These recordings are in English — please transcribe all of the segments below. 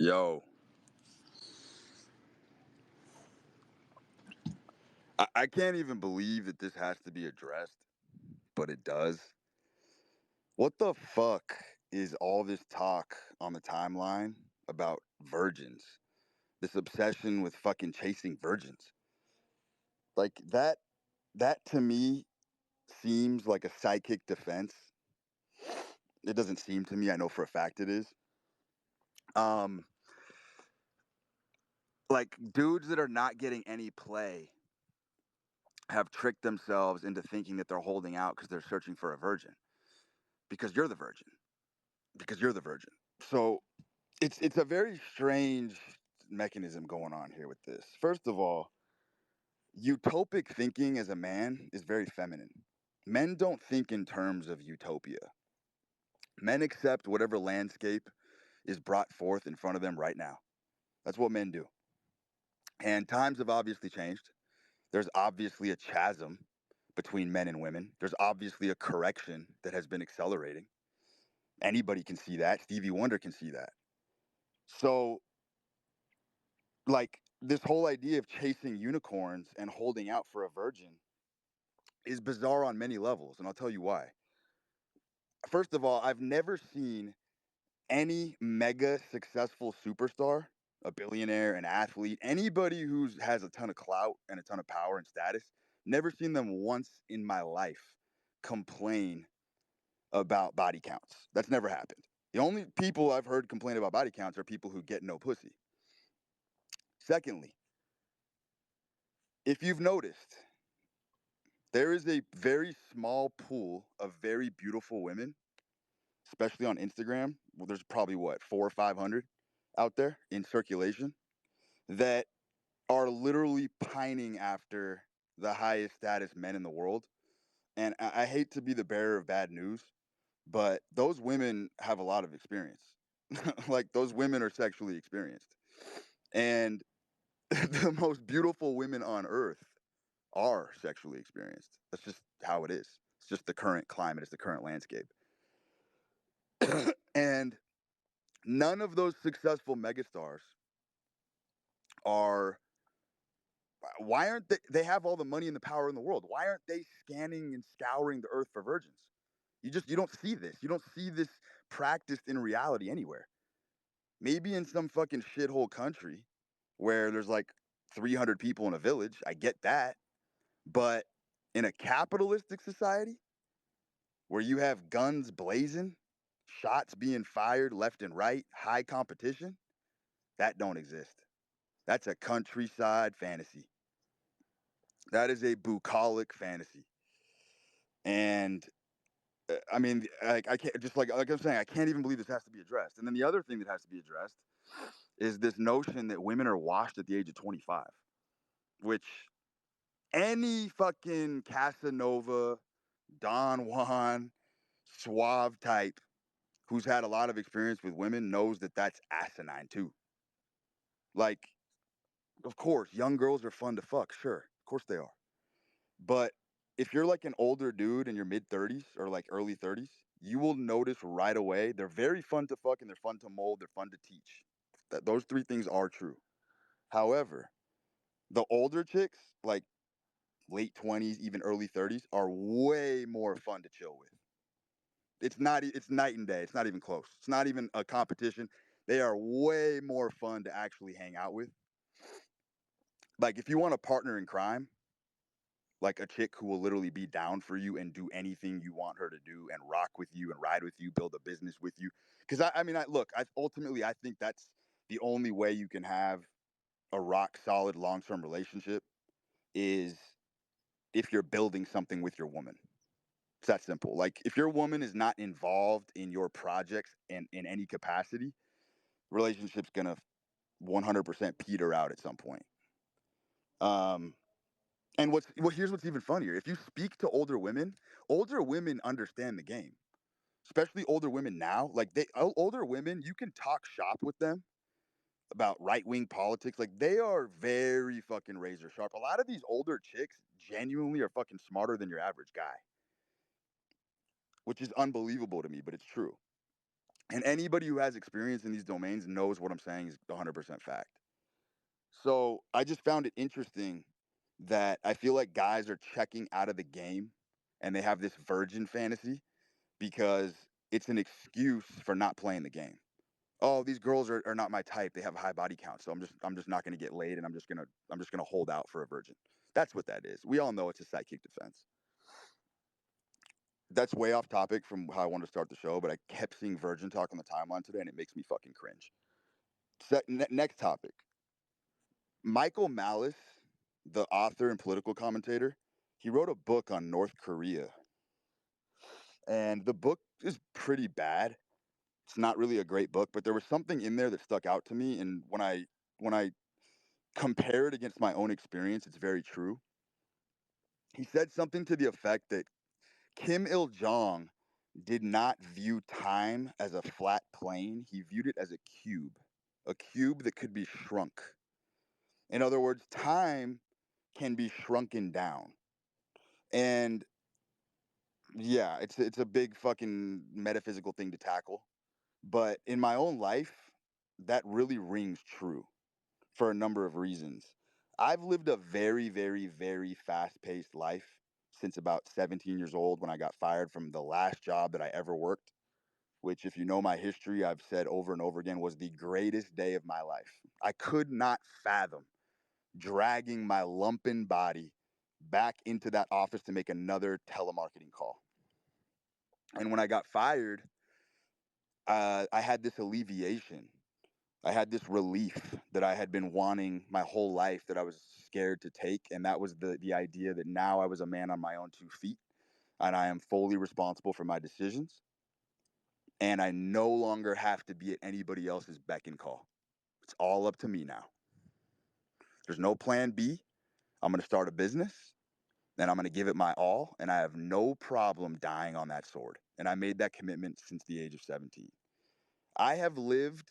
Yo, I can't even believe that this has to be addressed, but it does. What the fuck is all this talk on the timeline about virgins? This obsession with fucking chasing virgins. Like that to me seems like a psychic defense. It doesn't seem to me, I know for a fact it is. Um like dudes that are not getting any play have tricked themselves into thinking that they're holding out because they're searching for a virgin. Because you're the virgin. Because you're the virgin. So it's a very strange mechanism going on here with this. First of all, utopic thinking as a man is very feminine. Men don't think in terms of utopia. Men accept whatever landscape is brought forth in front of them right now. That's what men do. And times have obviously changed. There's obviously a chasm between men and women. There's obviously a correction that has been accelerating. Anybody can see that. Stevie Wonder can see that. So like this whole idea of chasing unicorns and holding out for a virgin is bizarre on many levels, and I'll tell you why. First of all, I've never seen any mega successful superstar, a billionaire, an athlete, anybody who has a ton of clout and a ton of power and status, never seen them once in my life complain about body counts. That's never happened. The only people I've heard complain about body counts are people who get no pussy. Secondly, if you've noticed, there is a very small pool of very beautiful women, especially on Instagram. Well, there's probably what, 400 or 500 out there in circulation that are literally pining after the highest status men in the world. And I hate to be the bearer of bad news, but those women have a lot of experience. Like those women are sexually experienced. And the most beautiful women on earth are sexually experienced. That's just how it is. It's just the current climate, it's the current landscape. And none of those successful megastars are why aren't they have all the money and the power in the world? Why aren't they scanning and scouring the earth for virgins? You don't see this. You don't see this practiced in reality anywhere. Maybe in some fucking shithole country where there's like 300 people in a village, I get that. But in a capitalistic society where you have guns blazing, shots being fired left and right, high competition, that don't exist. That's a countryside fantasy. That is a bucolic fantasy. And I mean, like I can't just like I'm saying, I can't even believe this has to be addressed. And then the other thing that has to be addressed is this notion that women are washed at the age of 25, which any fucking Casanova, Don Juan, suave type who's had a lot of experience with women knows that that's asinine too. Like, of course, young girls are fun to fuck, sure, of course they are. But if you're like an older dude in your mid 30s or like early 30s, you will notice right away they're very fun to fuck and they're fun to mold, they're fun to teach. Those three things are true. However, the older chicks, like late 20s, even early 30s, are way more fun to chill with. It's night and day. It's not even close. It's not even a competition. They are way more fun to actually hang out with. Like if you want a partner in crime, like a chick who will literally be down for you and do anything you want her to do and rock with you and ride with you, build a business with you. Because I mean, ultimately I think that's the only way you can have a rock solid long term relationship is if you're building something with your woman. It's that simple. Like if your woman is not involved in your projects in any capacity, relationship's gonna 100% peter out at some point. Um, And here's what's even funnier. If you speak to older women understand the game, especially older women now. Like older women, you can talk shop with them about right wing politics. Like they are very fucking razor sharp. A lot of these older chicks genuinely are fucking smarter than your average guy, which is unbelievable to me, but it's true. And anybody who has experience in these domains knows what I'm saying is 100% fact. So I just found it interesting that I feel like guys are checking out of the game and they have this virgin fantasy because it's an excuse for not playing the game. Oh, these girls are not my type. They have a high body count, so I'm just not gonna get laid, and I'm just gonna hold out for a virgin. That's what that is. We all know it's a psychic defense. That's way off topic from how I wanted to start the show, but I kept seeing virgin talk on the timeline today, and it makes me fucking cringe. Next topic. Michael Malice, the author and political commentator, he wrote a book on North Korea, and the book is pretty bad. It's not really a great book, but there was something in there that stuck out to me, and when I compare it against my own experience, it's very true. He said something to the effect that Kim Il Jong did not view time as a flat plane. He viewed it as a cube that could be shrunk. In other words, time can be shrunken down. And yeah, it's a big fucking metaphysical thing to tackle. But in my own life, that really rings true for a number of reasons. I've lived a very, very, very fast paced life since about 17 years old when I got fired from the last job that I ever worked, which, if you know my history, I've said over and over again was the greatest day of my life. I could not fathom dragging my lumpen body back into that office to make another telemarketing call. And when I got fired, I had this alleviation. I had this relief that I had been wanting my whole life that I was scared to take. And that was the idea that now I was a man on my own 2 feet and I am fully responsible for my decisions. And I no longer have to be at anybody else's beck and call. It's all up to me now. There's no plan B. I'm going to start a business and I'm going to give it my all. And I have no problem dying on that sword. And I made that commitment since the age of 17. I have lived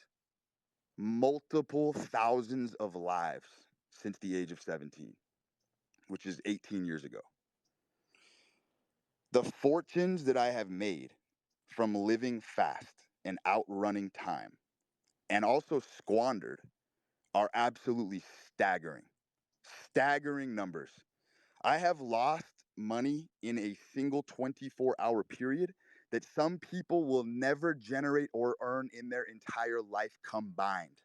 multiple thousands of lives since the age of 17, which is 18 years ago. The fortunes that I have made from living fast and outrunning time and also squandered are absolutely staggering. Staggering numbers. I have lost money in a single 24-hour period that some people will never generate or earn in their entire life combined.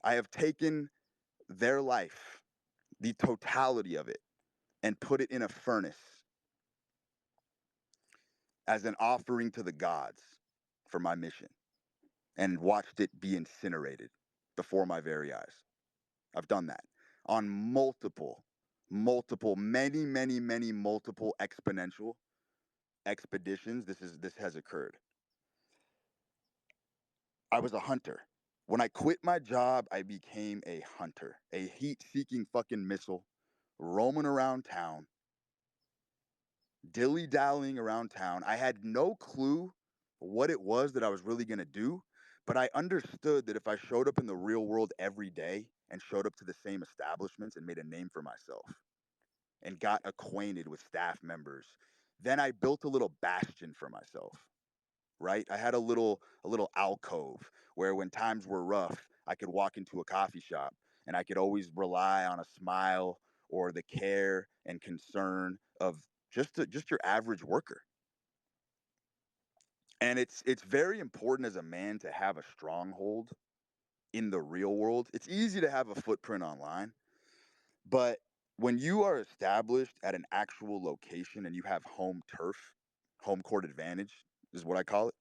I have taken their life, the totality of it, and put it in a furnace as an offering to the gods for my mission and watched it be incinerated before my very eyes. I've done that on multiple, many multiple exponential expeditions. This has occurred. I was a hunter. When I quit my job, I became a hunter, a heat-seeking fucking missile, roaming around town, dilly-dallying around town. I had no clue what it was that I was really going to do, but I understood that if I showed up in the real world every day and showed up to the same establishments and made a name for myself and got acquainted with staff members, then I built a little bastion for myself, right? I had a little alcove where when times were rough, I could walk into a coffee shop and I could always rely on a smile or the care and concern of just your average worker. And it's very important as a man to have a stronghold in the real world. It's easy to have a footprint online, but when you are established at an actual location and you have home turf, home court advantage is what I call it,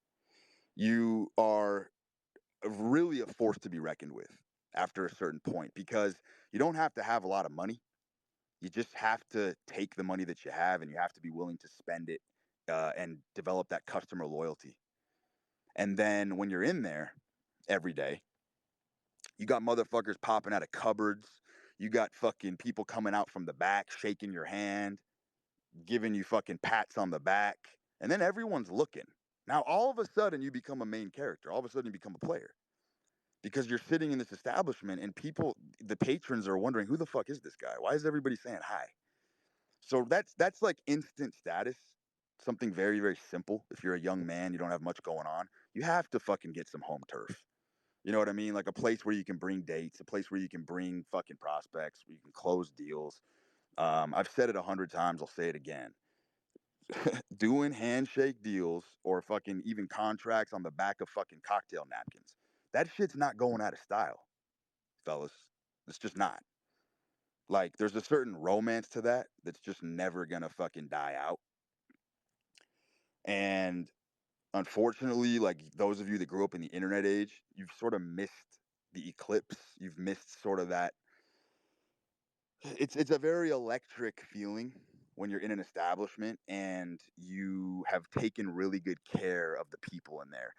you are really a force to be reckoned with after a certain point because you don't have to have a lot of money. You just have to take the money that you have and you have to be willing to spend it and develop that customer loyalty. And then when you're in there every day, you got motherfuckers popping out of cupboards. You got fucking people coming out from the back, shaking your hand, giving you fucking pats on the back. And then everyone's looking. Now, all of a sudden, you become a main character. All of a sudden, you become a player because you're sitting in this establishment and people, the patrons are wondering, who the fuck is this guy? Why is everybody saying hi? So that's like instant status, something very, very simple. If you're a young man, you don't have much going on. you have to fucking get some home turf. You know what I mean? Like a place where you can bring dates, a place where you can bring fucking prospects, where you can close deals. I've said it 100 times. I'll say it again. Doing handshake deals or fucking even contracts on the back of fucking cocktail napkins. That shit's not going out of style, fellas. It's just not. Like, there's a certain romance to that that's just never gonna fucking die out. And unfortunately, like those of you that grew up in the internet age, you've sort of missed the eclipse. You've missed sort of that. It's a very electric feeling when you're in an establishment and you have taken really good care of the people in there.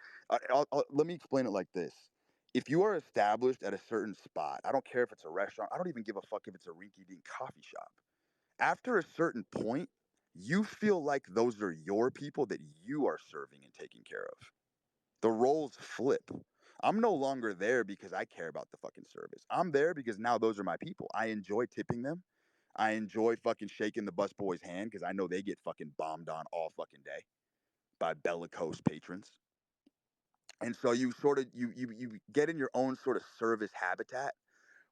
Let me explain it like this. If you are established at a certain spot, I don't care if it's a restaurant, I don't even give a fuck if it's a rinky dink coffee shop. After a certain point, you feel like those are your people that you are serving and taking care of. The roles flip. I'm no longer there because I care about the fucking service. I'm there because now those are my people. I enjoy tipping them. I enjoy fucking shaking the busboy's hand because I know they get fucking bombed on all fucking day by bellicose patrons. And so you sort of you get in your own sort of service habitat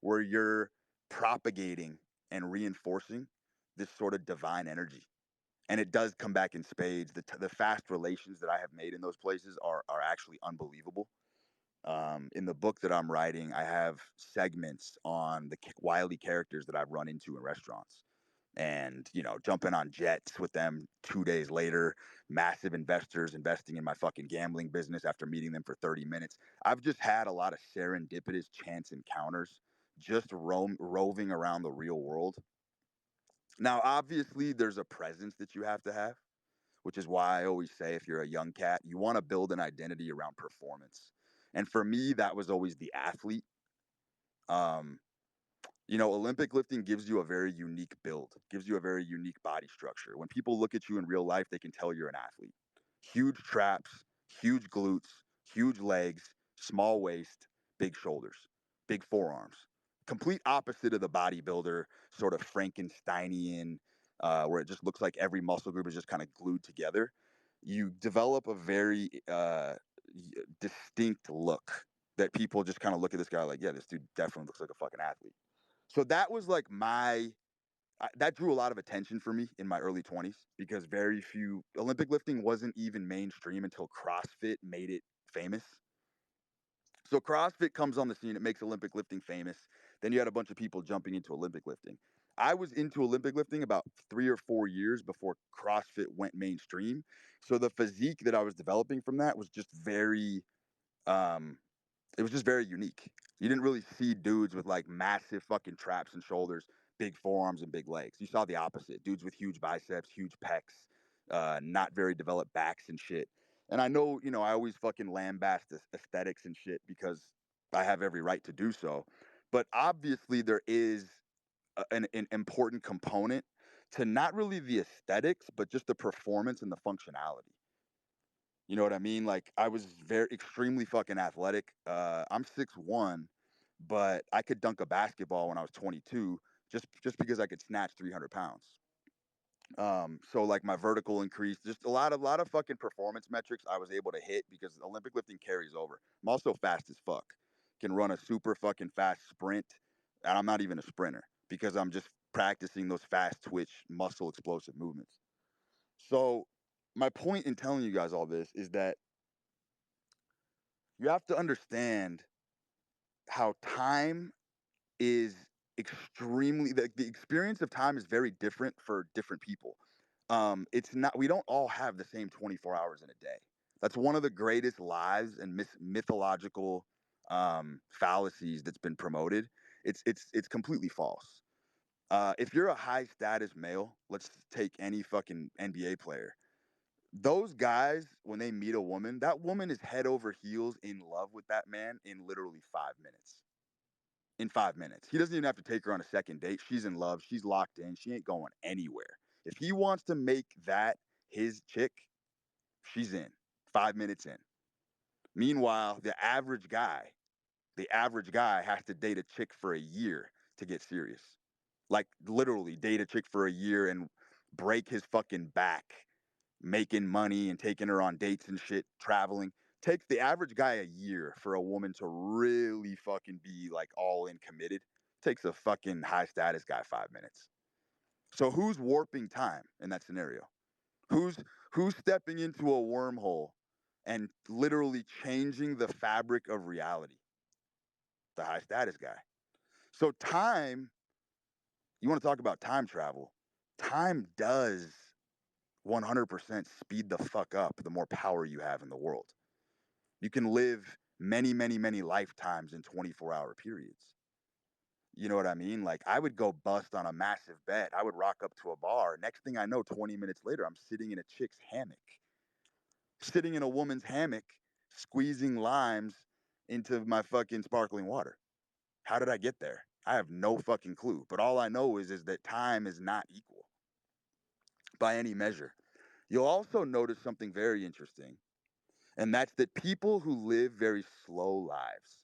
where you're propagating and reinforcing this sort of divine energy. And it does come back in spades. The fast relations that I have made in those places are actually unbelievable. In the book that I'm writing, I have segments on the wily characters that I've run into in restaurants. And, you know, jumping on jets with them 2 days later, massive investors investing in my fucking gambling business after meeting them for 30 minutes. I've just had a lot of serendipitous chance encounters just roving around the real world. Now, obviously, there's a presence that you have to have, which is why I always say if you're a young cat, you want to build an identity around performance. And for me, that was always the athlete. Um, you know, Olympic lifting gives you a very unique build, gives you a very unique body structure. When people look at you in real life, they can tell you're an athlete. Huge traps, huge glutes, huge legs, small waist, big shoulders, big forearms. Complete opposite of the bodybuilder, sort of Frankensteinian, where it just looks like every muscle group is just kind of glued together. You develop a very distinct look that people just kind of look at this guy like, yeah, this dude definitely looks like a fucking athlete. So that was like that drew a lot of attention for me in my early 20s because very few Olympic lifting wasn't even mainstream until CrossFit made it famous. So CrossFit comes on the scene, it makes Olympic lifting famous. Then you had a bunch of people jumping into Olympic lifting. I was into Olympic lifting about 3 or 4 years before CrossFit went mainstream. So the physique that I was developing from that was just very um, it was just very unique. You didn't really see dudes with like massive fucking traps and shoulders, big forearms and big legs. You saw the opposite. Dudes with huge biceps, huge pecs, not very developed backs and shit. And I know, you know, I always fucking lambast aesthetics and shit because I have every right to do so. But obviously, there is an important component to not really the aesthetics, but just the performance and the functionality. You know what I mean? Like I was very extremely fucking athletic. I'm 6'1", but I could dunk a basketball when I was 22 just because I could snatch 300 pounds. So like my vertical increased, just a lot of fucking performance metrics I was able to hit because Olympic lifting carries over. I'm also fast as fuck. Can run a super fucking fast sprint, and I'm not even a sprinter because I'm just practicing those fast twitch muscle explosive movements. So my point in telling you guys all this is that you have to understand how time is extremely the experience of time is very different for different people. It's not we don't all have the same 24 hours in a day. That's one of the greatest lies and mythological fallacies that's been promoted. It's completely false. If you're a high status male, let's take any fucking NBA player, those guys, when they meet a woman, that woman is head over heels in love with that man in literally 5 minutes. In 5 minutes. He doesn't even have to take her on a second date. She's in love. She's locked in. She ain't going anywhere. If he wants to make that his chick, she's in 5 minutes in. Meanwhile, the average guy has to date a chick for a year to get serious. Like literally date a chick for a year and break his fucking back making money and taking her on dates and shit, traveling takes the average guy a year for a woman to really fucking be like all in committed. Takes a fucking high status guy 5 minutes. So who's warping time in that scenario? Who's who's stepping into a wormhole and literally changing the fabric of reality? The high status guy. So time, you want to talk about time travel? Time does 100% speed the fuck up the more power you have in the world. You can live many, many, many lifetimes in 24-hour periods. You know what I mean? Like I would go bust on a massive bet. I would rock up to a bar. Next thing I know, 20 minutes later, I'm sitting in a chick's hammock, sitting in a woman's hammock, squeezing limes into my fucking sparkling water. How did I get there? I have no fucking clue. But all I know is that time is not equal by any measure. You'll also notice something very interesting, and that's that people who live very slow lives,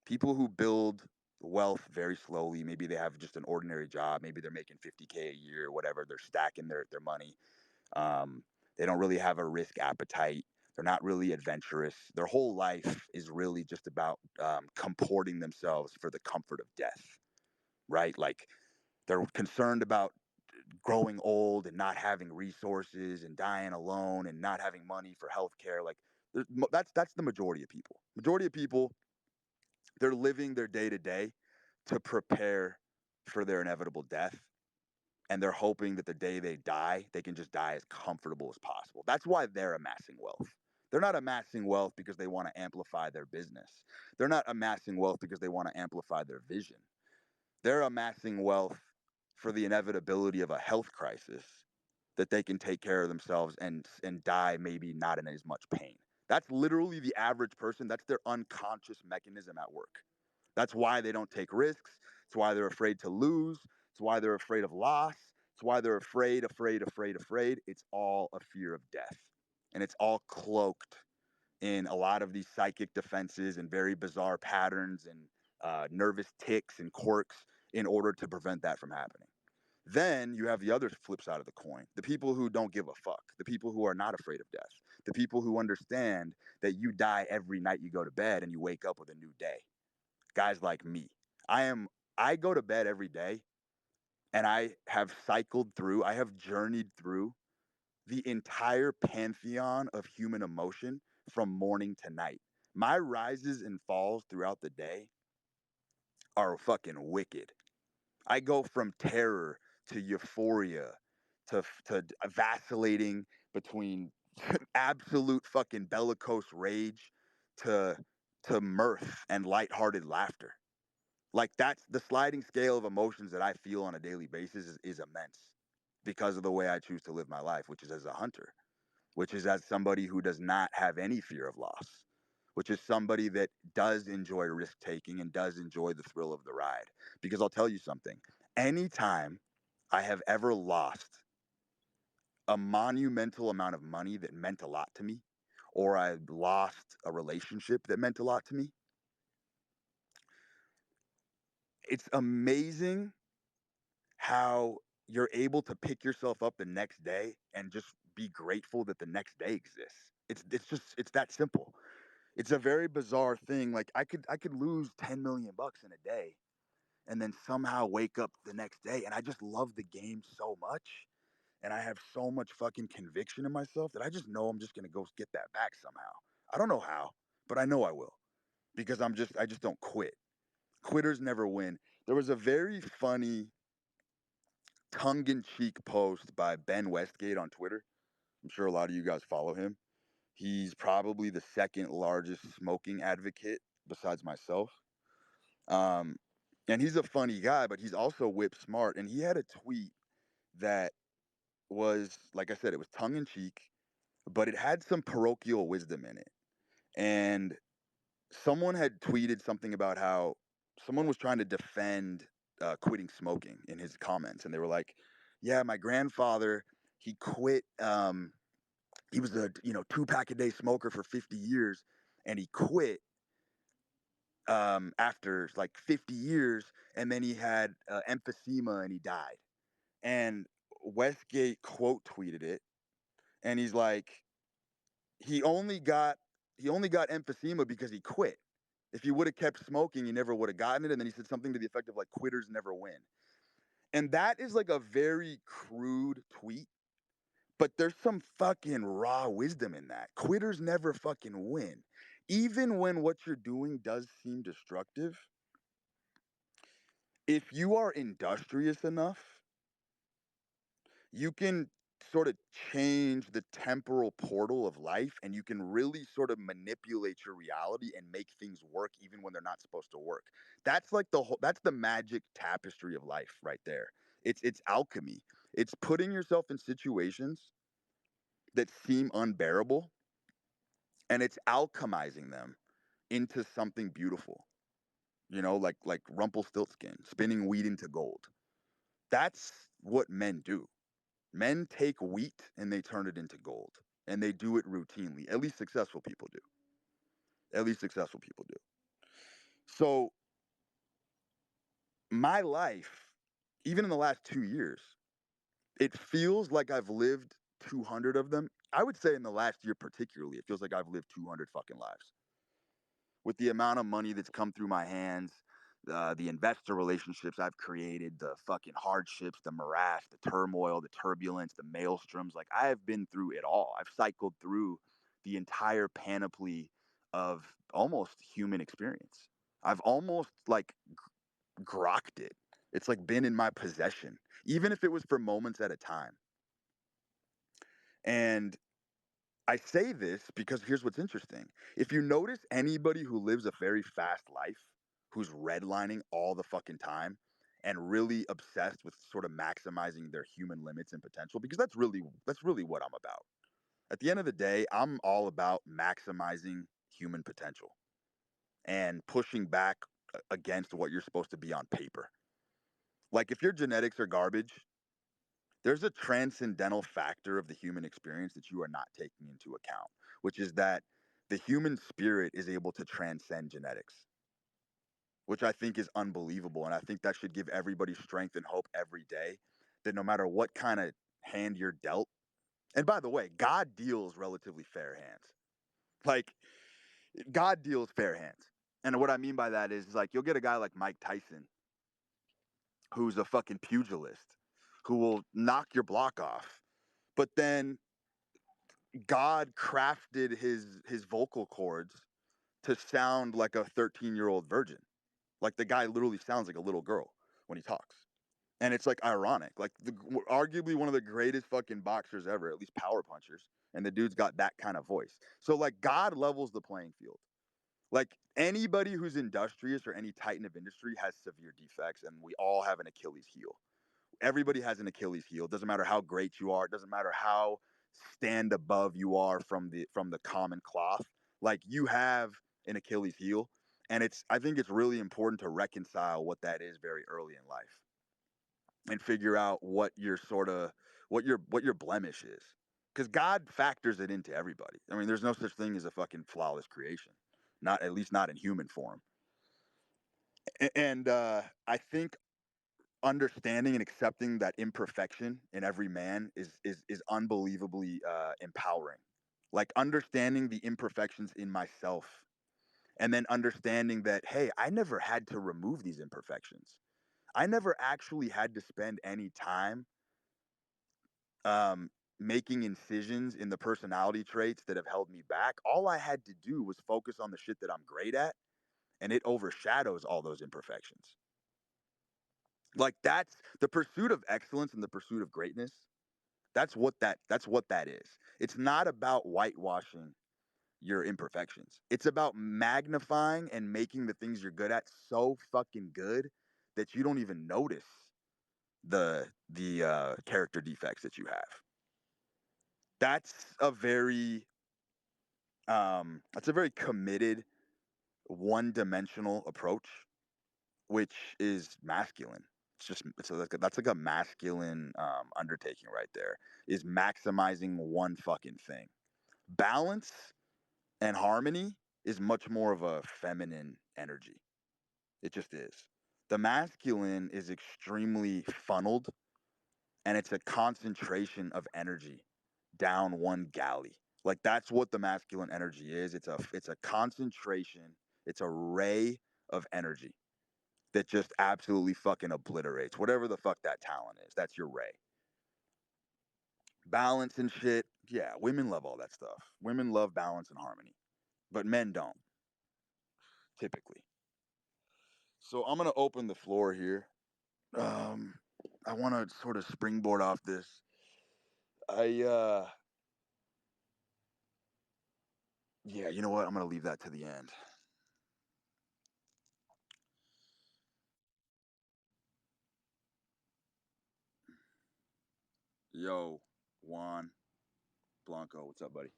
people who build wealth very slowly, maybe they have just an ordinary job, maybe they're making 50K a year or whatever, they're stacking their money. Um, they don't really have a risk appetite. They're not really adventurous. Their whole life is really just about comporting themselves for the comfort of death, right? Like they're concerned about growing old and not having resources and dying alone and not having money for healthcare. Like that's the majority of people. Majority of people, they're living their day to day to prepare for their inevitable death, and they're hoping that the day they die, they can just die as comfortable as possible. That's why they're amassing wealth. They're not amassing wealth because they want to amplify their business. They're not amassing wealth because they want to amplify their vision. They're amassing wealth for the inevitability of a health crisis that they can take care of themselves and die maybe not in as much pain. That's literally the average person. That's their unconscious mechanism at work. That's why they don't take risks. It's why they're afraid to lose. It's why they're afraid of loss. It's why they're afraid, afraid, afraid, afraid. It's all a fear of death. And it's all cloaked in a lot of these psychic defenses and very bizarre patterns and nervous tics and quirks in order to prevent that from happening. Then you have the other flip side of the coin, the people who don't give a fuck, the people who are not afraid of death, the people who understand that you die every night you go to bed and you wake up with a new day. Guys like me. I am I go to bed every day and I have cycled through, I have journeyed through the entire pantheon of human emotion from morning to night. My rises and falls throughout the day are fucking wicked. I go from terror to euphoria to vacillating between absolute fucking bellicose rage to mirth and lighthearted laughter. Like that's the sliding scale of emotions that I feel on a daily basis is immense because of the way I choose to live my life, which is as a hunter, which is as somebody who does not have any fear of loss, which is somebody that does enjoy risk taking and does enjoy the thrill of the ride. Because I'll tell you something, anytime I have ever lost a monumental amount of money that meant a lot to me, or I lost a relationship that meant a lot to me, it's amazing how you're able to pick yourself up the next day and just be grateful that the next day exists. It's that simple. It's a very bizarre thing. Like I could lose 10 million bucks in a day and then somehow wake up the next day and I just love the game so much and I have so much fucking conviction in myself that I just know I'm just going to go get that back somehow. I don't know how, but I know I will because I just don't quit. Quitters never win. There was a very funny tongue in cheek post by Ben Westgate on Twitter. I'm sure a lot of you guys follow him. He's probably the second largest smoking advocate besides myself. Um, and he's a funny guy, but he's also whip smart. And he had a tweet that was, like I said, it was tongue in cheek, but it had some parochial wisdom in it. And someone had tweeted something about how someone was trying to defend quitting smoking in his comments. And they were like, yeah, my grandfather, he quit. He was a 2 pack a day smoker for 50 years, and he quit after like 50 years, and then he had emphysema and he died. And Westgate quote tweeted it, and he's like, he only got he only got emphysema because he quit. If he would have kept smoking, he never would have gotten it. And then he said something to the effect of like, quitters never win. And that is like a very crude tweet, but there's some fucking raw wisdom in that. Quitters never fucking win. Even when what you're doing does seem destructive, if you are industrious enough, you can sort of change the temporal portal of life, and you can really sort of manipulate your reality and make things work even when they're not supposed to work. That's like that's the magic tapestry of life right there. It's alchemy. It's putting yourself in situations that seem unbearable, and it's alchemizing them into something beautiful. You know, like Rumpelstiltskin spinning wheat into gold. That's what men do. Men take wheat and they turn it into gold, and they do it routinely. At least successful people do. At least successful people do. So my life, even in the last 2 years, it feels like I've lived 200 of them. I would say in the last year particularly, it feels like I've lived 200 fucking lives. With the amount of money that's come through my hands, the investor relationships I've created, the fucking hardships, the morass, the turmoil, the turbulence, the maelstroms. Like I have been through it all. I've cycled through the entire panoply of almost human experience. I've almost like grokked it. It's like been in my possession, even if it was for moments at a time. And I say this because here's what's interesting. If you notice anybody who lives a very fast life, who's redlining all the fucking time and really obsessed with sort of maximizing their human limits and potential, because that's really what I'm about. At the end of the day, I'm all about maximizing human potential and pushing back against what you're supposed to be on paper. Like if your genetics are garbage, there's a transcendental factor of the human experience that you are not taking into account, which is that the human spirit is able to transcend genetics, which I think is unbelievable. And I think that should give everybody strength and hope every day that no matter what kind of hand you're dealt, and by the way, God deals relatively fair hands. Like, God deals fair hands. And what I mean by that is like you'll get a guy like Mike Tyson, who's a fucking pugilist, who will knock your block off. But then God crafted his vocal cords to sound like a 13-year-old virgin. Like the guy literally sounds like a little girl when he talks. And it's like ironic. Like arguably one of the greatest fucking boxers ever, at least power punchers, and the dude's got that kind of voice. So like God levels the playing field. Like anybody who's industrious or any titan of industry has severe defects, and we all have an Achilles heel. Everybody has an Achilles heel. It doesn't matter how great you are. It doesn't matter how stand above you are from the common cloth. Like you have an Achilles heel, and I think it's really important to reconcile what that is very early in life and figure out what your blemish is. Because God factors it into everybody. I mean, there's no such thing as a fucking flawless creation, not at least not in human form. And I think understanding and accepting that imperfection in every man is unbelievably empowering. Like understanding the imperfections in myself, and then understanding that hey, I never had to remove these imperfections. I never actually had to spend any time um, making incisions in the personality traits that have held me back. All I had to do was focus on the shit that I'm great at, and it overshadows all those imperfections. Like that's the pursuit of excellence and the pursuit of greatness. That's what that is. It's not about whitewashing your imperfections. It's about magnifying and making the things you're good at so fucking good that you don't even notice the character defects that you have. That's a very that's a very committed, one-dimensional approach, which is masculine. That's like a masculine undertaking right there. Is maximizing one fucking thing. Balance and harmony is much more of a feminine energy. It just is. The masculine is extremely funneled, and it's a concentration of energy down one galley. Like that's what the masculine energy is. It's a concentration, it's a ray of energy that just absolutely fucking obliterates whatever the fuck that talent is. That's your ray. Balance and shit. Yeah, women love all that stuff. Women love balance and harmony, but men don't typically. So I'm gonna open the floor here. Um, I want to sort of springboard off this. I Yeah, you know what? I'm gonna leave that to the end. Yo, Juan Blanco, what's up, buddy?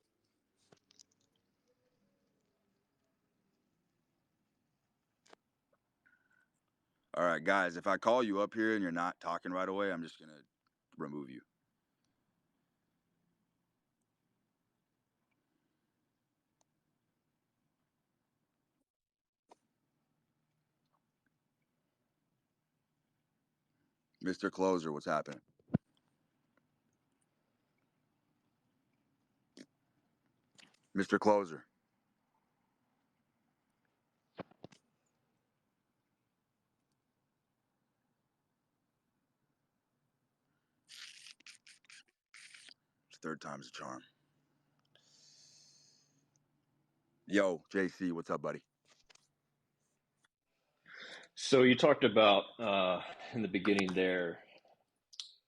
All right, guys, if I call you up here and you're not talking right away, I'm just gonna remove you. Mr. Closer, what's happening? Mr. Closer. It's third time's a charm. Yo, JC, what's up, buddy? So you talked about in the beginning there,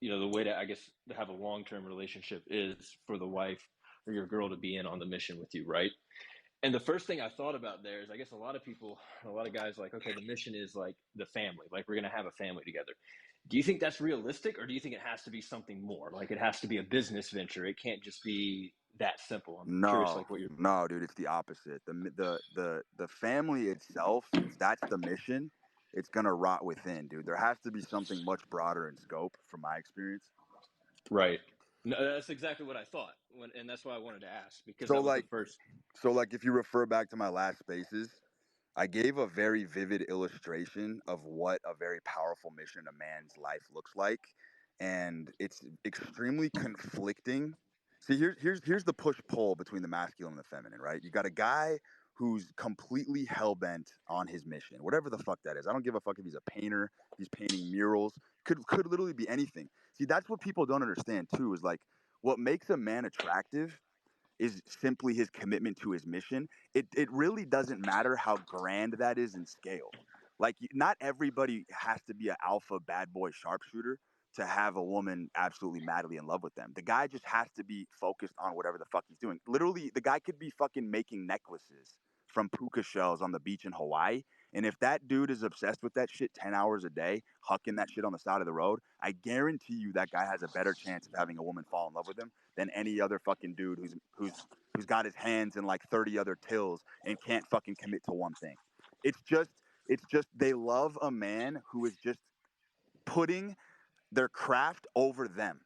the way to, I guess, to have a long-term relationship is for the wife or your girl to be in on the mission with you, right? And the first thing I thought about there is, I guess a lot of people, a lot of guys, like, okay, the mission is like the family, like we're gonna have a family together. Do you think that's realistic, or do you think it has to be something more? Like it has to be a business venture. It can't just be that simple. I'm curious, No, like what you're. no, dude, it's the opposite. The family itself, if that's the mission, it's gonna rot within, dude. There has to be something much broader in scope, from my experience. Right. No, that's exactly what I thought, and that's why I wanted to ask because So that was the like, first. if you refer back to my last spaces, I gave a very vivid illustration of what a very powerful mission a man's life looks like, and it's extremely conflicting. See, here's the push pull between the masculine and the feminine, right? You got a guy who's completely hell bent on his mission, whatever the fuck that is. I don't give a fuck if he's a painter, if he's painting murals, could literally be anything. See, that's what people don't understand too. Is like what makes a man attractive is simply his commitment to his mission. It really doesn't matter how grand that is in scale. Like not everybody has to be an alpha bad boy sharpshooter to have a woman absolutely madly in love with them. The guy just has to be focused on whatever the fuck he's doing. Literally, the guy could be fucking making necklaces from puka shells on the beach in Hawaii. And if that dude is obsessed with that shit 10 hours a day, hucking that shit on the side of the road, I guarantee you that guy has a better chance of having a woman fall in love with him than any other fucking dude who's got his hands in like 30 other tills and can't fucking commit to one thing. It's just they love a man who is just putting their craft over them.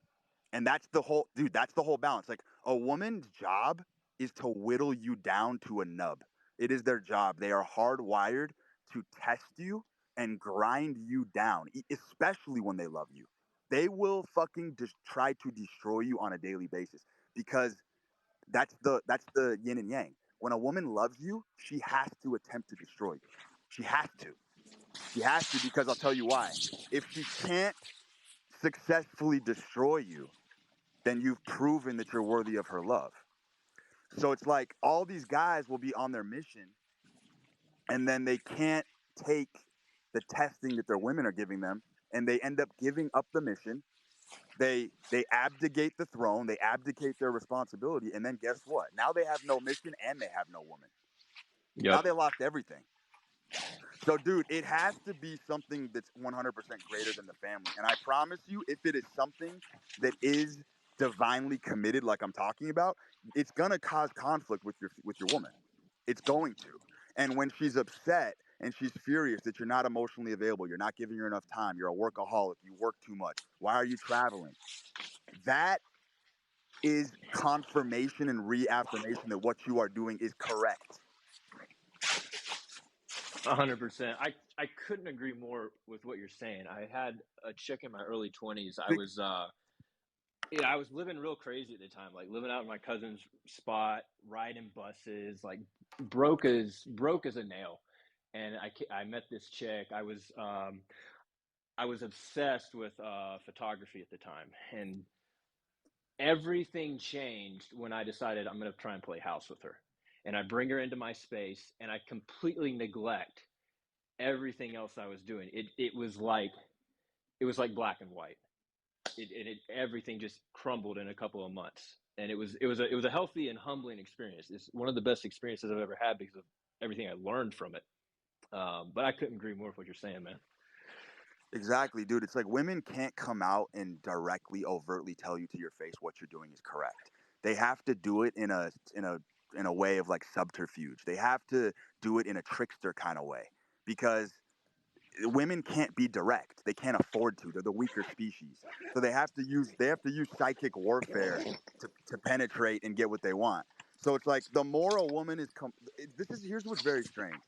And that's the whole dude, that's the whole balance. Like a woman's job is to whittle you down to a nub. It is their job. They are hardwired to test you and grind you down, especially when they love you. They will fucking just try to destroy you on a daily basis because that's the yin and yang. When a woman loves you, she has to attempt to destroy you. She has to. She has to because I'll tell you why. If she can't successfully destroy you, then you've proven that you're worthy of her love. So it's like all these guys will be on their mission and then they can't take the testing that their women are giving them and they end up giving up the mission. They abdicate the throne, they abdicate their responsibility, and then guess what? Now they have no mission and they have no woman. Now Yep. they lost everything. So, dude, it has to be something that's 100% greater than the family. And I promise you, if it is something that is divinely committed, like I'm talking about, it's gonna cause conflict with your woman. It's going to. And when she's upset and she's furious that you're not emotionally available, you're not giving her enough time, you're a workaholic, you work too much. Why are you traveling? That is confirmation and reaffirmation that what you are doing is correct. 100%. I couldn't agree more with what you're saying. I had a chick in my early 20s. I Be- was Yeah, I was living real crazy at the time, like living out in my cousin's spot, riding buses, like broke as a nail. And I met this chick. I was obsessed with photography at the time, and everything changed when I decided I'm going to try and play house with her. And I bring her into my space, and I completely neglect everything else I was doing. It was like black and white. Everything just crumbled in a couple of months, and it was a healthy and humbling experience. It's one of the best experiences I've ever had because of everything I learned from it. But I couldn't agree more with what you're saying, man. Exactly, dude. It's like women can't come out and directly, overtly tell you to your face what you're doing is correct. They have to do it in a way of like subterfuge. They have to do it in a trickster kind of way because women can't be direct. They can't afford to. They're the weaker species. So they have to use psychic warfare to penetrate and get what they want. So it's like the more a woman is this is here's what's very strange.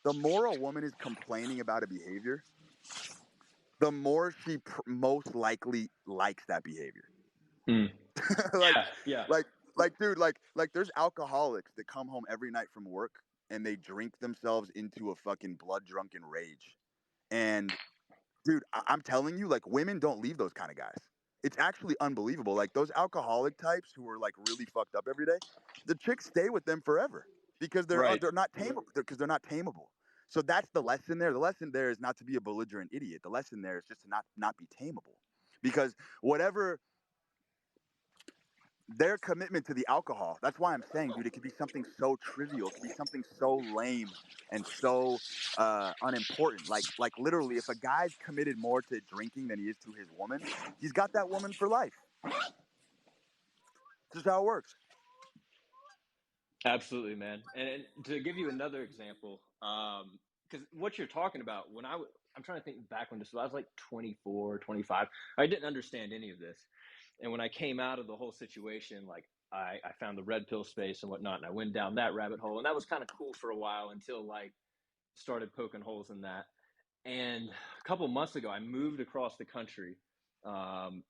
The more a woman is complaining about a behavior, the more she most likely likes that behavior. Mm. like, Yeah, yeah, like, dude, there's alcoholics that come home every night from work and they drink themselves into a fucking blood drunken rage. And dude, I'm telling you, like, women don't leave those kind of guys. It's actually unbelievable. Like those alcoholic types who are like really fucked up every day, the chicks stay with them forever because right. they're not tameable. Because they're not tameable. So that's the lesson there. The lesson there is not to be a belligerent idiot. The lesson there is just to not be tameable, because whatever their commitment to the alcohol. That's why I'm saying, dude, it could be something so trivial. It could be something so lame and so unimportant. Like literally, if a guy's committed more to drinking than he is to his woman, he's got that woman for life. This is how it works. Absolutely, man. And to give you another example, because what you're talking about, I'm trying to think back when this was, I was like 24, 25. I didn't understand any of this. And when I came out of the whole situation, like I found the red pill space and whatnot, and I went down that rabbit hole. And that was kind of cool for a while until like started poking holes in that. And a couple months ago, I moved across the country um,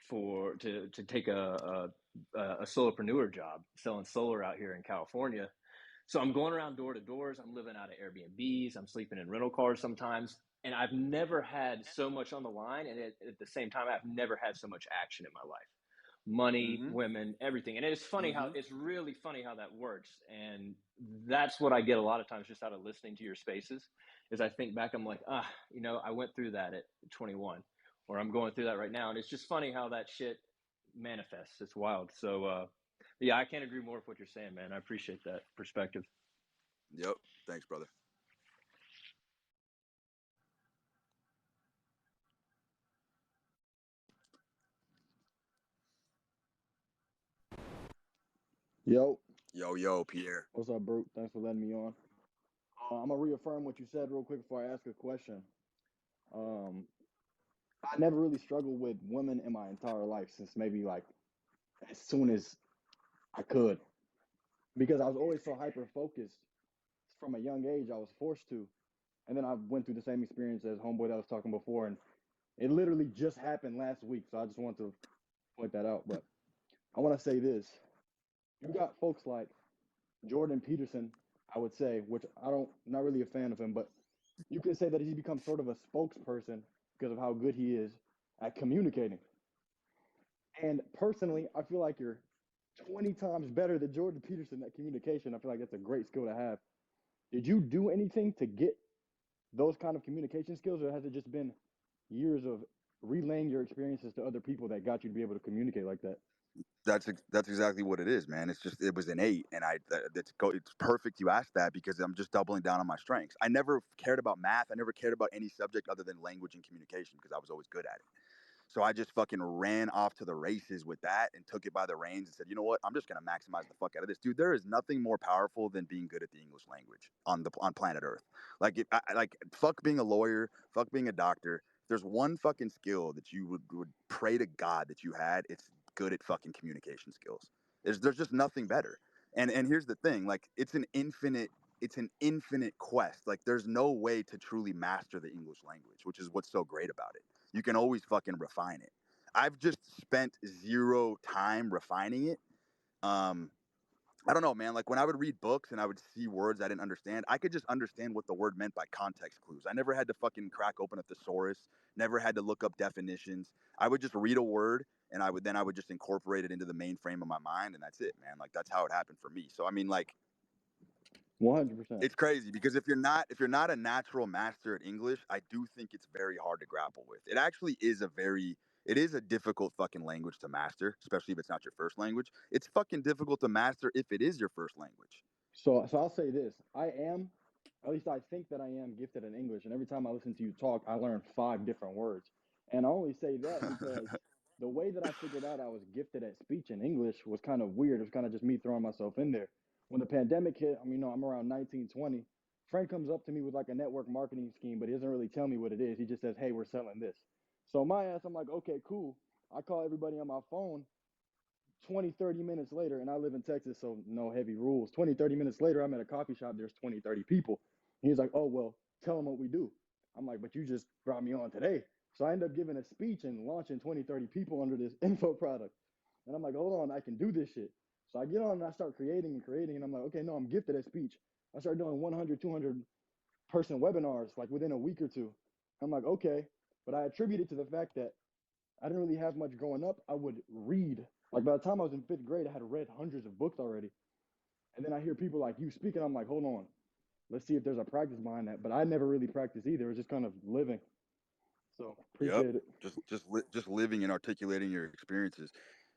to take a solopreneur job selling solar out here in California. So I'm going around door to doors. I'm living out of Airbnbs. I'm sleeping in rental cars sometimes. And I've never had so much on the line. And at the same time, I've never had so much action in my life, money, Mm-hmm. women, everything. And it's funny how Mm-hmm. it's really funny how that works. And that's what I get a lot of times just out of listening to your spaces is I think back, I'm like, I went through that at 21 or I'm going through that right now. And it's just funny how that shit manifests. It's wild. So, yeah, I can't agree more with what you're saying, man. I appreciate that perspective. Yep. Thanks, brother. Yo, Yo, yo, Pierre. what's up, Brute? Thanks for letting me on. I'm gonna reaffirm what you said real quick before I ask a question. Um, I never really struggled with women in my entire life since maybe like as soon as I could, because I was always so hyper focused from a young age. I was forced to, and then I went through the same experience as homeboy that was talking before, and it literally just happened last week. So I just want to point that out. But I want to say this: you got folks like Jordan Peterson, I would say, which I don't, not really a fan of him, but you can say that he's become sort of a spokesperson because of how good he is at communicating. And personally, I feel like you're 20 times better than Jordan Peterson at communication. I feel like that's a great skill to have. Did you do anything to get those kind of communication skills, or has it just been years of relaying your experiences to other people that got you to be able to communicate like that? That's exactly what it is, man. It's just it was innate, and it's perfect you asked that because I'm just doubling down on my strengths. I never cared about math. I never cared about any subject other than language and communication because I was always good at it. So I just fucking ran off to the races with that and took it by the reins and said, you know what? I'm just gonna maximize the fuck out of this, dude. There is nothing more powerful than being good at the English language on planet Earth. Like fuck being a lawyer, fuck being a doctor. If there's one fucking skill that you would pray to God that you had, it's good at fucking communication skills. There's just nothing better. And here's the thing, like it's an infinite quest. Like there's no way to truly master the English language, which is what's so great about it. You can always fucking refine it. I've just spent zero time refining it. Um, I don't know, man. Like when I would read books and I would see words I didn't understand, I could just understand what the word meant by context clues. I never had to fucking crack open a thesaurus, never had to look up definitions. I would just read a word and I would just incorporate it into the mainframe of my mind, and that's it, man. Like that's how it happened for me. So I mean, like 100%. it's crazy because if you're not a natural master at English, I do think it's very hard to grapple with. It actually is it is a difficult fucking language to master, especially if it's not your first language. It's fucking difficult to master if it is your first language. So I'll say this: at least I think that I am gifted in English, and every time I listen to you talk, I learn 5 different words. And I only say that because the way that I figured out I was gifted at speech in English was kind of weird. It was kind of just me throwing myself in there. When the pandemic hit, I mean, I'm around 19, 20. Friend comes up to me with like a network marketing scheme, but he doesn't really tell me what it is. He just says, "Hey, we're selling this." So my ass, I'm like, "Okay, cool." I call everybody on my phone 20, 30 minutes later, and I live in Texas, so no heavy rules. 20, 30 minutes later, I'm at a coffee shop, there's 20, 30 people. He's like, "Oh, well, tell them what we do." I'm like, "But you just brought me on today." So I end up giving a speech and launching 20, 30 people under this info product. And I'm like, "Hold on, I can do this shit." So I get on and I start creating and creating, and I'm like, "Okay, no, I'm gifted at speech." I start doing 100, 200 person webinars like within a week or two. I'm like, "Okay." But I attribute it to the fact that I didn't really have much growing up. I would read. Like by the time I was in 5th grade, I had read hundreds of books already. And then I hear people like you speaking. I'm like, hold on, let's see if there's a practice behind that. But I never really practiced either. It was just kind of living. So Yep. appreciate it. Just living and articulating your experiences.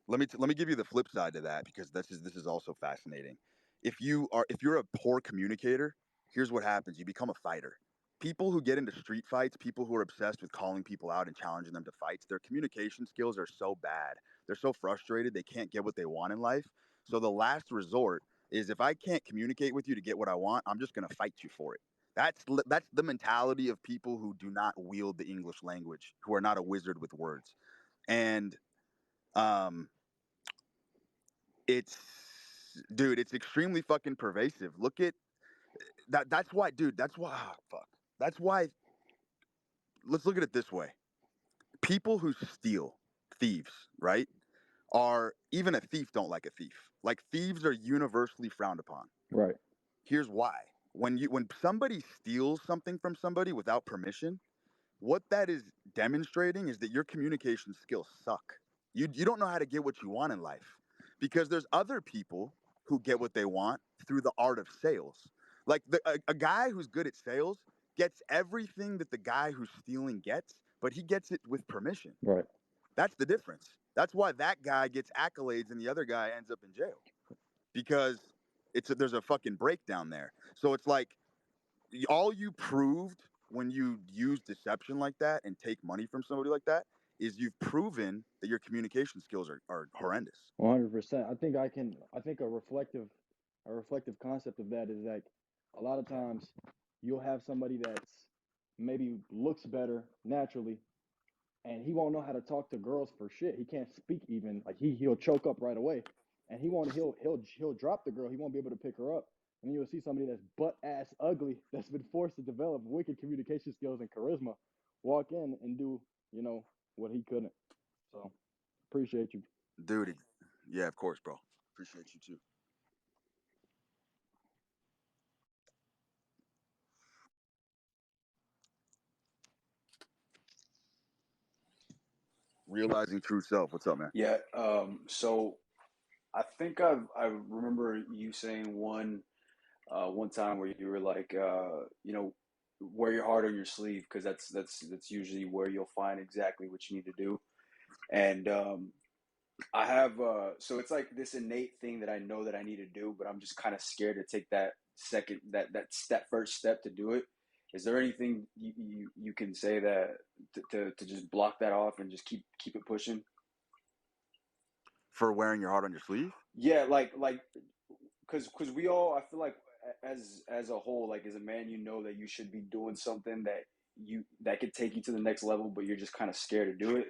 Let me give you the flip side to that because this is also fascinating. If you're a poor communicator, here's what happens: you become a fighter. People who get into street fights, people who are obsessed with calling people out and challenging them to fights, their communication skills are so bad. They're so frustrated they can't get what they want in life. So the last resort is if I can't communicate with you to get what I want, I'm just going to fight you for it. That's the mentality of people who do not wield the English language, who are not a wizard with words. And um it's dude, it's extremely fucking pervasive. Look at that that's why dude, that's why fuck. That's why let's look at it this way. People who steal, thieves, right? Are even a thief don't like a thief. Like thieves are universally frowned upon. Right. Here's why. When somebody steals something from somebody without permission, what that is demonstrating is that your communication skills suck. You don't know how to get what you want in life because there's other people who get what they want through the art of sales. Like a guy who's good at sales gets everything that the guy who's stealing gets, but he gets it with permission. Right. That's the difference. That's why that guy gets accolades and the other guy ends up in jail because there's a fucking breakdown there. So it's like all you proved when you use deception like that and take money from somebody like that is you've proven that your communication skills are horrendous. 100%. I think a reflective concept of that is like a lot of times you'll have somebody that's maybe looks better naturally, and he won't know how to talk to girls for shit. He can't speak even. Like he'll choke up right away, and he'll drop the girl. He won't be able to pick her up. And then you'll see somebody that's butt ass ugly that's been forced to develop wicked communication skills and charisma, walk in and do what he couldn't. So appreciate you. Dude, yeah, of course, bro. Appreciate you too. Realizing true self. What's up, man? Yeah. So I think I remember you saying one time where you were like, wear your heart on your sleeve because that's usually where you'll find exactly what you need to do. And I have so it's like this innate thing that I know that I need to do, but I'm just kind of scared to take that second that first step to do it. Is there anything you can say that to just block that off and just keep it pushing? For wearing your heart on your sleeve? Yeah, like because we all I feel like as a whole, like as a man, you know that you should be doing something that could take you to the next level, but you're just kind of scared to do it.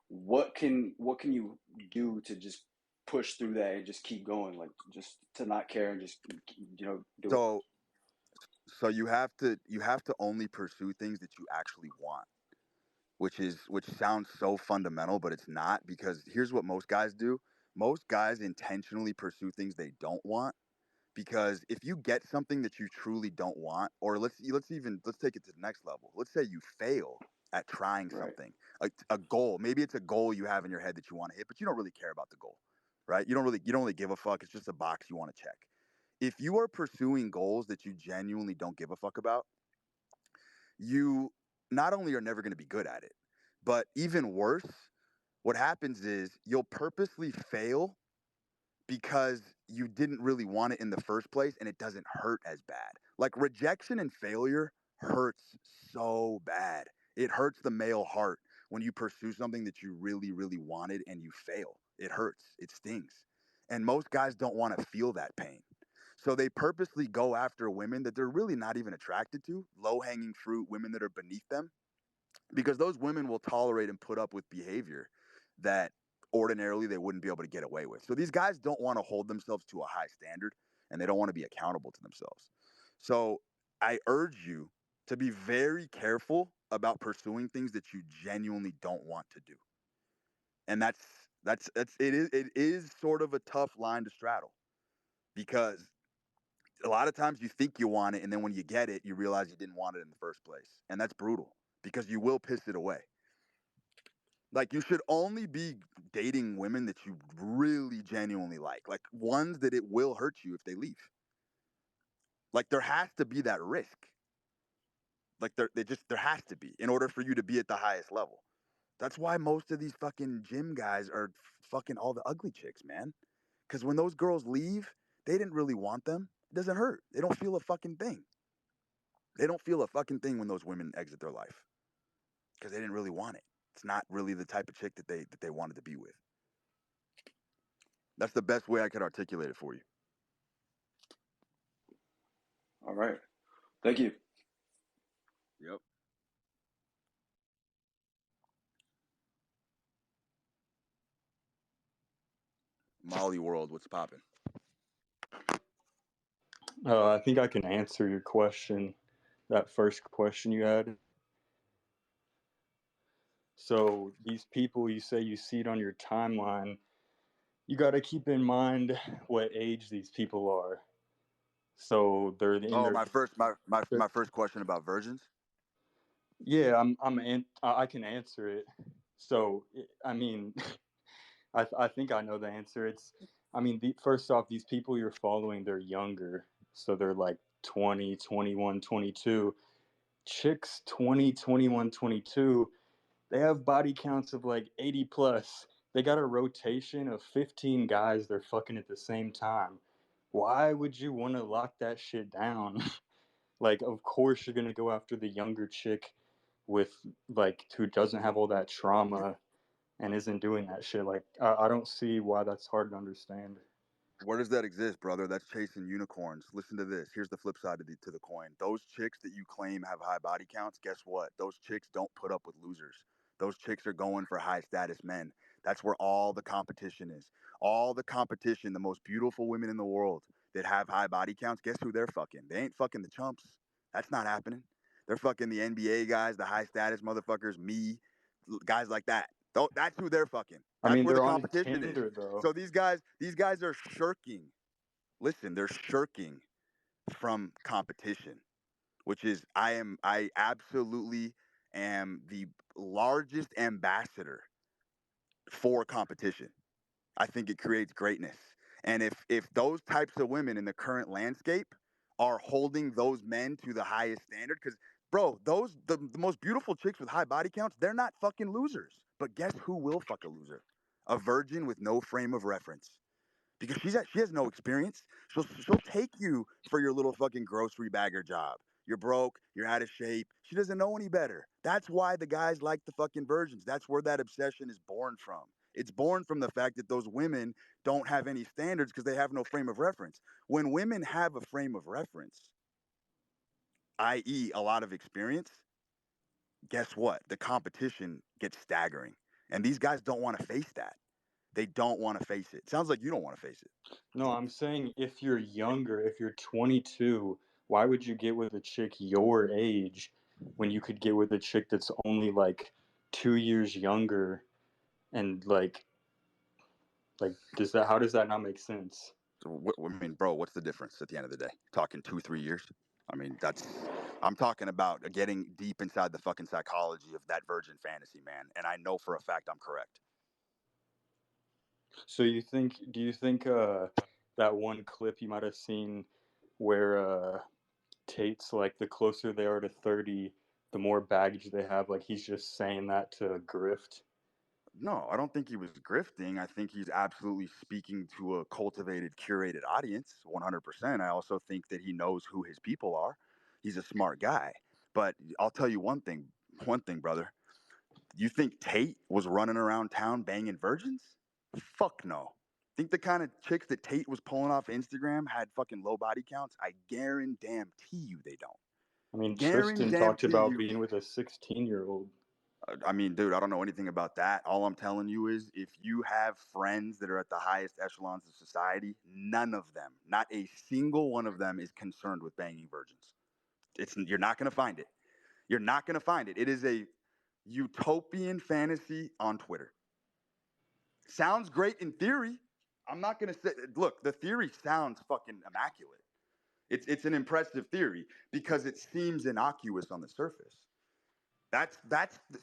What can you do to just push through that and just keep going, like just to not care and just do it? So you have to only pursue things that you actually want. which sounds so fundamental, but it's not, because here's what most guys do. Most guys intentionally pursue things they don't want, because if you get something that you truly don't want, or let's take it to the next level. Let's say you fail at trying Right. something, a goal. Maybe it's a goal you have in your head that you want to hit, but you don't really care about the goal, right? You don't really give a fuck. It's just a box you want to check. If you are pursuing goals that you genuinely don't give a fuck about, you not only are never going to be good at it, but even worse, what happens is you'll purposely fail because you didn't really want it in the first place and it doesn't hurt as bad. Like rejection and failure hurts so bad. It hurts the male heart when you pursue something that you really, really wanted and you fail. It hurts, it stings. And most guys don't want to feel that pain. So they purposely go after women that they're really not even attracted to, low hanging fruit, women that are beneath them, because those women will tolerate and put up with behavior that ordinarily they wouldn't be able to get away with. So these guys don't want to hold themselves to a high standard, and they don't want to be accountable to themselves. So I urge you to be very careful about pursuing things that you genuinely don't want to do. And it is sort of a tough line to straddle, because a lot of times you think you want it, and then when you get it, you realize you didn't want it in the first place. And that's brutal, because you will piss it away. Like, you should only be dating women that you really genuinely like ones that it will hurt you if they leave. Like, there has to be that risk. Like, there has to be, in order for you to be at the highest level. That's why most of these fucking gym guys are fucking all the ugly chicks, man. Because when those girls leave, they didn't really want them. It doesn't hurt. They don't feel a fucking thing. They don't feel a fucking thing when those women exit their life, because they didn't really want it. It's not really the type of chick that they wanted to be with. That's the best way I could articulate it for you. All right. Thank you. Yep. Molly World, what's popping? I think I can answer your question, that first question you had. So these people, you say you see it on your timeline, you got to keep in mind what age these people are. So they're in Oh, their my first question about virgins. yeah, I can answer it. So I mean, I think I know the answer. I mean, first off, these people you're following, they're younger, so they're like 20, 21, 22. Chicks 20, 21, 22, they have body counts of like 80 plus. They got a rotation of 15 guys they're fucking at the same time. Why would you want to lock that shit down? Like, of course you're gonna go after the younger chick with like who doesn't have all that trauma and isn't doing that shit. Like, I don't see why that's hard to understand. Where does that exist, brother? That's chasing unicorns. Listen to this. Here's the flip side to the coin. Those chicks that you claim have high body counts, guess what? Those chicks don't put up with losers. Those chicks are going for high status men. That's where all the competition is. All the competition, the most beautiful women in the world that have high body counts, guess who they're fucking? They ain't fucking the chumps. That's not happening. They're fucking the NBA guys, the high status motherfuckers, me, guys like that. That's who they're fucking. I That's mean, where the they're on competition is. Tinder though. So these guys are shirking. Listen, they're shirking from competition, which is I absolutely am the largest ambassador for competition. I think it creates greatness. And if those types of women in the current landscape are holding those men to the highest standard, because bro, the most beautiful chicks with high body counts, they're not fucking losers. But guess who will fuck a loser? A virgin with no frame of reference, because she has no experience. She'll take you for your little fucking grocery bagger job. You're broke. You're out of shape. She doesn't know any better. That's why the guys like the fucking virgins. That's where that obsession is born from. It's born from the fact that those women don't have any standards because they have no frame of reference. When women have a frame of reference, i.e., a lot of experience, guess what? The competition gets staggering. And these guys don't want to face that. They don't want to face it. Sounds like you don't want to face it. No, I'm saying if you're younger, if you're 22, why would you get with a chick your age when you could get with a chick that's only like 2 years younger, and how does that not make sense? So I mean, bro, what's the difference at the end of the day? Talking 2-3 years? I mean, I'm talking about getting deep inside the fucking psychology of that virgin fantasy, man. And I know for a fact I'm correct. So do you think that one clip you might have seen where Tate's like, the closer they are to 30, the more baggage they have, like he's just saying that to grift? No, I don't think he was grifting. I think he's absolutely speaking to a cultivated, curated audience, 100%. I also think that he knows who his people are. He's a smart guy. But I'll tell you one thing, brother. You think Tate was running around town banging virgins? Fuck no. Think the kind of chicks that Tate was pulling off Instagram had fucking low body counts? I guarantee you they don't. I mean, Tristan talked Guarantee about you. being with a 16-year-old. I mean, dude, I don't know anything about that. All I'm telling you is if you have friends that are at the highest echelons of society, none of them, not a single one of them, is concerned with banging virgins. You're not going to find it. You're not going to find it. It is a utopian fantasy on Twitter. Sounds great in theory. I'm not going to say, look, the theory sounds fucking immaculate. It's an impressive theory because it seems innocuous on the surface.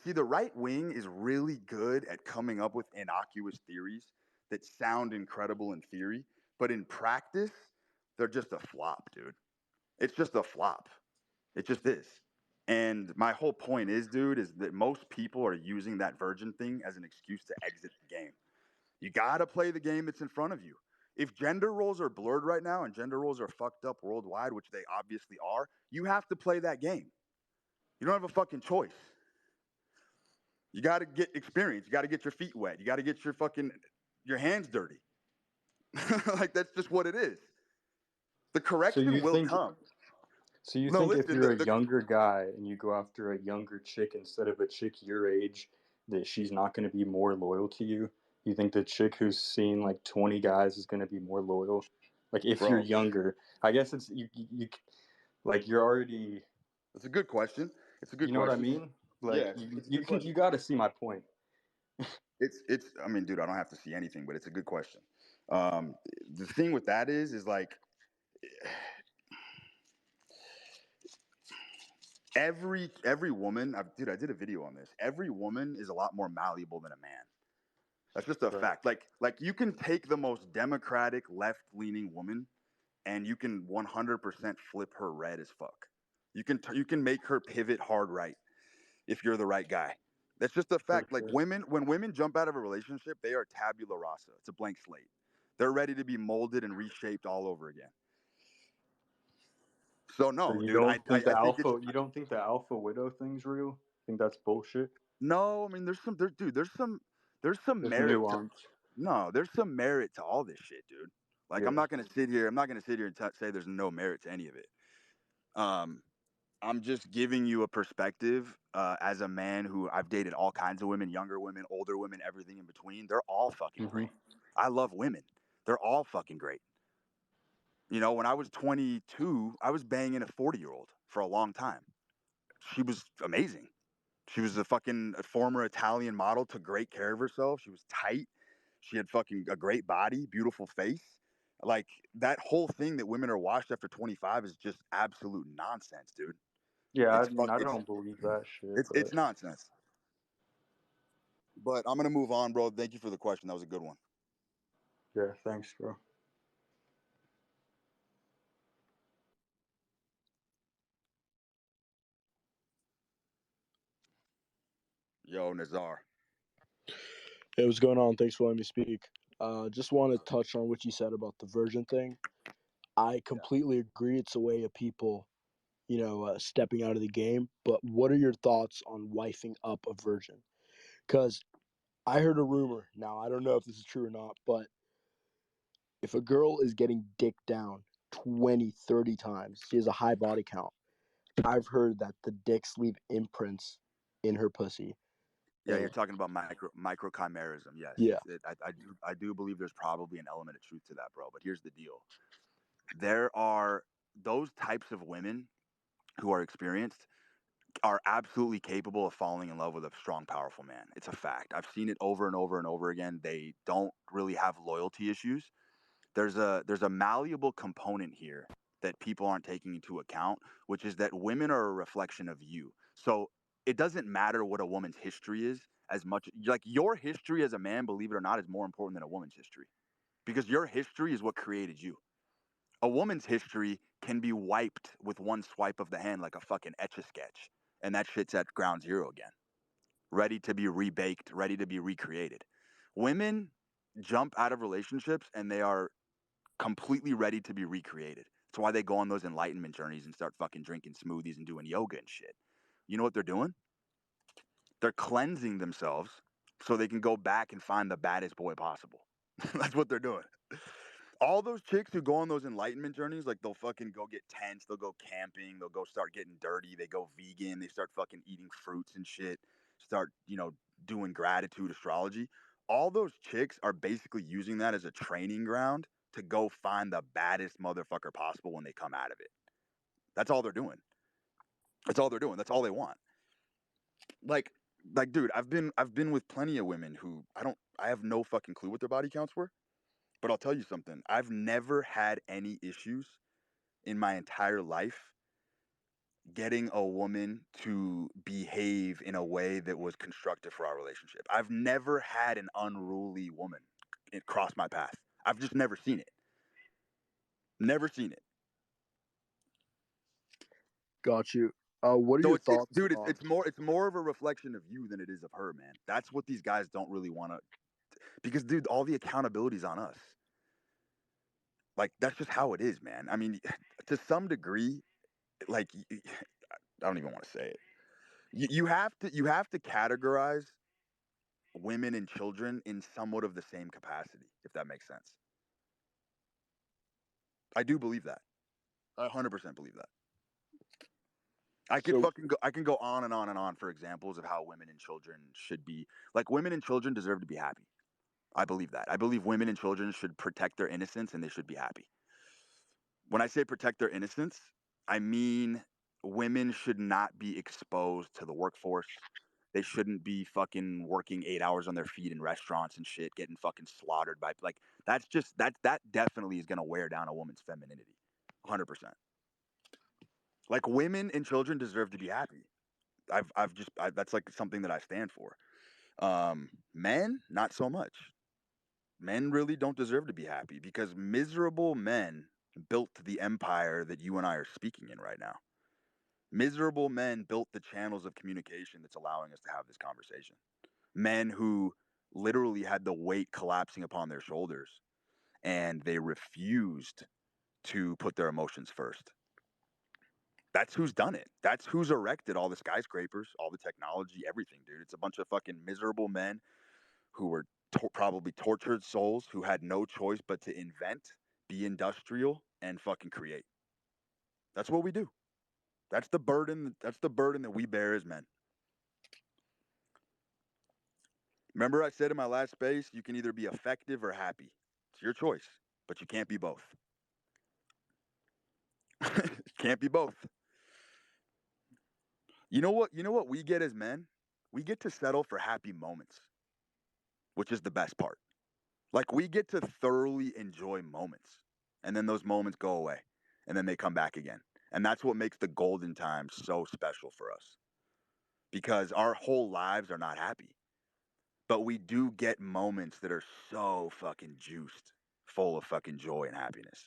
See, the right wing is really good at coming up with innocuous theories that sound incredible in theory, but in practice, they're just a flop, dude. It's just a flop. It just is. And my whole point is, dude, is that most people are using that virgin thing as an excuse to exit the game. You got to play the game that's in front of you. If gender roles are blurred right now and gender roles are fucked up worldwide, which they obviously are, you have to play that game. You don't have a fucking choice. You got to get experience. You got to get your feet wet. You got to get your hands dirty. Like that's just what it is. The So correction you will think come. so you No, think if listen. you're a younger guy and you go after a younger chick instead of a chick your age, that she's not going to be more loyal to you? You think the chick who's seen like 20 guys is going to be more loyal? Like if you're Bro, younger, I guess it's you like you're already, it's a good question. It's a good you know what I question. mean? Like Yeah, it's a good question. you got to see my point. It's. I mean, dude, I don't have to see anything, but it's a good question. Um, the thing with that is like every woman. Dude, I did a video on this. Every woman is a lot more malleable than a man. That's just a Right. fact. Like you can take the most democratic, left-leaning woman, and you can 100% flip her red as fuck. You can make her pivot hard right if you're the right guy. That's just a For fact. Like sure. when women jump out of a relationship, they are tabula rasa. It's a blank slate. They're ready to be molded and reshaped all over again. So So no, dude, I think it's you don't think the alpha widow thing's real? Think that's bullshit? no. I mean, there's some There's merit to nuance. no. There's some merit to all this shit, dude. Like Yeah. I'm not gonna sit here and say there's no merit to any of it. Um, I'm just giving you a perspective as a man who I've dated all kinds of women, younger women, older women, everything in between. They're all fucking Hmm. great. I love women. They're all fucking great. You know, when I was 22, I was banging a 40-year-old for a long time. She was amazing. She was a former Italian model, took great care of herself. She was tight. She had fucking a great body, beautiful face. Like that whole thing that women are washed after 25 is just absolute nonsense, dude. Yeah, I It's mean, fuck I don't believe that shit, it's but nonsense. But I'm gonna move on, bro. Thank you for the question. That was a good one. yeah, thanks, bro. Yo, Nazar. Hey, what's going on? Thanks for letting me speak. Just want to touch on what you said about the virgin thing. I Yeah. completely agree. It's a way of people, stepping out of the game. But what are your thoughts on wifing up a virgin? Because I heard a rumor. Now, I don't know if this is true or not, but if a girl is getting dick down 20, 30 times, she has a high body count. I've heard that the dicks leave imprints in her pussy. Yeah, you're And talking about micro chimerism. Yes, yeah, I do believe there's probably an element of truth to that, bro. But here's the deal: there are those types of women who are experienced are absolutely capable of falling in love with a strong, powerful man. It's a fact. I've seen it over and over and over again. They don't really have loyalty issues. There's a malleable component here that people aren't taking into account, which is that women are a reflection of you. So it doesn't matter what a woman's history is as much like your history as a man, believe it or not, is more important than a woman's history because your history is what created you. A woman's history can be wiped with one swipe of the hand like a fucking etch a sketch, and that shit's at ground zero again, ready to be rebaked, ready to be recreated. Women jump out of relationships and they are completely ready to be recreated. That's why they go on those enlightenment journeys and start fucking drinking smoothies and doing yoga and shit. You know what they're doing? They're cleansing themselves so they can go back and find the baddest boy possible. That's what they're doing. All those chicks who go on those enlightenment journeys, like they'll fucking go get tents, they'll go camping, they'll go start getting dirty, they go vegan, they start fucking eating fruits and shit, start, doing gratitude astrology. All those chicks are basically using that as a training ground to go find the baddest motherfucker possible when they come out of it. That's all they're doing. That's all they're doing. That's all they want. Like, dude, I've been with plenty of women who I have no fucking clue what their body counts were. But I'll tell you something. I've never had any issues in my entire life getting a woman to behave in a way that was constructive for our relationship. I've never had an unruly woman cross my path. I've just never seen it. Never seen it. Got you. What are So your it's thoughts dude, on? it's more of a reflection of you than it is of her, man. That's what these guys don't really want to, because dude, all the accountability's on us. Like that's just how it is, man. I mean, to some degree, like I don't even want to say it. You have to categorize women and children in somewhat of the same capacity, if that makes sense. I do believe that. I 100% believe that. So I can go on and on and on for examples of how women and children should be. Like women and children deserve to be happy. I believe that. I believe women and children should protect their innocence and they should be happy. When I say protect their innocence, I mean women should not be exposed to the workforce. They shouldn't be fucking working 8 hours on their feet in restaurants and shit, getting fucking slaughtered by like that definitely is gonna wear down a woman's femininity. 100%. Like women and children deserve to be happy. That's like something that I stand for. Men, not so much. Men really don't deserve to be happy because miserable men built the empire that you and I are speaking in right now. Miserable men built the channels of communication that's allowing us to have this conversation. Men who literally had the weight collapsing upon their shoulders and they refused to put their emotions first. That's who's done it. That's who's erected all the skyscrapers, all the technology, everything, dude. It's a bunch of fucking miserable men who were probably tortured souls who had no choice but to invent, be industrial, and fucking create. That's what we do. That's the burden. That's the burden that we bear as men. Remember, I said in my last space, you can either be effective or happy. It's your choice, but you can't be both. Can't be both. You know what? You know what we get as men? We get to settle for happy moments, which is the best part. Like we get to thoroughly enjoy moments, and then those moments go away, and then they come back again. And that's what makes the golden times so special for us because our whole lives are not happy. But we do get moments that are so fucking juiced, full of fucking joy and happiness.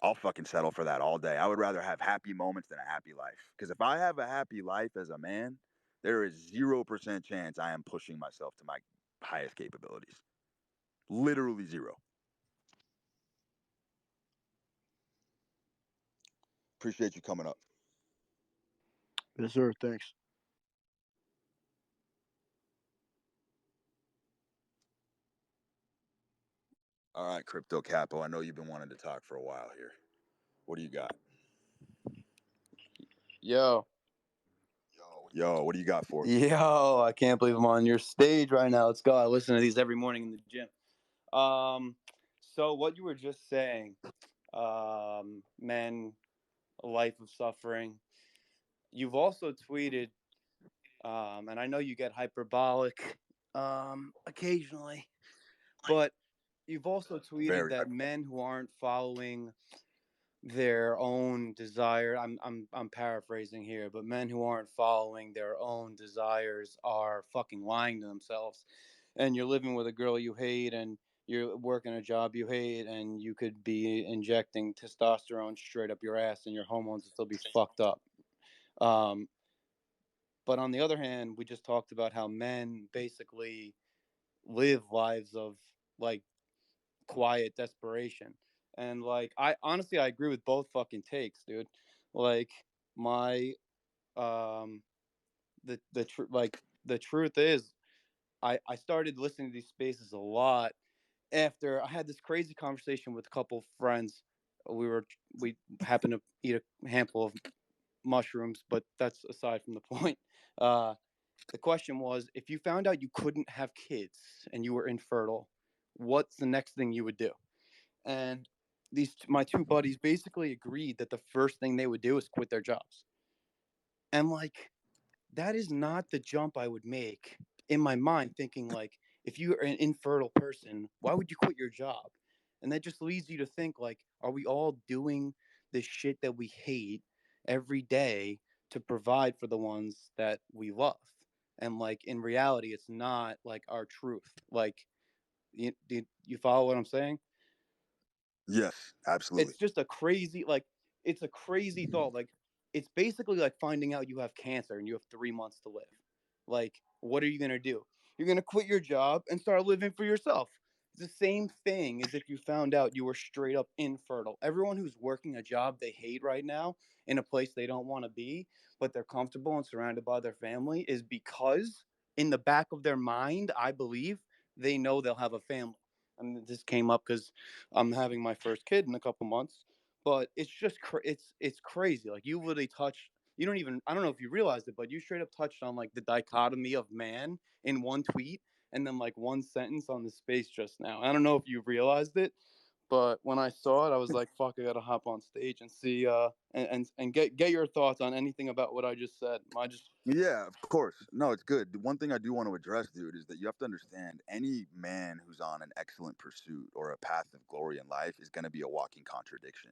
I'll fucking settle for that all day. I would rather have happy moments than a happy life. Because if I have a happy life as a man, there is 0% chance I am pushing myself to my highest capabilities. Literally zero. Appreciate you coming up. yes, sir. Thanks. All right, Crypto Capo. I know you've been wanting to talk for a while here. What do you got? Yo, Yo, what do you got for us? yo, I can't believe I'm on your stage right now. Let's go. I listen to these every morning in the gym. So what you were just saying, men, a life of suffering. you've also tweeted, and I know you get hyperbolic occasionally, but you've also tweeted Very that men who aren't following their own desire, I'm paraphrasing here, but men who aren't following their own desires are fucking lying to themselves. And you're living with a girl you hate, and you're working a job you hate, and you could be injecting testosterone straight up your ass, and your hormones will still be fucked up. Um, but on the other hand, we just talked about how men basically live lives of like quiet desperation. And like I honestly I agree with both fucking takes, dude. Like my um the truth is I started listening to these spaces a lot after I had this crazy conversation with a couple of friends. We happened to eat a handful of mushrooms, but that's aside from the point. Uh the question was, if you found out you couldn't have kids and you were infertile, what's the next thing you would do? And these my two buddies basically agreed that the first thing they would do is quit their jobs. And like that is not the jump I would make in my mind, thinking like, if you're an infertile person, why would you quit your job? And that just leads you to think like, are we all doing the shit that we hate every day to provide for the ones that we love? And like in reality, it's not like our truth. Like, you follow what I'm saying? Yes, absolutely. It's just a crazy like it's a crazy thought. Like it's basically like finding out you have cancer and you have 3 months to live. Like, what are you gonna do? You're gonna quit your job and start living for yourself. It's the same thing as if you found out you were straight up infertile. Everyone who's working a job they hate right now in a place they don't want to be, but they're comfortable and surrounded by their family, is because in the back of their mind, I believe, they know they'll have a family. I mean, this came up because I'm having my first kid in a couple months, but it's just it's crazy. Like you literally touched. You don't even. I don't know if you realized it, but you straight up touched on like the dichotomy of man in one tweet, and then like one sentence on the space just now. I don't know if you realized it, but when I saw it, I was like, "Fuck! I gotta hop on stage and see and get your thoughts on anything about what I just said." I just Yeah, of course. No, it's good. The one thing I do want to address, dude, is that you have to understand any man who's on an excellent pursuit or a path of glory in life is going to be a walking contradiction.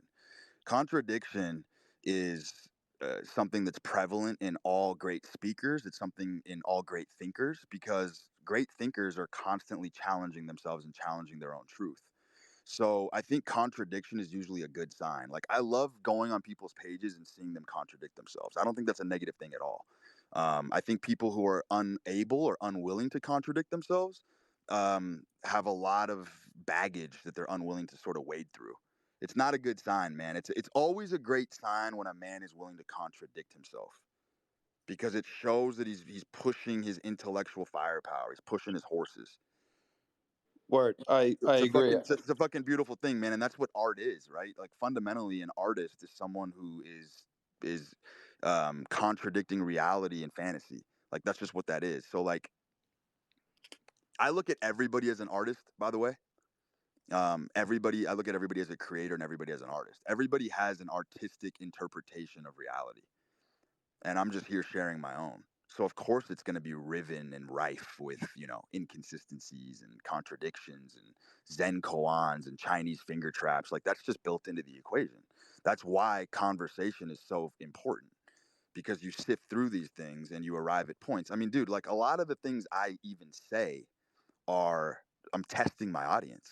Contradiction is something that's prevalent in all great speakers. It's something in all great thinkers because great thinkers are constantly challenging themselves and challenging their own truth. So I think contradiction is usually a good sign. Like I love going on people's pages and seeing them contradict themselves. I don't think that's a negative thing at all. I think people who are unable or unwilling to contradict themselves have a lot of baggage that they're unwilling to sort of wade through. It's not a good sign, man. It's always a great sign when a man is willing to contradict himself because it shows that he's pushing his intellectual firepower. He's pushing his horses. word. I agree. It's a fucking beautiful thing, man, and that's what art is, right? Like fundamentally, an artist is someone who is contradicting reality and fantasy. Like that's just what that is. So like, I look at everybody as an artist. By the way, I look at everybody as a creator and everybody as an artist. Everybody has an artistic interpretation of reality, and I'm just here sharing my own. So of course it's going to be riven and rife with inconsistencies and contradictions and Zen koans and Chinese finger traps. Like that's just built into the equation. That's why conversation is so important because you sift through these things and you arrive at points. I mean, dude, like a lot of the things I even say are I'm testing my audience.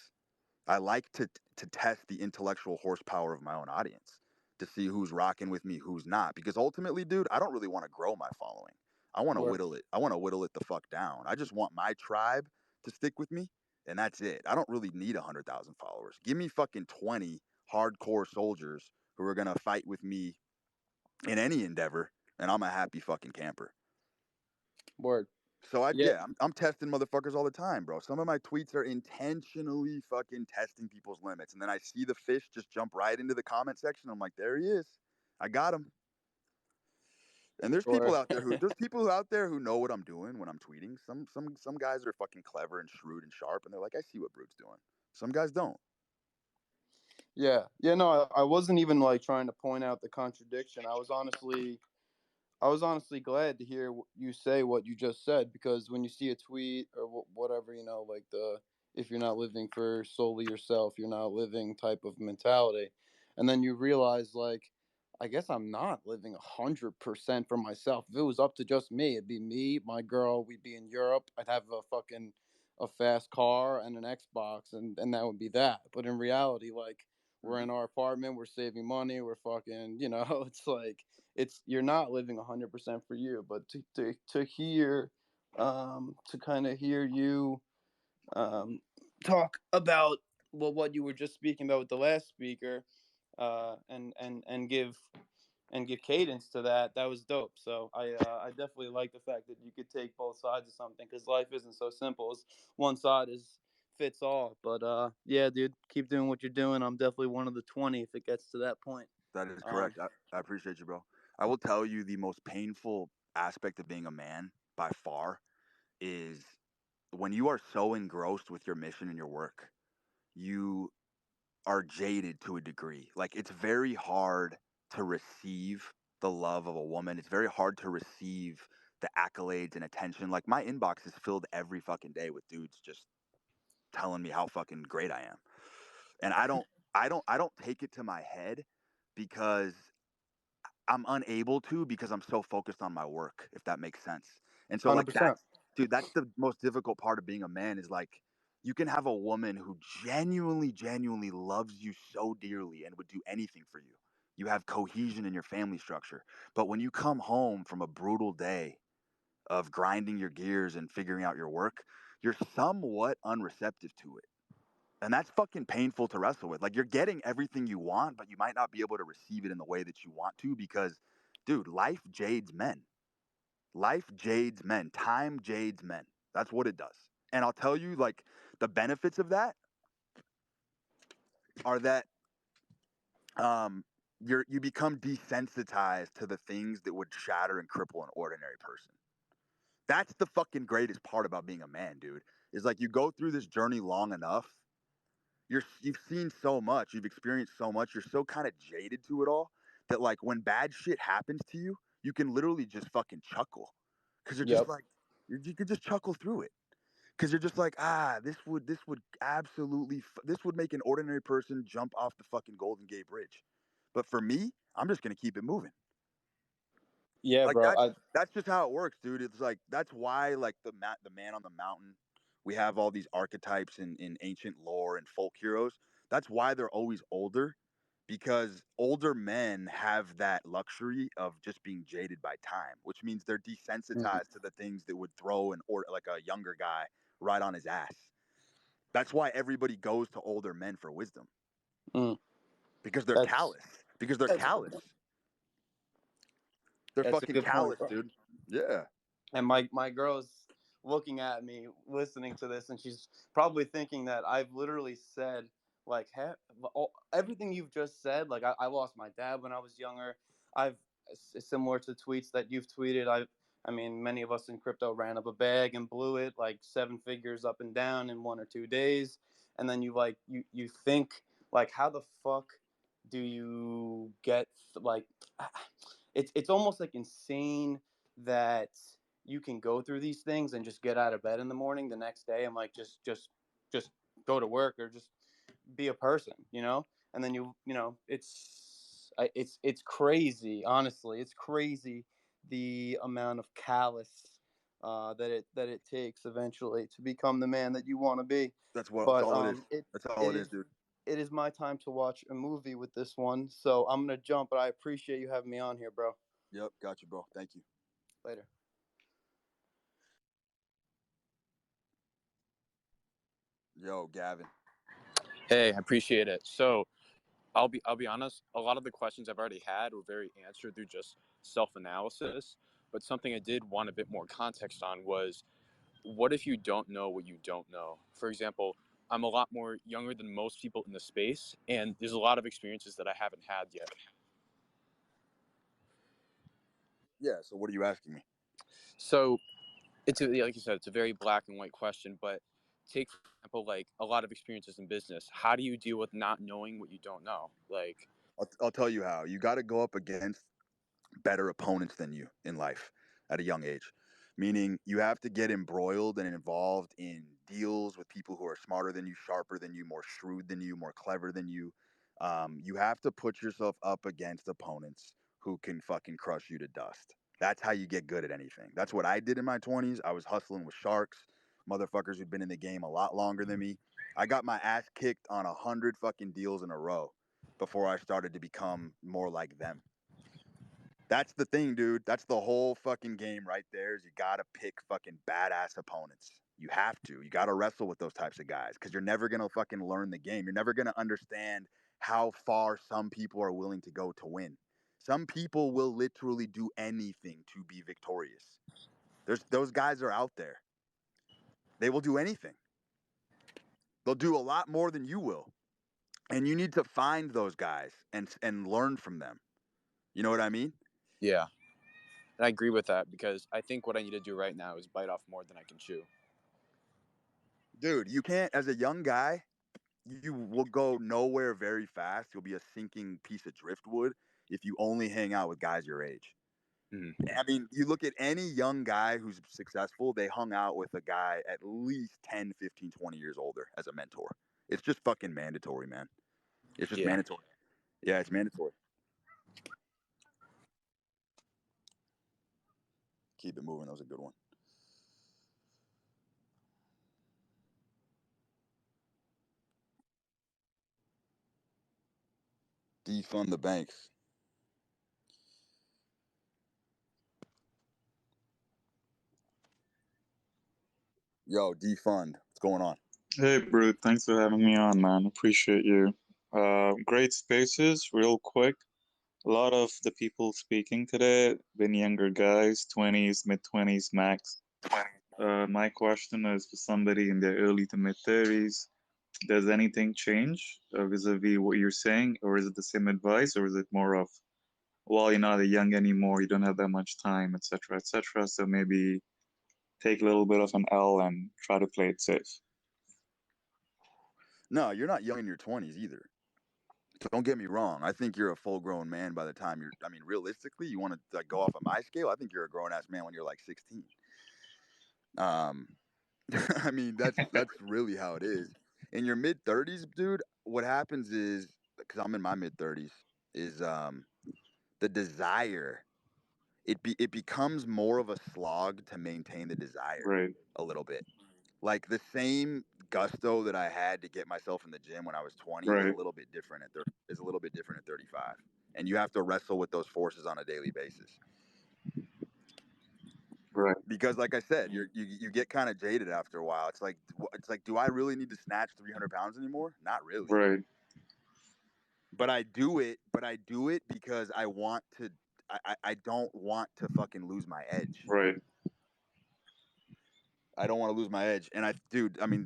I like to test the intellectual horsepower of my own audience to see who's rocking with me, who's not. Because ultimately, dude, I don't really want to grow my following. I want to Word. whittle it. I want to whittle it the fuck down. I just want my tribe to stick with me, and that's it. I don't really need 100,000 followers. Give me fucking 20 hardcore soldiers who are gonna fight with me in any endeavor, and I'm a happy fucking camper. Word. So Yeah. I'm testing motherfuckers all the time, bro. Some of my tweets are intentionally fucking testing people's limits, and then I see the fish just jump right into the comment section. I'm like, there he is. I got him. And Sure. there's people out there who know what I'm doing when I'm tweeting. Some guys are fucking clever and shrewd and sharp, and they're like, I see what Brute's doing. Some guys don't. Yeah. Yeah. No, I wasn't even like trying to point out the contradiction. I was honestly I was honestly glad to hear you say what you just said, because when you see a tweet or whatever, like if you're not living for solely yourself, you're not living type of mentality, and then you realize, like, I guess I'm not living 100% for myself. If it was up to just me, it'd be me, my girl. We'd be in Europe. I'd have a fast car and an Xbox, and that would be that. But in reality, like, we're in our apartment, we're saving money, we're fucking, it's like you're not living 100% for you. But to hear, to kind of hear you um, talk about, well, what you were just speaking about with the last speaker, and give cadence to that. That was dope. So I definitely like the fact that you could take both sides of something, because life isn't so simple as one side is fits all. But yeah, dude, keep doing what you're doing. I'm definitely one of the 20 if it gets to that point. That is Um, correct. I appreciate you, bro. I will tell you the most painful aspect of being a man by far is when you are so engrossed with your mission and your work, you are jaded to a degree. Like it's very hard to receive the love of a woman. It's very hard to receive the accolades and attention. Like my inbox is filled every fucking day with dudes just telling me how fucking great I am. And I don't take it to my head because I'm unable to because I'm so focused on my work, if that makes sense. And so like 100%. that's dude, that's the most difficult part of being a man is like you can have a woman who genuinely loves you so dearly and would do anything for you. You have cohesion in your family structure. But when you come home from a brutal day of grinding your gears and figuring out your work, you're somewhat unreceptive to it. And that's fucking painful to wrestle with. Like you're getting everything you want, but you might not be able to receive it in the way that you want to because, dude, life jades men. Life jades men. Time jades men. That's what it does. And I'll tell you, like, the benefits of that are that you become desensitized to the things that would shatter and cripple an ordinary person. That's the fucking greatest part about being a man, dude. Is like you go through this journey long enough, you've seen so much, you've experienced so much, you're so kind of jaded to it all that like when bad shit happens to you, you can literally just fucking chuckle because you're just Yep. like you could just chuckle through it because you're just like this would absolutely this would make an ordinary person jump off the fucking Golden Gate Bridge, but for me, I'm just gonna keep it moving. Yeah, Like bro. that's just how it works, dude. It's like that's why like the man on the mountain, we have all these archetypes in ancient lore and folk heroes. That's why they're always older, because older men have that luxury of just being jaded by time, which means they're Mm, desensitized to the things that would throw an or like a younger guy right on his ass. That's why everybody goes to older men for wisdom mm. because they're That's callous. Because they're that's callous. They're that's a fucking good point, callous, bro. dude. Yeah. And my girl's looking at me listening to this, and she's probably thinking that I've literally said, like, everything you've just said. Like, I lost my dad when I was younger. I've Similar to tweets that you've tweeted. I mean, many of us in crypto ran up a bag and blew it like 7 figures up and down in 1 or 2 days. And then you think, like, how the fuck do you get, like, it's almost like insane that you can go through these things and just get out of bed in the morning the next day and, like, just go to work or just be a person, and then it's crazy. Honestly, it's crazy the amount of callous that it takes eventually to become the man that you want to be. That's But all it is. it That's all it it is, is dude. it is my time to watch a movie with this one, so I'm gonna jump. But I appreciate you having me on here, bro. Yep, got you, bro. Thank you. Later. Yo, Gavin. Hey, I appreciate it. So I'll be honest, a lot of the questions I've already had were very answered through just self-analysis, but something I did want a bit more context on was what if you don't know what you don't know? For example, I'm a lot more younger than most people in the space, and there's a lot of experiences that I haven't had yet. Yeah, so what are you asking me? So like you said, it's a very black and white question, but take, for example, like a lot of experiences in business. How do you deal with not knowing what you don't know? Like, I'll tell you how. You got to go up against better opponents than you in life at a young age. Meaning you have to get embroiled and involved in deals with people who are smarter than you, sharper than you, more shrewd than you, more clever than you. You have to put yourself up against opponents who can fucking crush you to dust. That's how you get good at anything. That's what I did in my 20s. I was hustling with sharks, motherfuckers who'd been in the game a lot longer than me. I got my ass kicked on 100 fucking deals in a row before I started to become more like them. That's the thing, dude. That's the whole fucking game right there. Is you gotta pick fucking badass opponents. You have to. You gotta wrestle with those types of guys because you're never gonna fucking learn the game. You're never gonna understand how far some people are willing to go to win. Some people will literally do anything to be victorious. Those guys are out there. They will do anything. They'll do a lot more than you will. And you need to find those guys and learn from them. You know what I mean? Yeah. And I agree with that because I think what I need to do right now is bite off more than I can chew. Dude, you can't, as a young guy, you will go nowhere very fast. You'll be a sinking piece of driftwood if you only hang out with guys your age. Mhm. I mean, you look at any young guy who's successful, they hung out with a guy at least 10, 15, 20 years older as a mentor. It's just fucking mandatory, man. It's just Yeah. mandatory. Yeah, it's mandatory. Keep it moving. That was a good one. Defund the banks. Yo, defund. What's going on? Hey, Brute. Thanks for having me on, man. Appreciate you. Great spaces, real quick. A lot of the people speaking today been younger guys, 20s, mid 20s max. My question is for somebody in their early to mid 30s. Does anything change vis-a-vis what you're saying, or is it the same advice, or is it more of, well, you're not young anymore, you don't have that much time, etc., etc., so maybe take a little bit of an L and try to play it safe? No, you're not young in your 20s either. Don't get me wrong. I think you're a full grown man by the time you're. I mean, realistically, you want to like go off of my scale. I think you're a grown ass man when you're like 16. Um, I mean, that's really how it is. In your mid 30s, dude, what happens is because I'm in my mid 30s, is the desire. It becomes more of a slog to maintain the desire Right, a little bit. Like the same gusto that I had to get myself in the gym when I was 20 is a right, little bit different at is a little bit different at 35. And you have to wrestle with those forces on a daily basis. right, Because like I said, you get kind of jaded after a while. It's like do I really need to snatch 300 pounds anymore? Not really. right, But I do it because I want to I don't want to fucking lose my edge. right, I don't want to lose my edge. And I mean,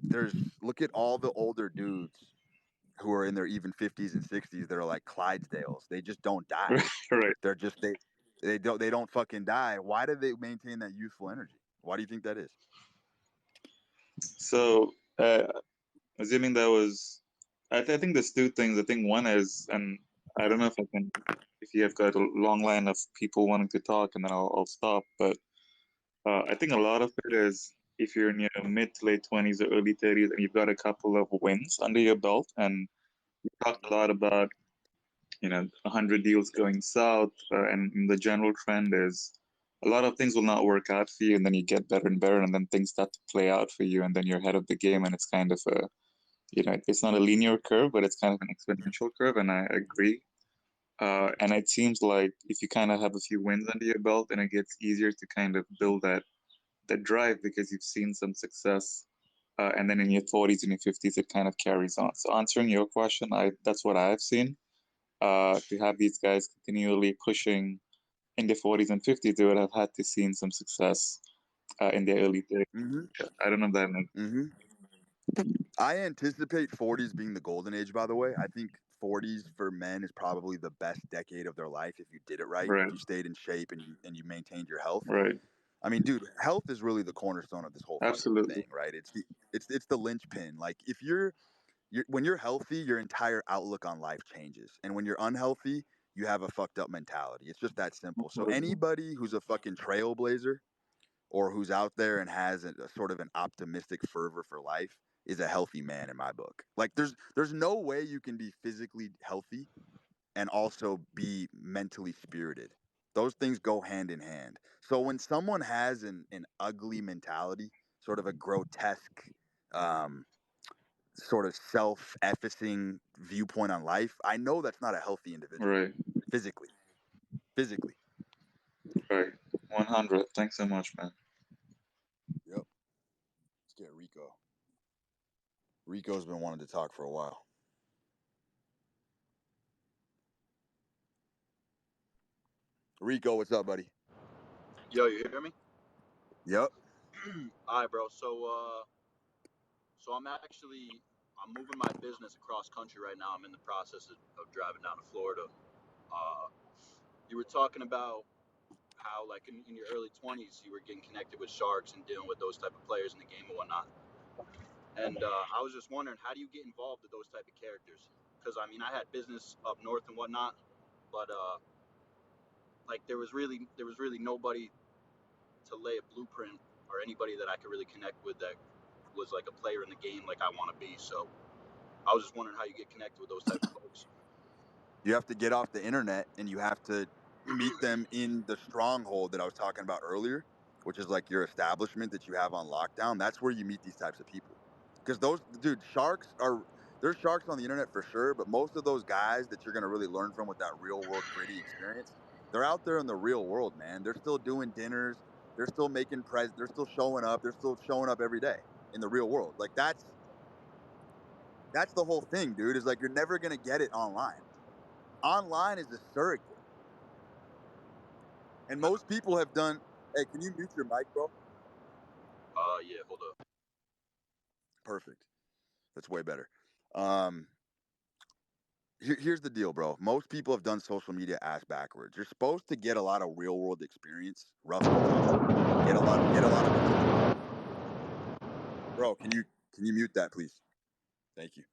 look at all the older dudes who are in their even 50s and 60s that are like Clydesdales. They just don't die. right. They're just they don't fucking die. Why do they maintain that youthful energy? Why do you think that is? So, assuming that was, I think there's two things. I think one is, and I don't know if I can, if you have got a long line of people wanting to talk, and then I'll stop. But I think a lot of it is if you're in your mid to late 20s or early 30s, and you've got a couple of wins under your belt, and you talked a lot about 100 deals going south, and the general trend is a lot of things will not work out for you, and then you get better and better, and then things start to play out for you, and then you're ahead of the game, and it's kind of a, it's not a linear curve, but it's kind of an exponential curve, and I agree. And it seems like if you kind of have a few wins under your belt, then it gets easier to kind of build that drive because you've seen some success. And then in your 40s and your 50s, it kind of carries on. So answering your question, that's what I've seen. To have these guys continually pushing in their 40s and 50s, they would have had to seen some success in their early 30s. Mm-hmm. I don't know if that makes Mm-hmm. I anticipate 40s being the golden age. By the way, I think 40s for men is probably the best decade of their life if you did it right. right, If you stayed in shape and you maintained your health. right, I mean, dude, health is really the cornerstone of this whole fucking absolutely, thing, right? It's the linchpin. Like if you're when you're healthy, your entire outlook on life changes, and when you're unhealthy, you have a fucked up mentality. It's just that simple. So anybody who's a fucking trailblazer or who's out there and has a sort of an optimistic fervor for life is a healthy man in my book. Like there's no way you can be physically healthy and also be mentally spirited. Those things go hand in hand. So when someone has an ugly mentality, sort of a grotesque, um, sort of self-effacing viewpoint on life, I know that's not a healthy individual Right. physically. Physically. Right. 100. Thanks so much, man. Yep. Let's get Rico. Rico's been wanting to talk for a while. Rico, what's up, buddy? Yo, you hear me? Yep. All right, bro. So I'm moving my business across country right now. I'm in the process of driving down to Florida. You were talking about how, like, in your early 20s, you were getting connected with sharks and dealing with those type of players in the game and whatnot. And I was just wondering, how do you get involved with those type of characters? Because I mean, I had business up north and whatnot, but like there was really nobody to lay a blueprint or anybody that I could really connect with that was like a player in the game like I want to be. So I was just wondering how you get connected with those type of folks. You have to get off the internet and you have to meet them in the stronghold that I was talking about earlier, which is like your establishment that you have on lockdown. That's where you meet these types of people. Because there's sharks on the internet for sure, but most of those guys that you're going to really learn from with that real world gritty experience, they're out there in the real world, man. They're still doing dinners. They're still they're still showing up. They're still showing up every day in the real world. Like that's the whole thing, dude, is like you're never going to get it online. Online is a surrogate. And most people have done. Hey, can you mute your mic, bro? Yeah, hold up. Perfect. That's way better. Here's the deal, bro. Most people have done social media ass backwards. You're supposed to get a lot of real world experience, rough and tough. Get a lot of. Bro, can you mute that, please? Thank you.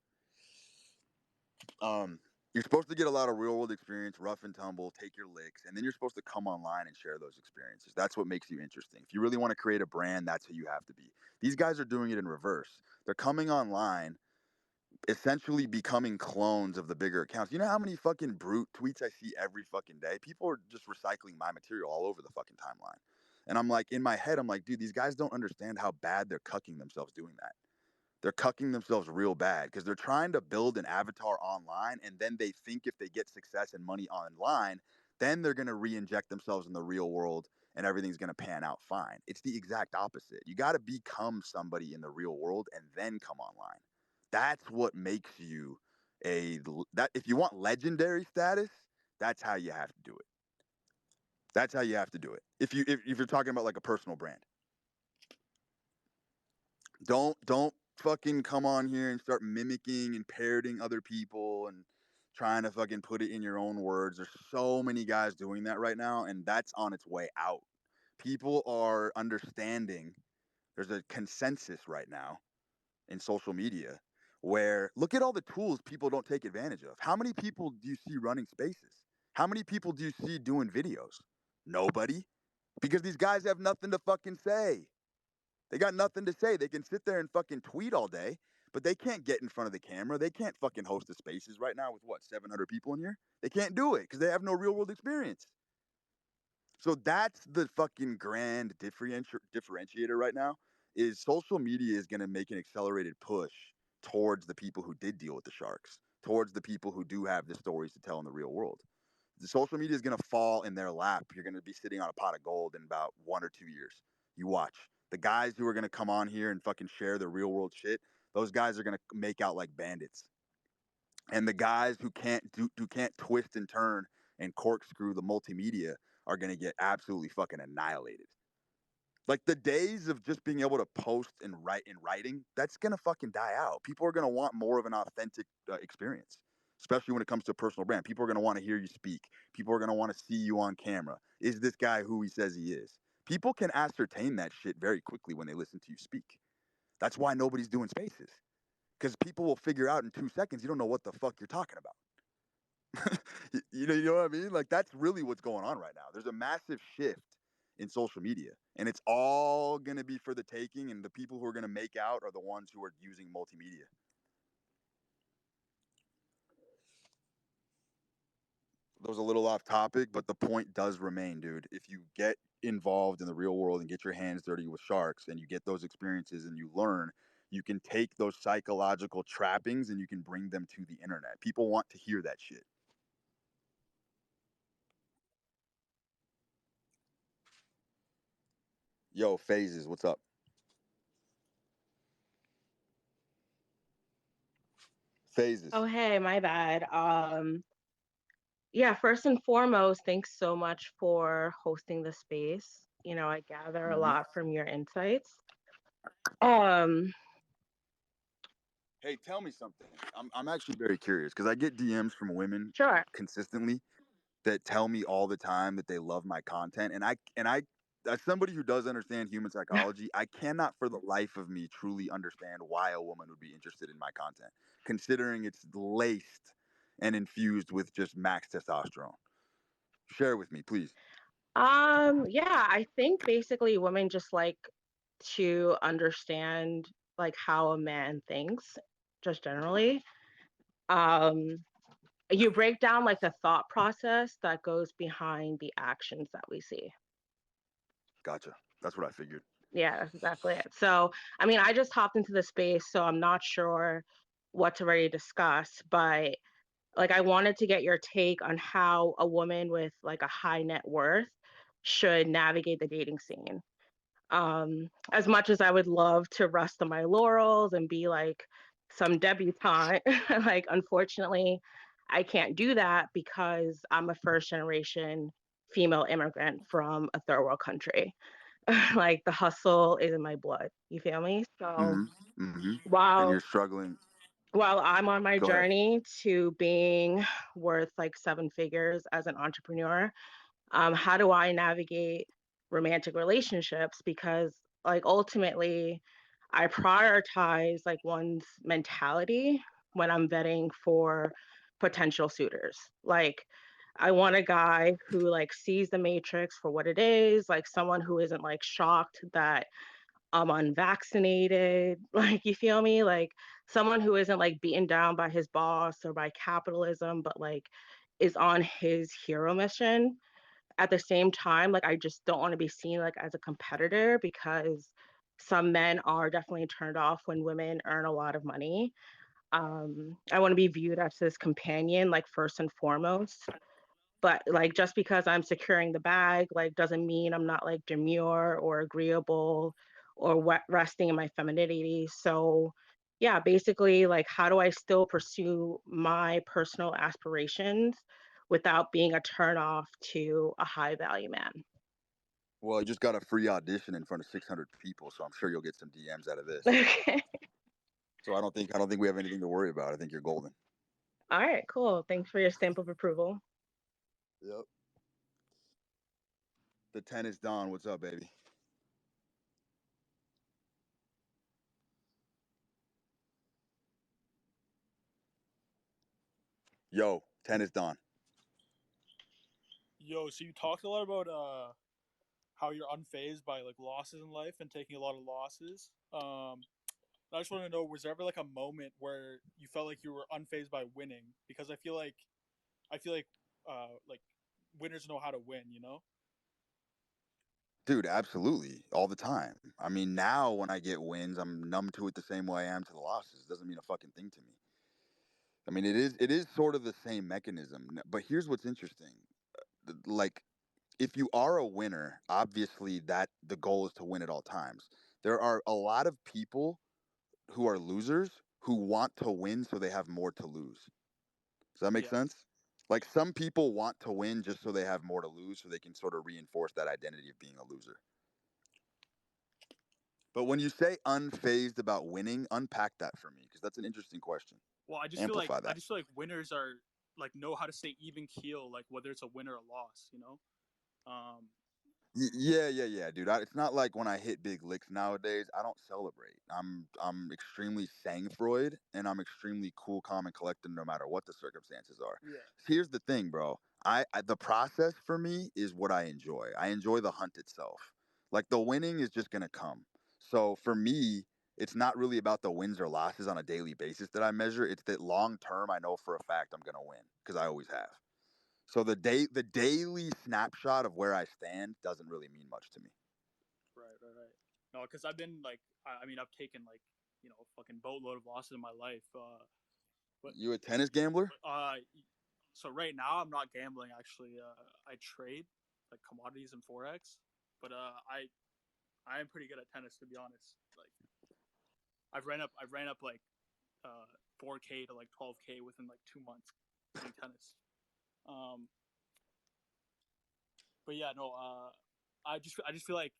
You're supposed to get a lot of real world experience, rough and tumble, take your licks, and then you're supposed to come online and share those experiences. That's what makes you interesting. If you really want to create a brand, that's who you have to be. These guys are doing it in reverse. They're coming online, essentially becoming clones of the bigger accounts. You know how many fucking brute tweets I see every fucking day? People are just recycling my material all over the fucking timeline. And I'm like, in my head, I'm like, dude, these guys don't understand how bad they're cucking themselves doing that. They're cucking themselves real bad because they're trying to build an avatar online, and then they think if they get success and money online, then they're going to re-inject themselves in the real world and everything's going to pan out fine. It's the exact opposite. You got to become somebody in the real world and then come online. That's what makes you that if you want legendary status, that's how you have to do it. That's how you have to do it. If you're talking about like a personal brand. Don't fucking come on here and start mimicking and parroting other people and trying to fucking put it in your own words. There's so many guys doing that right now, and that's on its way out. People are understanding there's a consensus right now in social media where look at all the tools people don't take advantage of. How many people do you see running spaces? How many people do you see doing videos? Nobody. Because these guys have nothing to fucking say. They got nothing to say. They can sit there and fucking tweet all day, but they can't get in front of the camera. They can't fucking host the spaces right now with what, 700 people in here? They can't do it because they have no real world experience. So that's the fucking grand differentiator right now is social media is going to make an accelerated push towards the people who did deal with the sharks, towards the people who do have the stories to tell in the real world. The social media is going to fall in their lap. You're going to be sitting on a pot of gold in about 1 or 2 years. You watch. The guys who are going to come on here and fucking share the real world shit, those guys are going to make out like bandits. And the guys who can't twist and turn and corkscrew the multimedia are going to get absolutely fucking annihilated. Like the days of just being able to post and write in writing, that's going to fucking die out. People are going to want more of an authentic experience, especially when it comes to a personal brand. People are going to want to hear you speak. People are going to want to see you on camera. Is this guy who he says he is? People can ascertain that shit very quickly when they listen to you speak. That's why nobody's doing spaces. Because people will figure out in 2 seconds you don't know what the fuck you're talking about. You know what I mean? Like that's really what's going on right now. There's a massive shift in social media, and it's all going to be for the taking. And the people who are going to make out are the ones who are using multimedia. That was a little off topic, but the point does remain, dude. If you get involved in the real world and get your hands dirty with sharks, and you get those experiences and you learn, you can take those psychological trappings and you can bring them to the internet. People want to hear that shit. Yo, Phases, what's up? Phases. Oh, hey, my bad. Yeah, first and foremost, thanks so much for hosting the space. I gather a Mm-hmm. lot from your insights. Um, Hey, tell me something. I'm actually very curious because I get DMs from women sure. consistently that tell me all the time that they love my content, and I as somebody who does understand human psychology, I cannot for the life of me truly understand why a woman would be interested in my content, considering it's laced and infused with just max testosterone. Share with me, please. Yeah, I think basically women just like to understand like how a man thinks, just generally. Um, you break down like the thought process that goes behind the actions that we see. Gotcha. That's what I figured. Yeah, that's exactly it. So, I mean, I just hopped into the space, so I'm not sure what to really discuss, but like I wanted to get your take on how a woman with like a high net worth should navigate the dating scene. As much as I would love to rest on my laurels and be like some debutante, like unfortunately, I can't do that because I'm a first generation female immigrant from a third world country. Like the hustle is in my blood. You feel me? So Mm-hmm. Mm-hmm. And while you're struggling. while I'm on my Go ahead. journey to being worth like seven figures as an entrepreneur, how do I navigate romantic relationships? Because like ultimately, I prioritize like one's mentality when I'm vetting for potential suitors. Like I want a guy who like sees the matrix for what it is, like someone who isn't like shocked that I'm unvaccinated. Like, you feel me? Like someone who isn't like beaten down by his boss or by capitalism, but like is on his hero mission. At the same time, like I just don't want to be seen like as a competitor because some men are definitely turned off when women earn a lot of money. I want to be viewed as this companion, like first and foremost. But like just because I'm securing the bag, like doesn't mean I'm not like demure or agreeable or resting in my femininity. So yeah, basically like how do I still pursue my personal aspirations without being a turn off to a high value man? Well, you just got a free audition in front of 600 people, so I'm sure you'll get some DMs out of this. Okay. So I don't think we have anything to worry about. I think you're golden. All right, cool. Thanks for your stamp of approval. Yep. The 10 is Don. What's up, baby? Yo, 10 is Don. Yo, so you talked a lot about how you're unfazed by like losses in life and taking a lot of losses. I just want to know, was there ever like a moment where you felt like you were unfazed by winning? Because I feel like winners know how to win, you know? Dude, absolutely. All the time. I mean, now when I get wins, I'm numb to it the same way I am to the losses. It doesn't mean a fucking thing to me. I mean, it is sort of the same mechanism. But here's what's interesting. Like if you are a winner, obviously that the goal is to win at all times. There are a lot of people who are losers who want to win so they have more to lose. Does that make Yeah. sense? Like some people want to win just so they have more to lose so they can sort of reinforce that identity of being a loser. But when you say unfazed about winning, unpack that for me because that's an interesting question. Well, Amplify I that. just feel like winners are like know how to stay even keel, like whether it's a win or a loss, you know? Um, Yeah, dude. It's not like when I hit big licks nowadays, I don't celebrate. I'm extremely sang-froid, and I'm extremely cool, calm, and collected no matter what the circumstances are. Yeah. Here's the thing, bro. The process for me is what I enjoy. I enjoy the hunt itself. Like the winning is just gonna come. So for me, it's not really about the wins or losses on a daily basis that I measure. It's that long term, I know for a fact I'm gonna win because I always have. So the daily snapshot of where I stand doesn't really mean much to me. Right. No, because I've been like, I mean, I've taken like, a fucking boatload of losses in my life. But You a tennis gambler? so right now I'm not gambling actually. I trade like commodities and forex, but I am pretty good at tennis to be honest. Like I've ran up like 4K to like 12K within like 2 months playing tennis. Um, but yeah, no. I just feel like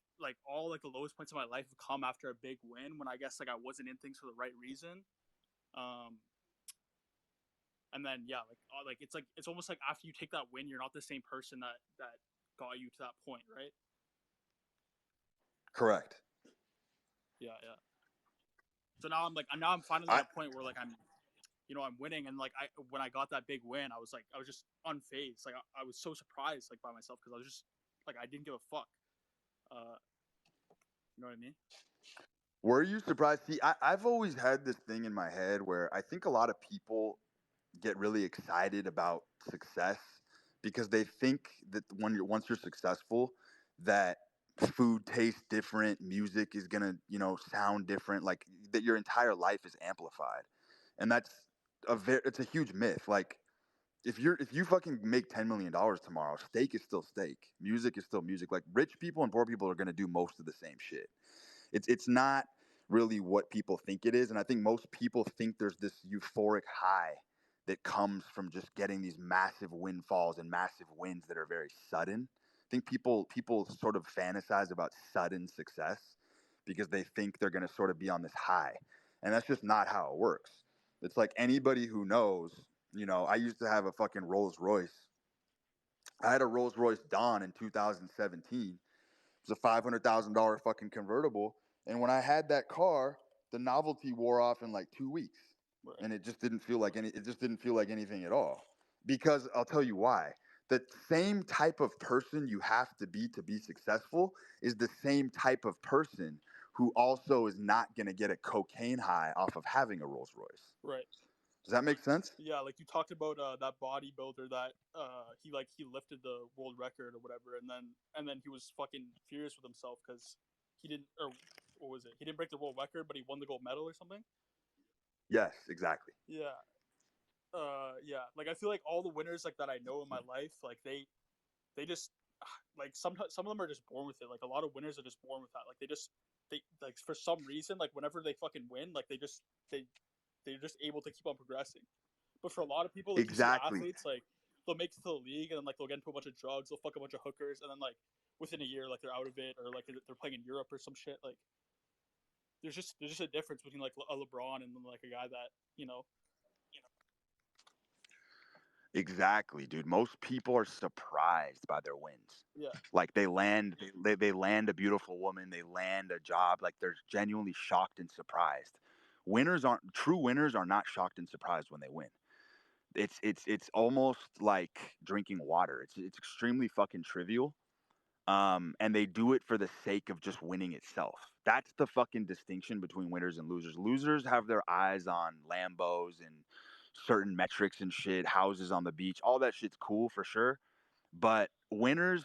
all like the lowest points of my life have come after a big win when I guess like I wasn't in things for the right reason. Um, and then yeah, like it's almost like after you take that win, you're not the same person that got you to that point, right? Correct. Yeah. So now I'm finally I at a point where like I'm winning, and like when I got that big win, I was just unfazed. Like I was so surprised like by myself because I was just like I didn't give a fuck. Uh, you know what I mean? Were you surprised? See, I've always had this thing in my head where I think a lot of people get really excited about success because they think that once you're successful, that food tastes different, music is gonna sound different, like that your entire life is amplified, and that's it's a huge myth. Like if you fucking make $10 million tomorrow, steak is still steak, music is still music. Like rich people and poor people are gonna do most of the same shit. It's not really what people think it is, and I think most people think there's this euphoric high that comes from just getting these massive windfalls and massive wins that are very sudden. I think people sort of fantasize about sudden success because they think they're going to sort of be on this high, and that's just not how it works. It's like anybody who knows, I used to have a fucking Rolls Royce. I had a Rolls Royce Dawn in 2017. It was a $500,000 fucking convertible. And when I had that car, the novelty wore off in like 2 weeks, Right. and it just didn't feel like anything at all. Because I'll tell you why. The same type of person you have to be successful is the same type of person who also is not going to get a cocaine high off of having a Rolls Royce. Right. Does that make sense? Yeah, like you talked about that bodybuilder that he lifted the world record or whatever, and then he was fucking furious with himself because he didn't, or what was it? He didn't break the world record, but he won the gold medal or something. Yes, exactly. Yeah. Yeah. Like I feel like all the winners like that I know in my life, like they just like sometimes some of them are just born with it. Like a lot of winners are just born with that. Like they like for some reason like whenever they fucking win, like they're just able to keep on progressing. But for a lot of people, like you see Exactly. athletes, like they'll make it to the league and then like they'll get into a bunch of drugs, they'll fuck a bunch of hookers, and then like within a year, like they're out of it, or like they're playing in Europe or some shit. Like there's just a difference between like a LeBron and like a guy that Exactly, dude. Most people are surprised by their wins. yeah, Like they land a beautiful woman, they land a job, like they're genuinely shocked and surprised. True winners are not shocked and surprised when they win. It's almost like drinking water. It's extremely fucking trivial. And they do it for the sake of just winning itself. That's the fucking distinction between winners and losers. Losers have their eyes on Lambos and certain metrics and shit, houses on the beach. All that shit's cool for sure. But winners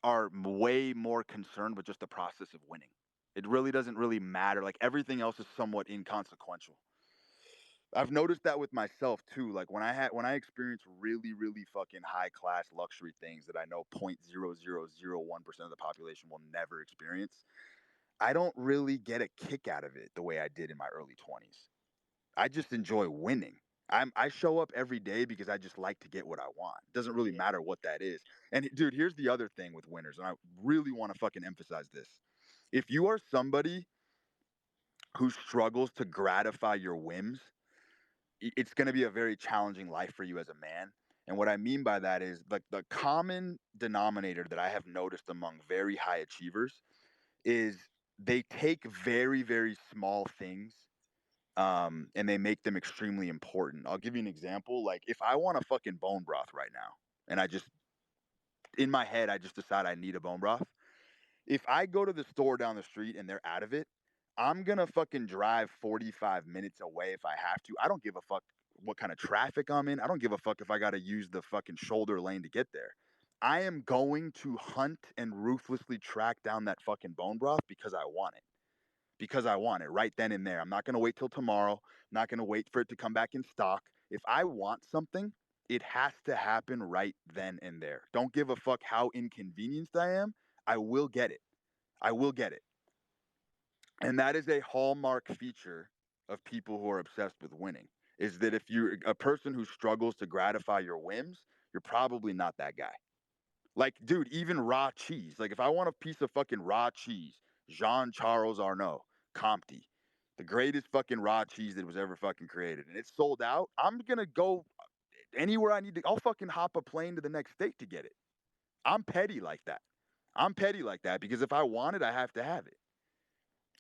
are way more concerned with just the process of winning. It really doesn't really matter. Like everything else is somewhat inconsequential. I've noticed that with myself too. Like when I experience really fucking high class luxury things that I know 0.0001% of the population will never experience, I don't really get a kick out of it the way I did in my early 20s. I just enjoy winning. I show up every day because I just like to get what I want. It doesn't really yeah, matter what that is. And dude, here's the other thing with winners, and I really want to fucking emphasize this. If you are somebody who struggles to gratify your whims, it's going to be a very challenging life for you as a man And what I mean by that is like the common denominator that I have noticed among very high achievers is they take very, very small things and they make them extremely important. I'll give you an example. Like if I want a fucking bone broth right now, and I just in my head I just decide I need a bone broth. If I go to the store down the street and they're out of it, I'm gonna fucking drive 45 minutes away if I have to. I don't give a fuck what kind of traffic I'm in. I don't give a fuck if I gotta use the fucking shoulder lane to get there. I am going to hunt and ruthlessly track down that fucking bone broth because I want it. Because I want it right then and there. I'm not gonna wait till tomorrow. I'm not gonna wait for it to come back in stock. If I want something, it has to happen right then and there. Don't give a fuck how inconvenienced I am. I will get it. I will get it. And that is a hallmark feature of people who are obsessed with winning. Is that if you're a person who struggles to gratify your whims, you're probably not that guy. Like, dude, even raw cheese. Like, if I want a piece of fucking raw cheese, Jean Charles Arnault, Comte, the greatest fucking raw cheese that was ever fucking created, and it's sold out, I'm gonna go anywhere I need to. I'll fucking hop a plane to the next state to get it. I'm petty like that. I'm petty like that because if I want it, I have to have it.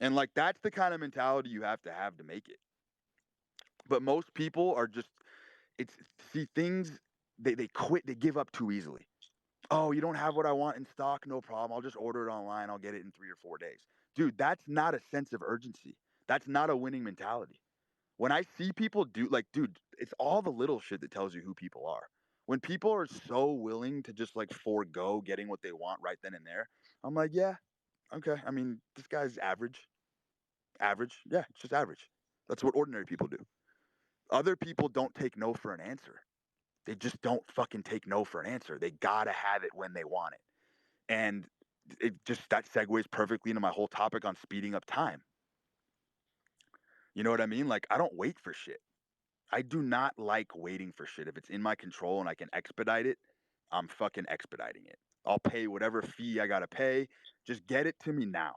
And like that's the kind of mentality you have to make it. But most people are just it's see things they quit, they give up too easily. Oh, you don't have what I want in stock? No problem. I'll just order it online. I'll get it in 3 or 4 days. Dude, that's not a sense of urgency. That's not a winning mentality. When I see people do like, dude, it's all the little shit that tells you who people are. When people are so willing to just like forego getting what they want right then and there, I'm like, yeah, okay. I mean, this guy's average. Average. Yeah, it's just average. That's what ordinary people do. Other people don't take no for an answer. They just don't fucking take no for an answer. They gotta have it when they want it. And it just that segues perfectly into my whole topic on speeding up time. You know what I mean? Like I don't wait for shit. I do not like waiting for shit. If it's in my control and I can expedite it, I'm fucking expediting it. I'll pay whatever fee I gotta pay. Just get it to me now.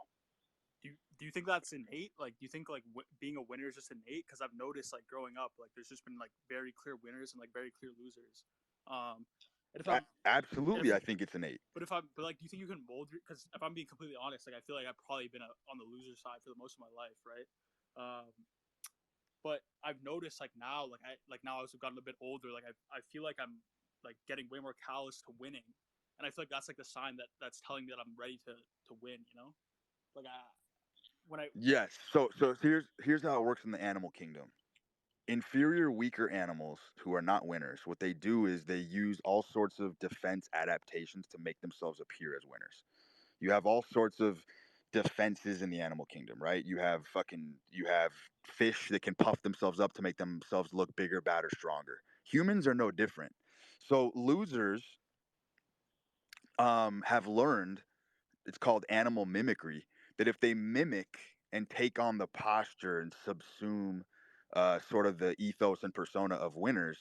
Do you think that's innate? Like, do you think like being a winner is just innate? Because I've noticed like growing up, like there's just been like very clear winners and like very clear losers. And if I'm Absolutely, I think it's innate. but like, do you think you can mold? Because if I'm being completely honest, like I feel like I've probably been on the loser side for the most of my life, right? Um, but I've noticed like now, like now as I've gotten a bit older, like I feel like I'm like getting way more callous to winning, and I feel like that's like the sign that's telling me that I'm ready to win. You know, like when I Yes. So here's how it works in the animal kingdom. Inferior, weaker animals who are not winners, what they do is they use all sorts of defense adaptations to make themselves appear as winners. You have all sorts of defenses in the animal kingdom, right? You have fish that can puff themselves up to make themselves look bigger, badder, stronger. Humans are no different. So losers have learned, it's called animal mimicry, that if they mimic and take on the posture and subsume sort of the ethos and persona of winners,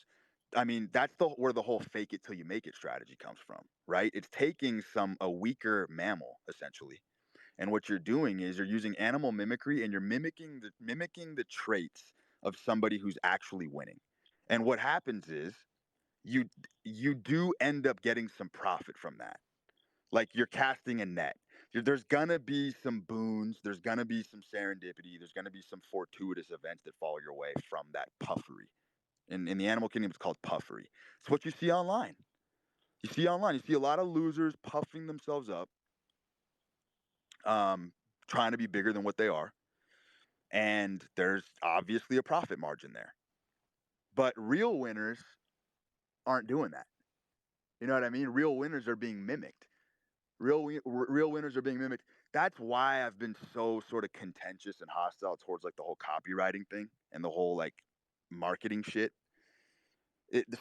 I mean, that's where the whole fake it till you make it strategy comes from, right? It's taking a weaker mammal essentially, and what you're doing is you're using animal mimicry and you're mimicking the traits of somebody who's actually winning. And what happens is you you do end up getting some profit from that. Like you're casting a net. There's gonna be some boons. There's gonna be some serendipity. There's gonna be some fortuitous events that fall your way from that puffery. In the animal kingdom, it's called puffery. It's what you see online. You see online. You see a lot of losers puffing themselves up, um, trying to be bigger than what they are, and there's obviously a profit margin there. But real winners aren't doing that. You know what I mean? Real winners are being mimicked. Real winners are being mimicked. That's why I've been so sort of contentious and hostile towards like the whole copywriting thing and the whole like marketing shit.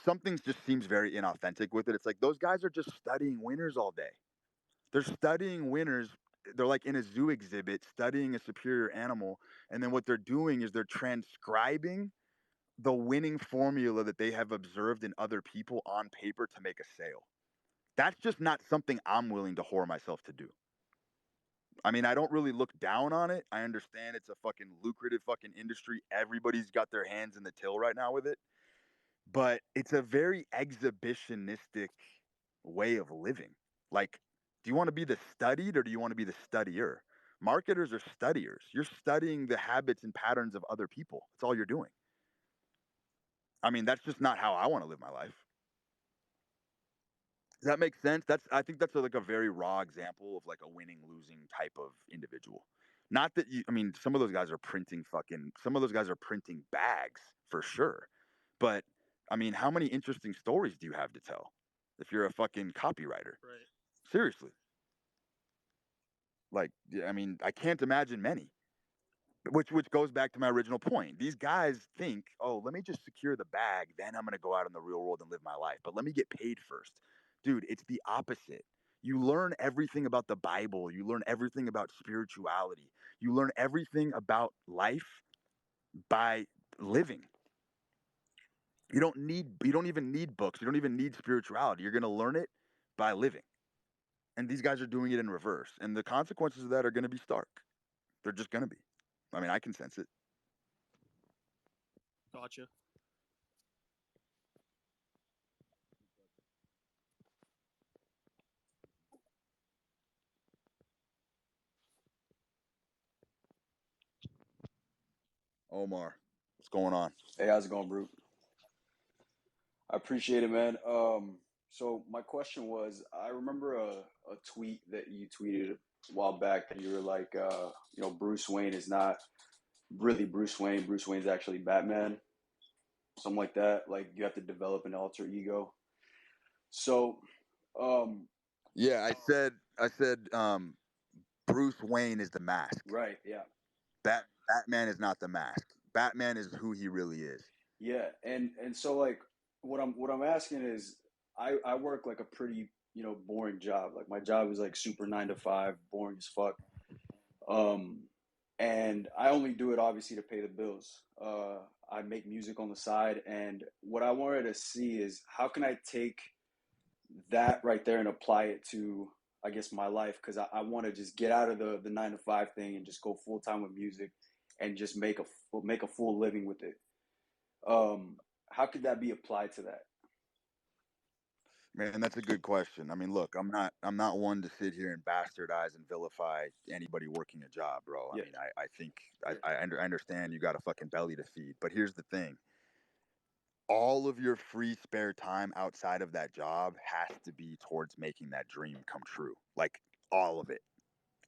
Something just seems very inauthentic with it. It's like those guys are just studying winners all day. They're studying winners. They're like in a zoo exhibit studying a superior animal, and then what they're doing is they're transcribing the winning formula that they have observed in other people on paper to make a sale. That's just not something I'm willing to whore myself to do. I mean, I don't really look down on it. I understand it's a fucking lucrative fucking industry. Everybody's got their hands in the till right now with it. but it's a very exhibitionistic way of living. Like, do you want to be the studied or do you want to be the studier? Marketers are studiers. You're studying the habits and patterns of other people. That's all you're doing. I mean, that's just not how I want to live my life. Does that make sense? I think that's like a very raw example of like a winning losing type of individual. Not that you, I mean, some of those guys are printing some of those guys are printing bags for sure. But I mean, how many interesting stories do you have to tell if you're a fucking copywriter? Right. Seriously. Like, I mean, I can't imagine many. Which goes back to my original point. These guys think, oh, let me just secure the bag, then I'm gonna go out in the real world and live my life. But let me get paid first. Dude, it's the opposite. You learn everything about the Bible, you learn everything about spirituality, you learn everything about life by living. You don't even need books, you don't even need spirituality. You're gonna learn it by living. And these guys are doing it in reverse. And the consequences of that are gonna be stark. They're just gonna be. I mean, I can sense it. Gotcha. Omar, what's going on? Hey, how's it going, Brute? I appreciate it, man. So my question was, I remember a tweet that you tweeted a while back that you were like, Bruce Wayne is not really Bruce Wayne. Bruce Wayne's actually Batman, something like that. Like you have to develop an alter ego. So, um, Yeah, I said Bruce Wayne is the mask. right, yeah, Batman is not the mask. Batman is who he really is. yeah, and so like what I'm asking is, I work like a pretty boring job. Like my job is like super 9 to 5, boring as fuck. Um, and I only do it obviously to pay the bills. I make music on the side, and what I wanted to see is how can I take that right there and apply it to, I guess, my life, because I want to just get out of the 9 to 5 thing and just go full time with music and just make a full living with it. How could that be applied to that? Man, that's a good question. I mean, look, I'm not one to sit here and bastardize and vilify anybody working a job, bro. I Yeah, mean, I think I understand you got a fucking belly to feed, but here's the thing. All of your free spare time outside of that job has to be towards making that dream come true. Like all of it.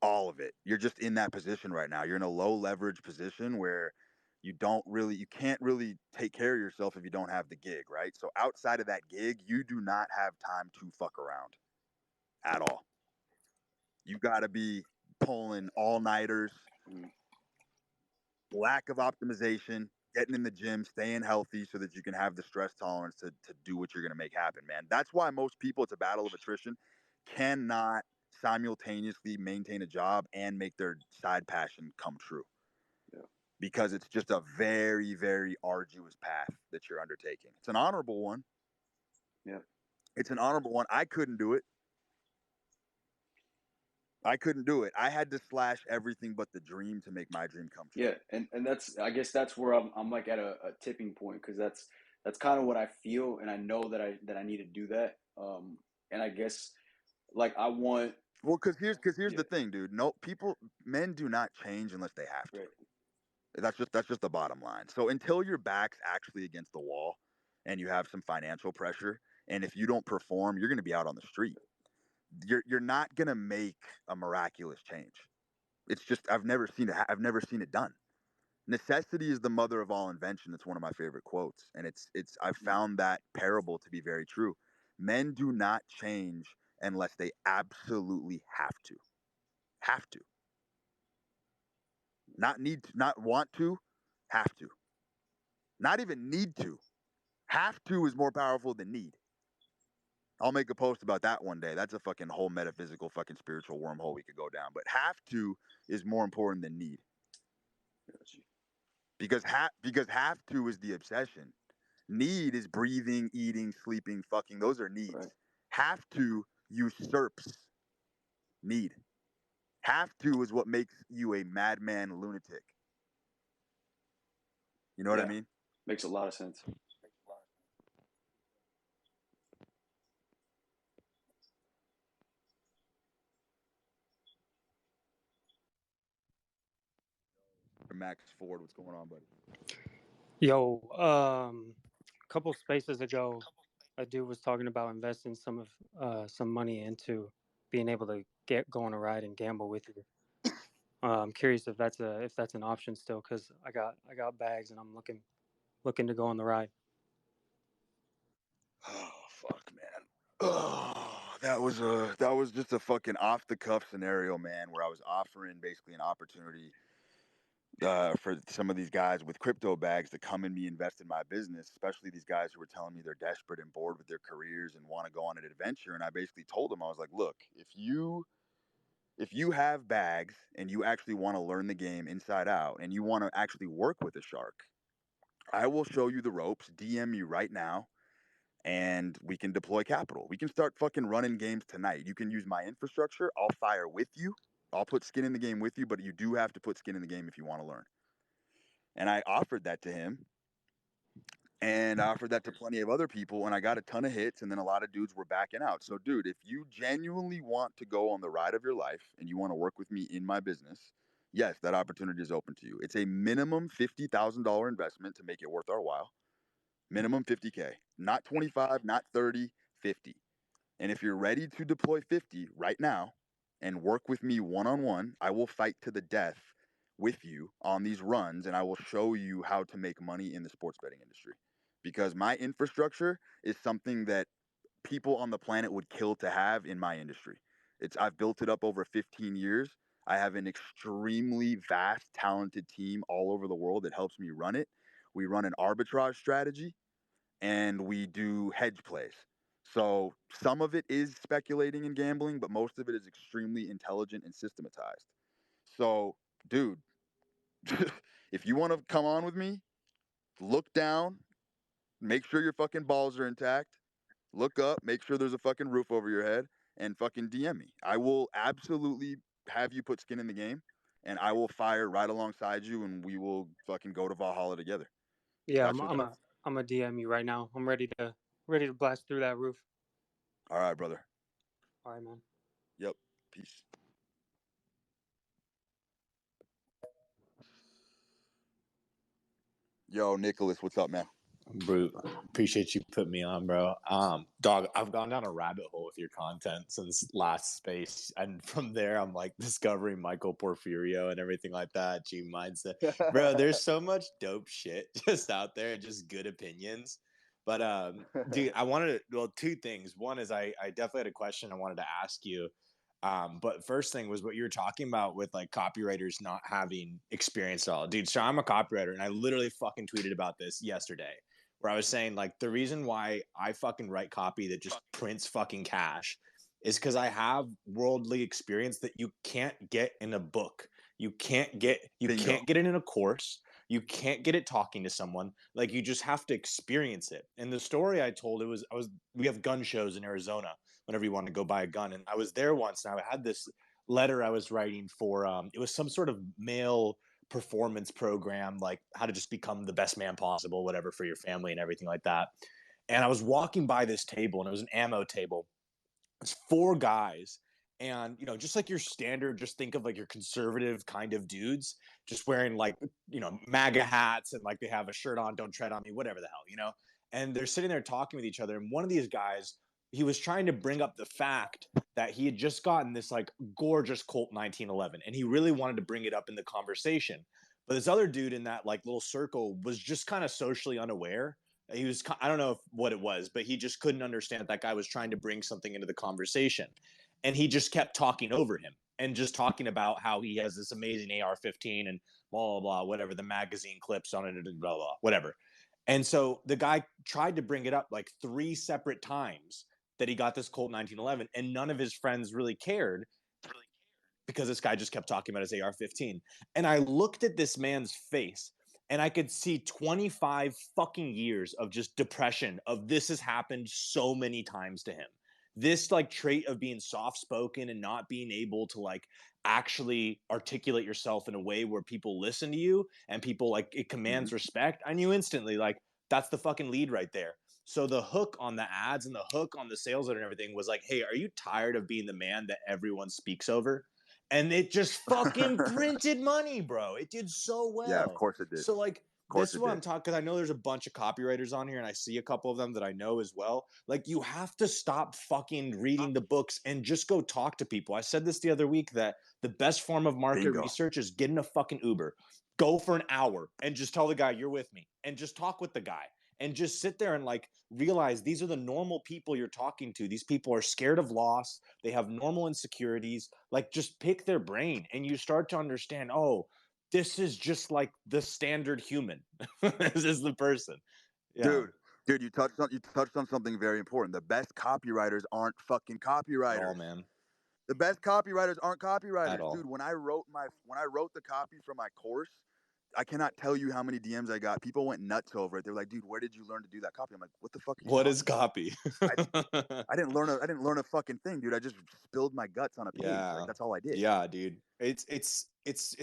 All of it. You're just in that position right now. You're in a low leverage position where you can't really take care of yourself if you don't have the gig, right? So outside of that gig, you do not have time to fuck around at all. You got to be pulling all-nighters, mm, lack of optimization, getting in the gym, staying healthy so that you can have the stress tolerance to do what you're going to make happen, man. That's why most people, it's a battle of attrition, cannot simultaneously maintain a job and make their side passion come true yeah, because it's just a very, very arduous path that you're undertaking. It's an honorable one. yeah. It's an honorable one. I couldn't do it. I couldn't do it. I had to slash everything but the dream to make my dream come true. Yeah, and that's, I guess that's where I'm like at a tipping point, because that's kind of what I feel, and I know that I need to do that. And I guess like I want, Well, because here's yeah, the thing, dude. No, men do not change unless they have to. right, That's just the bottom line. So until your back's actually against the wall, and you have some financial pressure, and if you don't perform, you're going to be out on the street. You're not going to make a miraculous change. It's just I've never seen it done. Necessity is the mother of all invention. It's one of my favorite quotes, and I've found that parable to be very true. Men do not change unless they absolutely have to. Have to. Not need to, not want to, have to. Not even need to. Have to is more powerful than need. I'll make a post about that one day. That's a fucking whole metaphysical fucking spiritual wormhole we could go down. But have to is more important than need. Because have to is the obsession. Need is breathing, eating, sleeping, fucking. Those are needs. right, Have to usurps need. Have to is what makes you a madman lunatic. You know what I yeah, mean? makes a lot of sense. Max Ford. What's going on, buddy? Yo, couple spaces ago, a dude was talking about investing some money into being able to go on a ride and gamble with you. I'm curious if that's an option still, because I got bags and I'm looking to go on the ride. Oh fuck, man. Oh, that was just a fucking off the cuff scenario, man, where I was offering basically an opportunity for some of these guys with crypto bags to come and me invest in my business, especially these guys who were telling me they're desperate and bored with their careers and want to go on an adventure. And I basically told them, I was like, look, if you have bags and you actually want to learn the game inside out and you want to actually work with a shark, I will show you the ropes. DM me right now and we can deploy capital. We can start fucking running games tonight. You can use my infrastructure. I'll fire with you. I'll put skin in the game with you, but you do have to put skin in the game if you want to learn. And I offered that to him. And I offered that to plenty of other people, and I got a ton of hits, and then a lot of dudes were backing out. So, dude, if you genuinely want to go on the ride of your life and you want to work with me in my business, yes, that opportunity is open to you. It's a minimum $50,000 investment to make it worth our while. Minimum 50K, not 25, not 30, 50. And if you're ready to deploy 50 right now and work with me one-on-one, I will fight to the death with you on these runs, and I will show you how to make money in the sports betting industry. Because my infrastructure is something that people on the planet would kill to have in my industry. I've built it up over 15 years. I have an extremely vast, talented team all over the world that helps me run it. We run an arbitrage strategy and we do hedge plays. So some of it is speculating and gambling, but most of it is extremely intelligent and systematized. So, dude, if you want to come on with me, look down, make sure your fucking balls are intact, look up, make sure there's a fucking roof over your head, and fucking DM me. I will absolutely have you put skin in the game, and I will fire right alongside you, and we will fucking go to Valhalla together. Yeah, That's what. I'm a DM you right now. I'm ready to blast through that roof. All right, brother. All right, man. Yep. Peace. Yo, Nicholas, what's up, man? Brute, appreciate you putting me on, bro. Dog, I've gone down a rabbit hole with your content since last space, and from there, I'm like discovering Michael Porfirio and everything like that. G mindset, bro. There's so much dope shit just out there, and just good opinions. But dude, I wanted to, two things. One is I definitely had a question I wanted to ask you. But first thing was what you were talking about with like copywriters not having experience at all, dude. So I'm a copywriter, and I literally fucking tweeted about this yesterday, where I was saying like the reason why I fucking write copy that just prints fucking cash is because I have worldly experience that you can't get in a book. You can't get it in a course. You can't get it talking to someone. Like you just have to experience it. And the story I told, we have gun shows in Arizona whenever you want to go buy a gun. And I was there once, and I had this letter I was writing for it was some sort of male performance program, like how to just become the best man possible, whatever, for your family and everything like that. And I was walking by this table, and it was an ammo table. It's 4 guys, and just like your standard, just think of like your conservative kind of dudes, just wearing like MAGA hats, and like they have a shirt on, don't tread on me, whatever the hell. And they're sitting there talking with each other, and one of these guys, he was trying to bring up the fact that he had just gotten this like gorgeous Colt 1911, and he really wanted to bring it up in the conversation. But this other dude in that like little circle was just kind of socially unaware. He was, I don't know what it was, but he just couldn't understand that guy was trying to bring something into the conversation. And he just kept talking over him and just talking about how he has this amazing AR-15 and blah, blah, blah, whatever, the magazine clips on it, and blah, blah, whatever. And so the guy tried to bring it up like 3 separate times that he got this Colt 1911, and none of his friends really cared because this guy just kept talking about his AR-15. And I looked at this man's face, and I could see 25 fucking years of just depression of this has happened so many times to him. This like trait of being soft-spoken and not being able to like actually articulate yourself in a way where people listen to you and people like it commands respect. I knew instantly like that's the fucking lead right there. So the hook on the ads and the hook on the sales and everything was like, hey, are you tired of being the man that everyone speaks over? and it just fucking printed money, bro. It did so well. Yeah, of course it did. So like, Of course this is it what did. I'm talking, because I know there's a bunch of copywriters on here and I see a couple of them that I know as well. Like, you have to stop fucking reading the books and just go talk to people. I said this the other week, that the best form of market Bingo. research is get in a fucking Uber, go for an hour and just tell the guy you're with me, and just talk with the guy, and just sit there and like realize these are the normal people you're talking to. These people are scared of loss. They have normal insecurities. Like, just pick their brain and you start to understand, oh, this is just like the standard human. This is the person. Yeah. Dude, you touched on something very important. The best copywriters aren't fucking copywriters. Oh, man. The best copywriters aren't copywriters. At all. Dude, when I wrote the copy for my course, I cannot tell you how many DMs I got. People went nuts over it. They're like, dude, where did you learn to do that copy? I'm like, what the fuck are you What is talking copy? about? I didn't learn a fucking thing, dude. I just spilled my guts on a page. Yeah. Like, that's all I did. Yeah, dude. It's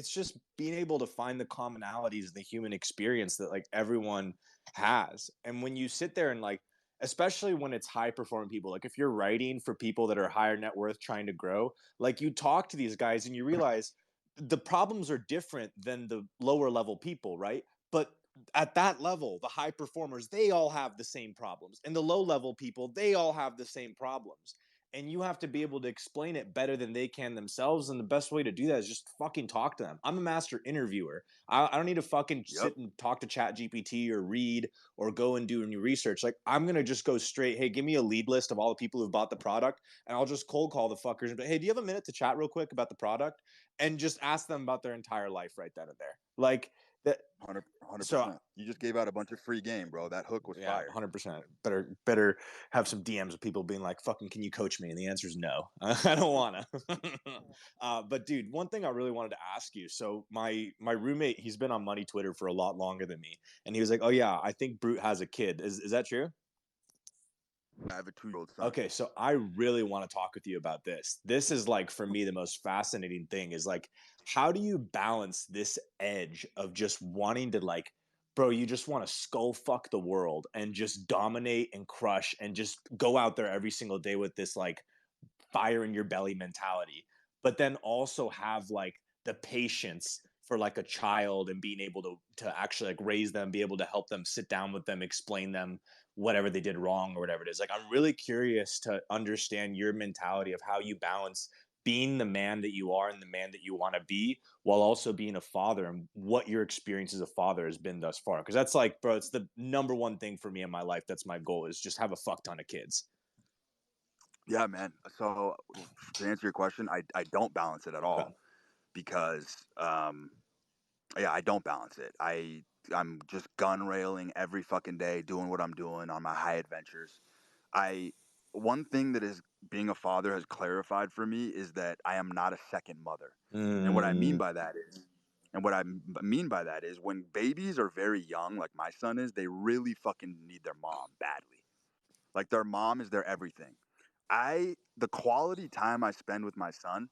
just being able to find the commonalities in the human experience that like everyone has. And when you sit there and like, especially when it's high performing people, like if you're writing for people that are higher net worth trying to grow, like you talk to these guys and you realize the problems are different than the lower level people, right? But at that level, the high performers, they all have the same problems. And the low level people, they all have the same problems. And you have to be able to explain it better than they can themselves. And the best way to do that is just fucking talk to them. I'm a master interviewer. I don't need to fucking sit and talk to ChatGPT or read or go and do any research. Like, I'm going to just go straight, hey, give me a lead list of all the people who've bought the product. And I'll just cold call the fuckers and be, hey, do you have a minute to chat real quick about the product? And just ask them about their entire life right then and there. Like, that 100%. So you just gave out a bunch of free game, bro. That hook was yeah, fire. 100%. Better have some DMs of people being like, "Fucking, can you coach me?" And the answer is no. I don't wanna. But dude, one thing I really wanted to ask you. So my roommate, he's been on Money Twitter for a lot longer than me, and he was like, "Oh yeah, I think Brute has a kid. Is that true?" I have a 2-year-old son. Okay, so I really want to talk with you about this. This is like, for me, the most fascinating thing is like, how do you balance this edge of just wanting to like, bro, you just want to skull fuck the world and just dominate and crush and just go out there every single day with this like fire in your belly mentality, but then also have like the patience for like a child and being able to actually like raise them, be able to help them, sit down with them, explain them whatever they did wrong or whatever it is. Like, I'm really curious to understand your mentality of how you balance being the man that you are and the man that you want to be while also being a father, and what your experience as a father has been thus far. Because that's like, bro, it's the number one thing for me in my life. That's my goal, is just have a fuck ton of kids. Yeah, man. So to answer your question, I don't balance it at all. Okay. Because I don't balance it. I'm just gun railing every fucking day, doing what I'm doing on my high adventures. One thing that is being a father has clarified for me is that I am not a second mother. And what I mean by that is when babies are very young, like my son is, they really fucking need their mom badly. Like, their mom is their everything. The quality time I spend with my son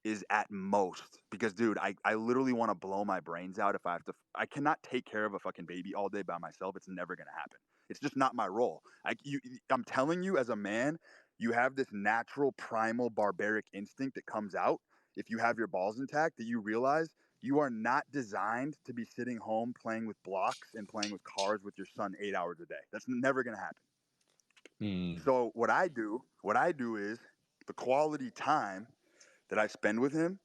is at most, because dude, I literally want to blow my brains out if I cannot take care of a fucking baby all day by myself. It's never going to happen. It's just not my role. I'm telling you, as a man, you have this natural primal barbaric instinct that comes out if you have your balls intact, that you realize you are not designed to be sitting home playing with blocks and playing with cars with your son 8 hours a day. That's never going to happen. So what I do is, the quality time that I spend with him,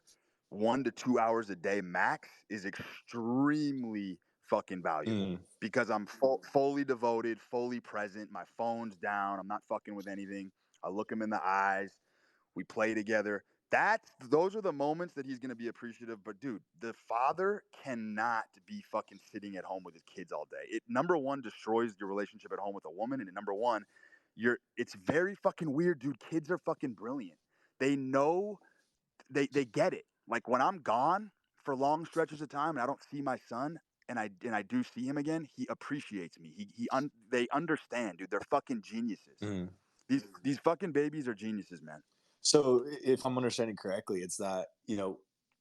1 to 2 hours a day max, is extremely fucking valuable because I'm fully devoted, fully present. My phone's down. I'm not fucking with anything. I look him in the eyes. We play together. Those are the moments that he's going to be appreciative. But dude, the father cannot be fucking sitting at home with his kids all day. It, number one, destroys your relationship at home with a woman. And number one, it's very fucking weird, dude. Kids are fucking brilliant. They know, they get it. Like, when I'm gone for long stretches of time and I don't see my son, and I do see him again, he appreciates me. They understand, dude. They're fucking geniuses. These fucking babies are geniuses, man. So if I'm understanding correctly, it's that,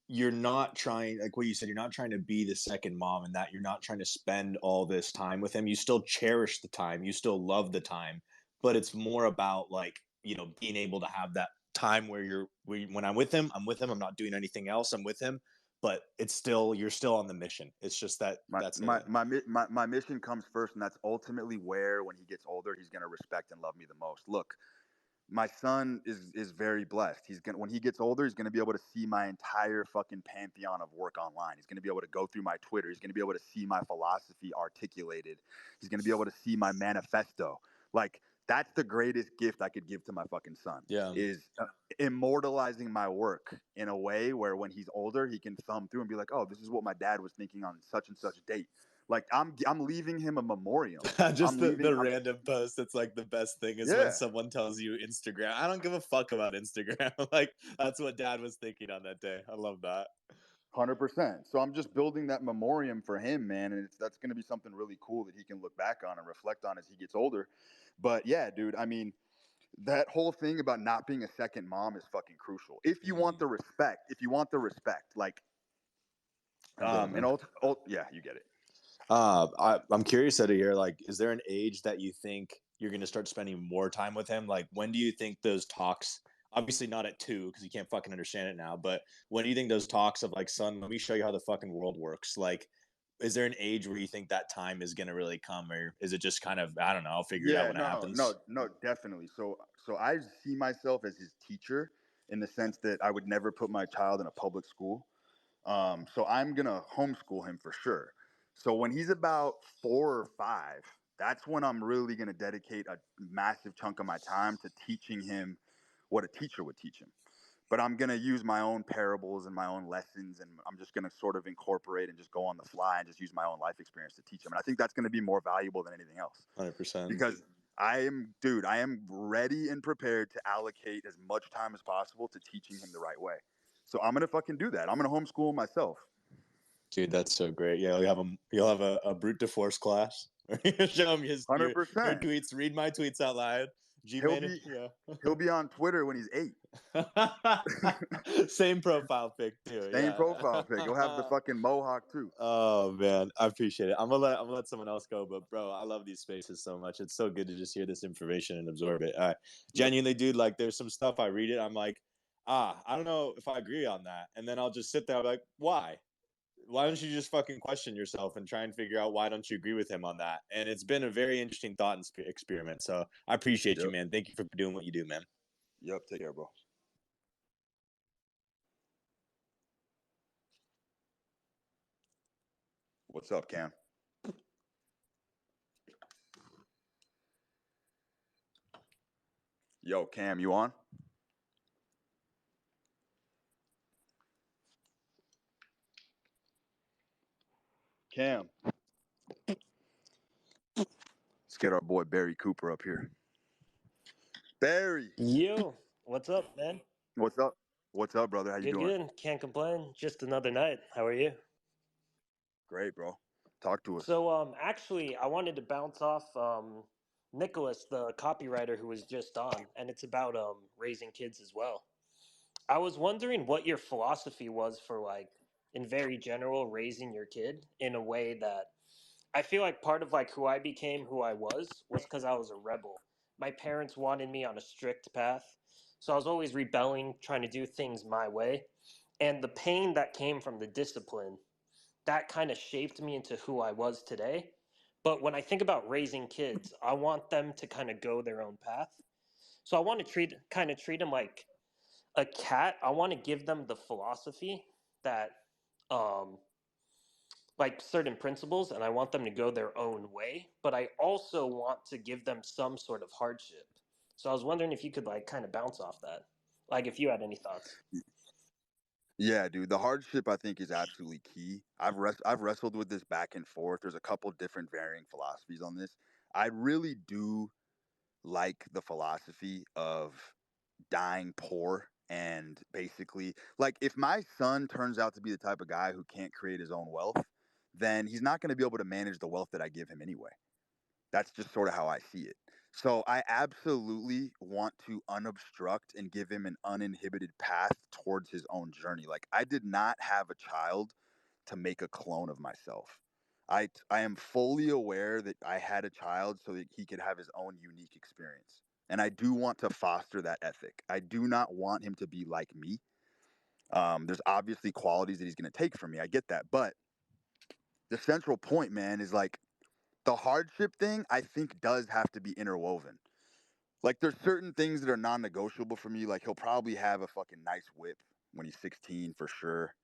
you're not trying, like what you said, you're not trying to be the second mom, and that you're not trying to spend all this time with him. You still cherish the time. You still love the time, but it's more about like, being able to have that time where when I'm with him, I'm not doing anything else. I'm with him, but you're still on the mission. It's just that my mission comes first, and that's ultimately where, when he gets older, he's gonna respect and love me the most. Look, my son is very blessed. When he gets older, he's gonna be able to see my entire fucking pantheon of work online. He's gonna be able to go through my Twitter. He's gonna be able to see my philosophy articulated. He's gonna be able to see my manifesto. Like, that's the greatest gift I could give to my fucking son. Yeah. Is immortalizing my work in a way where when he's older, he can thumb through and be like, "Oh, this is what my dad was thinking on such and such date." Like, I'm leaving him a memorial. Just I'm leaving. the random post that's like the best thing is when Yeah. someone tells you Instagram. I don't give a fuck about Instagram. Like, that's what dad was thinking on that day. I love that. 100%. So I'm just building that memoriam for him, man, and that's going to be something really cool that he can look back on and reflect on as he gets older. But yeah, dude, I mean, that whole thing about not being a second mom is fucking crucial. If you want the respect, like, yeah, you get it. I'm curious to hear, like, is there an age that you think you're going to start spending more time with him? Like, when do you think those talks, obviously not at 2 because you can't fucking understand it now, but when do you think those talks of like, son, let me show you how the fucking world works? Like, is there an age where you think that time is going to really come, or is it just kind of, I don't know, I'll figure it out when it happens? No, definitely. So I see myself as his teacher in the sense that I would never put my child in a public school. So I'm gonna homeschool him for sure. So when he's about 4 or 5, that's when I'm really gonna dedicate a massive chunk of my time to teaching him what a teacher would teach him. But I'm gonna use my own parables and my own lessons, and I'm just gonna sort of incorporate and just go on the fly and just use my own life experience to teach him. And I think that's gonna be more valuable than anything else. 100%. Because I am ready and prepared to allocate as much time as possible to teaching him the right way. So I'm gonna fucking do that. I'm gonna homeschool him myself. Dude, that's so great. Yeah, you'll have a brute de force class. Show him your 100%. tweets. Read my tweets out loud. He'll be on Twitter when he's 8. Same profile pic too. Same profile pic. You'll have the fucking mohawk too. Oh man, I appreciate it. I'm gonna let someone else go, but bro, I love these spaces so much. It's so good to just hear this information and absorb it. Genuinely, dude, like there's some stuff I read it, I'm like, I don't know if I agree on that, and then I'll just sit there, I'm like, why? Why don't you just fucking question yourself and try and figure out why don't you agree with him on that? And it's been a very interesting thought and experiment. So I appreciate you, man. Thank you for doing what you do, man. Yep. Take care, bro. What's up, Cam? Yo, Cam, you on? Cam. Let's get our boy Barry Cooper up here. Barry. Yo, what's up, man? What's up? What's up, brother? How you doing? Good. Can't complain. Just another night. How are you? Great, bro. Talk to us. So, actually, I wanted to bounce off Nicholas, the copywriter who was just on, and it's about raising kids as well. I was wondering what your philosophy was for, like, in very general, raising your kid in a way that I feel like part of like who I became, who I was because I was a rebel. My parents wanted me on a strict path, so I was always rebelling, trying to do things my way. And the pain that came from the discipline, that kind of shaped me into who I was today. But when I think about raising kids, I want them to kind of go their own path. So I want to treat them like a cat. I want to give them the philosophy that um like certain principles, and I want them to go their own way, but I also want to give them some sort of hardship. So I was wondering if you could like kind of bounce off that. Like if you had any thoughts. Yeah, dude, the hardship I think is absolutely key. I've wrestled with this back and forth. There's a couple different varying philosophies on this. I really do like the philosophy of dying poor, and basically, like, if my son turns out to be the type of guy who can't create his own wealth, then he's not going to be able to manage the wealth that I give him anyway. That's just sort of how I see it. So I absolutely want to unobstruct and give him an uninhibited path towards his own journey. Like, I did not have a child to make a clone of myself. I am fully aware that I had a child so that he could have his own unique experience. And I do want to foster that ethic. I do not want him to be like me. There's obviously qualities that he's going to take from me. I get that. But the central point, man, is like the hardship thing, I think does have to be interwoven. Like there's certain things that are non-negotiable for me. Like he'll probably have a fucking nice whip when he's 16 for sure.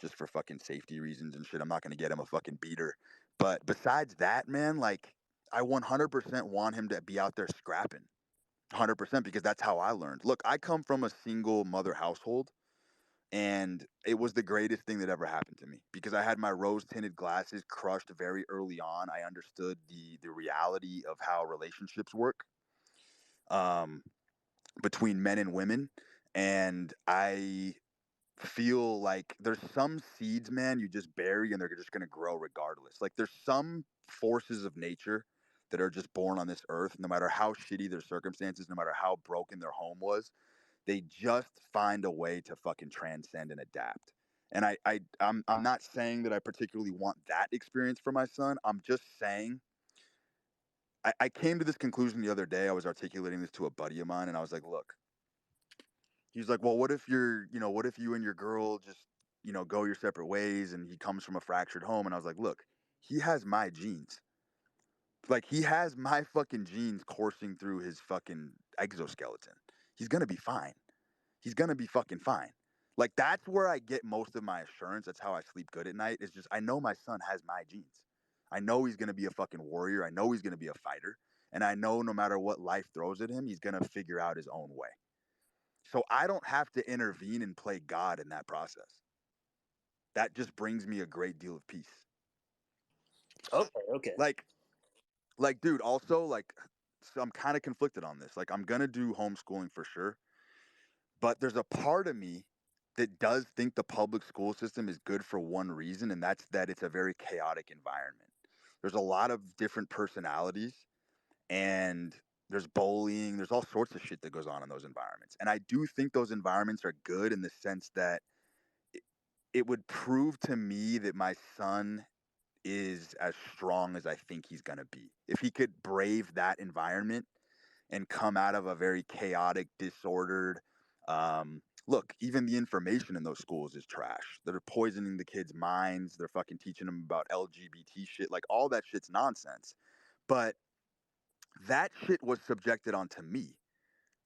Just for fucking safety reasons and shit. I'm not gonna get him a fucking beater. But besides that, man, like I 100% want him to be out there scrapping. 100% because that's how I learned. Look, I come from a single mother household, and it was the greatest thing that ever happened to me because I had my rose tinted glasses crushed very early on. I understood the reality of how relationships work. Um, between men and women, and I feel like there's some seeds, man, you just bury and they're just going to grow regardless. Like there's some forces of nature that are just born on this earth, no matter how shitty their circumstances, no matter how broken their home was, they just find a way to fucking transcend and adapt. And I'm not saying that I particularly want that experience for my son. I'm just saying I came to this conclusion the other day. I was articulating this to a buddy of mine, and I was like, look, he's like, well, what if what if you and your girl just, go your separate ways and he comes from a fractured home? And I was like, look, he has my genes. Like, he has my fucking genes coursing through his fucking exoskeleton. He's going to be fine. He's going to be fucking fine. Like, that's where I get most of my assurance. That's how I sleep good at night. It's just, I know my son has my genes. I know he's going to be a fucking warrior. I know he's going to be a fighter. And I know no matter what life throws at him, he's going to figure out his own way. So I don't have to intervene and play God in that process. That just brings me a great deal of peace. Okay. Like, dude, also, like, so I'm kind of conflicted on this. Like, I'm going to do homeschooling for sure. But there's a part of me that does think the public school system is good for one reason, and that's that it's a very chaotic environment. There's a lot of different personalities, and there's bullying, there's all sorts of shit that goes on in those environments. And I do think those environments are good in the sense that it would prove to me that my son is as strong as I think he's going to be. If he could brave that environment and come out of a very chaotic, disordered, look, even the information in those schools is trash. They're poisoning the kids' minds. They're fucking teaching them about LGBT shit. Like all that shit's nonsense. But that shit was subjected onto me,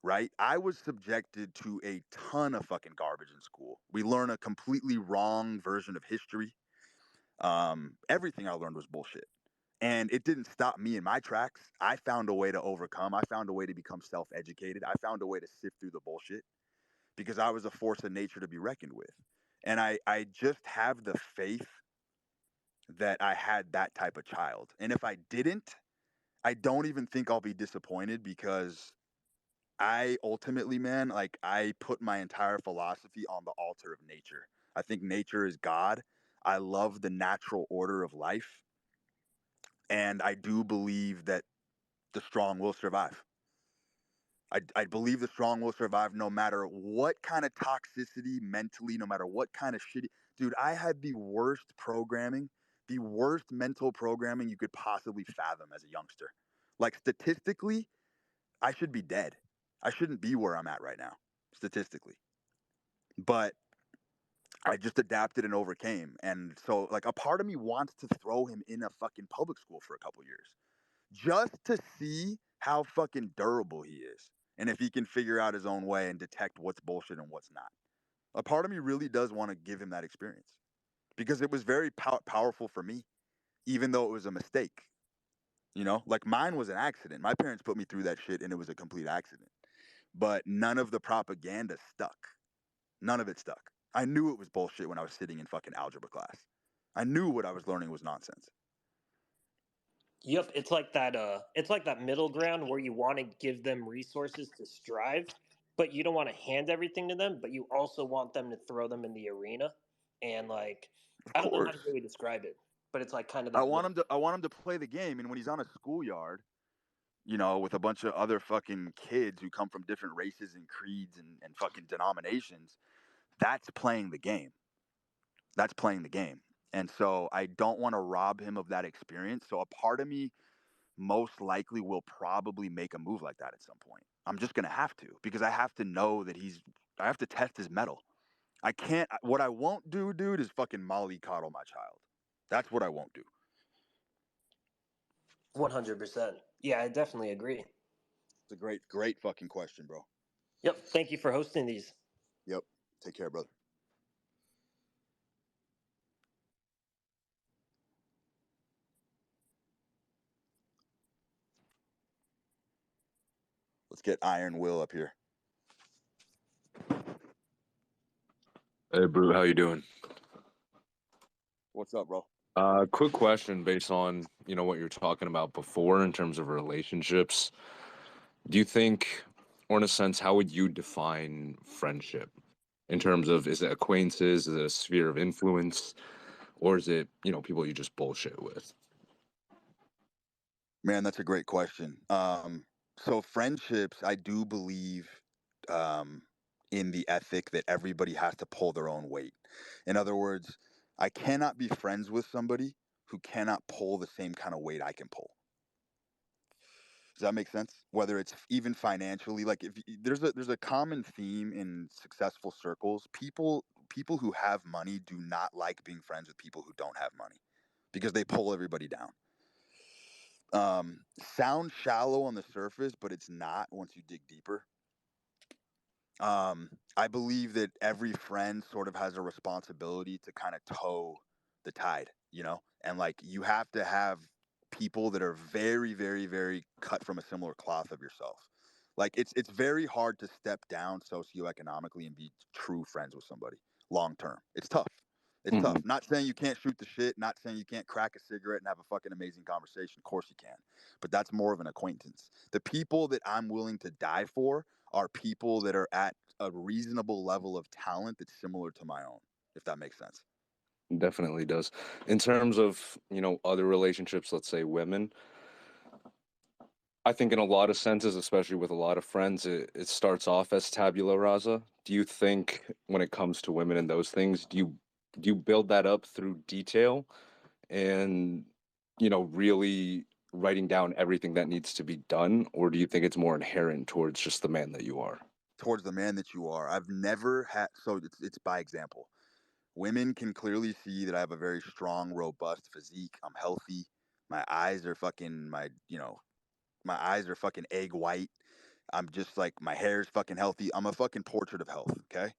right? I was subjected to a ton of fucking garbage in school. We learn a completely wrong version of history. Everything I learned was bullshit. And it didn't stop me in my tracks. I found a way to overcome. I found a way to become self educated. I found a way to sift through the bullshit because I was a force of nature to be reckoned with. And I just have the faith that I had that type of child. And if I didn't, I don't even think I'll be disappointed because I ultimately, man, like I put my entire philosophy on the altar of nature. I think nature is God. I love the natural order of life. And I do believe that the strong will survive. I believe the strong will survive no matter what kind of toxicity mentally, no matter what kind of shitty. Dude, I had the worst programming, the worst mental programming you could possibly fathom as a youngster. Like statistically, I should be dead. I shouldn't be where I'm at right now, statistically. But I just adapted and overcame. And so, like, a part of me wants to throw him in a fucking public school for a couple years just to see how fucking durable he is and if he can figure out his own way and detect what's bullshit and what's not. A part of me really does want to give him that experience because it was very powerful for me, even though it was a mistake. Like mine was an accident. My parents put me through that shit and it was a complete accident. But none of the propaganda stuck. None of it stuck. I knew it was bullshit when I was sitting in fucking algebra class. I knew what I was learning was nonsense. Yep, it's like that middle ground where you want to give them resources to strive, but you don't want to hand everything to them, but you also want them to throw them in the arena. And like Of I don't know how course. to really describe it, but it's like kind of I that want middle. him to I want him to play the game, and when he's on a schoolyard, with a bunch of other fucking kids who come from different races and creeds and fucking denominations, that's playing the game. That's playing the game. And so I don't want to rob him of that experience. So a part of me most likely will probably make a move like that at some point. I'm just gonna have to, because I have to know that I have to test his mettle. I can't. What I won't do, dude, is fucking mollycoddle my child. That's what I won't do. 100%. Yeah, I definitely agree. It's a great fucking question, bro. Yep. Thank you for hosting these. Yep. Take care, brother. Let's get Iron Will up here. Hey, Brew, how you doing? What's up, bro? Quick question based on, what you're talking about before in terms of relationships. Do you think, or in a sense, how would you define friendship in terms of, is it acquaintances, is it a sphere of influence, or is it, people you just bullshit with? Man, that's a great question. So friendships, I do believe um, in the ethic that everybody has to pull their own weight. In other words, I cannot be friends with somebody who cannot pull the same kind of weight I can pull. Does that make sense? Whether it's even financially, like there's a common theme in successful circles. People who have money do not like being friends with people who don't have money because they pull everybody down. Sounds shallow on the surface, but it's not once you dig deeper. I believe that every friend sort of has a responsibility to kind of toe the tide, and like you have to have people that are very, very, very cut from a similar cloth of yourself. Like it's very hard to step down socioeconomically and be true friends with somebody long term. It's tough. It's tough. Mhm. Not saying you can't shoot the shit, not saying you can't crack a cigarette and have a fucking amazing conversation. Of course you can. But that's more of an acquaintance. The people that I'm willing to die for are people that are at a reasonable level of talent that's similar to my own, if that makes sense. Definitely does. In terms of, other relationships, let's say women, I think in a lot of senses, especially with a lot of friends, it starts off as tabula rasa. Do you think when it comes to women and those things, do you build that up through detail and really writing down everything that needs to be done, or do you think it's more inherent towards just the man that you are? Towards the man that you are. I've never had, so it's by example. Women can clearly see that I have a very strong, robust physique. I'm healthy. My eyes are fucking my eyes are fucking egg white. I'm just like my hair is fucking healthy. I'm a fucking portrait of health, okay?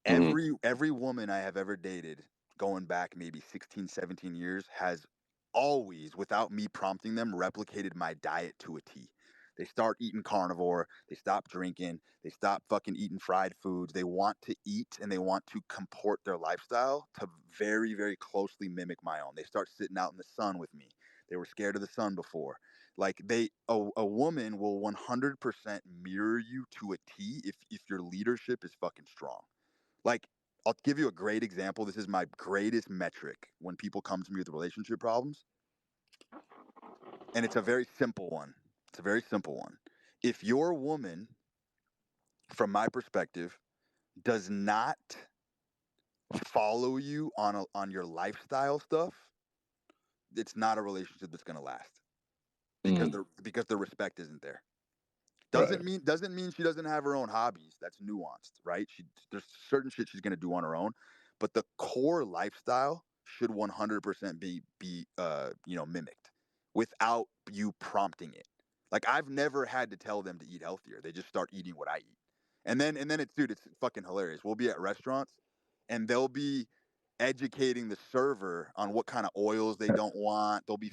Hmm. Every woman I have ever dated, going back maybe 16, 17 years, has always, without me prompting them, replicated my diet to a T. They start eating carnivore, they stop drinking, they stop fucking eating fried foods. They want to eat and they want to comport their lifestyle to very, very closely mimic my own. They start sitting out in the sun with me. They were scared of the sun before. Like a woman will 100% mirror you to a T if your leadership is fucking strong. Like, I'll give you a great example. This is my greatest metric when people come to me with relationship problems. And it's a very simple one. It's a very simple one. If your woman, from my perspective, does not follow you on your lifestyle stuff, it's not a relationship that's going to last because Mm, the respect isn't there. right. Doesn't mean she doesn't have her own hobbies. That's nuanced, right? There's certain shit she's gonna do on her own, but the core lifestyle should 100% be mimicked without you prompting it. Like I've never had to tell them to eat healthier. They just start eating what I eat, and then it's fucking hilarious. We'll be at restaurants, and they'll be educating the server on what kind of oils they don't want. They'll be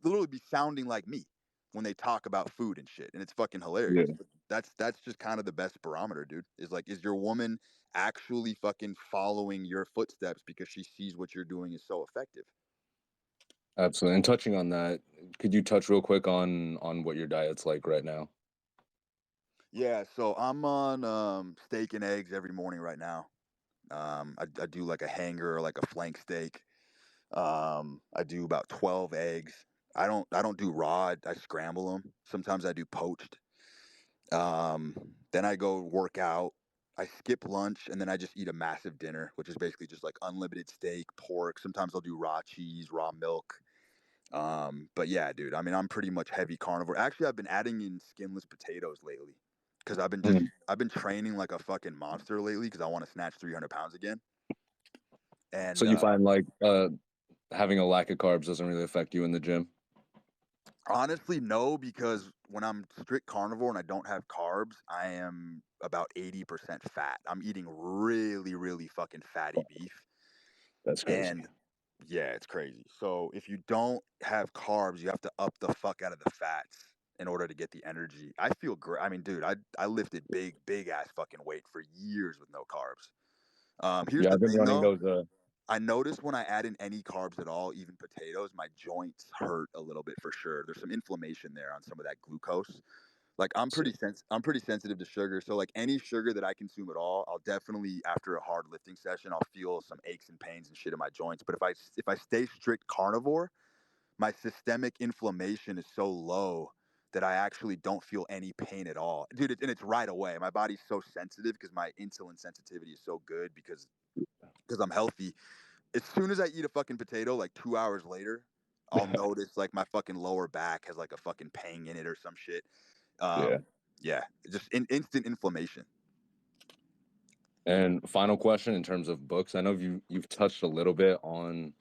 literally be sounding like me when they talk about food and shit, and it's fucking Yeah, hilarious. But that's just kind of the best barometer, dude. Is like, is your woman actually fucking following your footsteps because she sees what you're doing is so effective? absolutely. And touching on that, could you touch real quick on what your diet's like right now? Yeah, so I'm on steak and eggs every morning right now. I do like a hanger or like a flank steak. I do about 12 eggs. I don't do raw. I scramble them. Sometimes I do poached. Um, then I go work out. I skip lunch and then I just eat a massive dinner, which is basically just like unlimited steak, pork. Sometimes I'll do raw cheese, raw milk. But yeah, dude, I mean, I'm pretty much heavy carnivore. Actually, I've been adding in skinless potatoes lately because Mm. I've been training like a fucking monster lately because I want to snatch 300 pounds again. So And you find like having a lack of carbs doesn't really affect you in the gym? honestly, no, because when I'm strict carnivore and I don't have carbs, I am about 80% fat. I'm eating really, really fucking fatty beef. That's crazy. And yeah, it's crazy. So if you don't have carbs, you have to up the fuck out of the fats in order to get the energy. I feel great. I mean, dude, I lifted big ass fucking weight for years with no carbs. Here's Yeah, the I've been thing running though. those. I notice when I add in any carbs at all, even potatoes, my joints hurt a little bit for sure. There's some inflammation there on some of that glucose. Like See. I'm pretty sensitive to sugar. So like any sugar that I consume at all, I'll definitely after a hard lifting session, I'll feel some aches and pains and shit in my joints. But if I stay strict carnivore, my systemic inflammation is so low that I actually don't feel any pain at all. Dude, and it's right away. My body's so sensitive because my insulin sensitivity is so good because I'm healthy. As soon as I eat a fucking potato, like 2 hours later, I'll notice like my fucking lower back has like a fucking pang in it or some shit. Yeah. Yeah, just instant inflammation. And final question in terms of books, I know you've touched a little bit on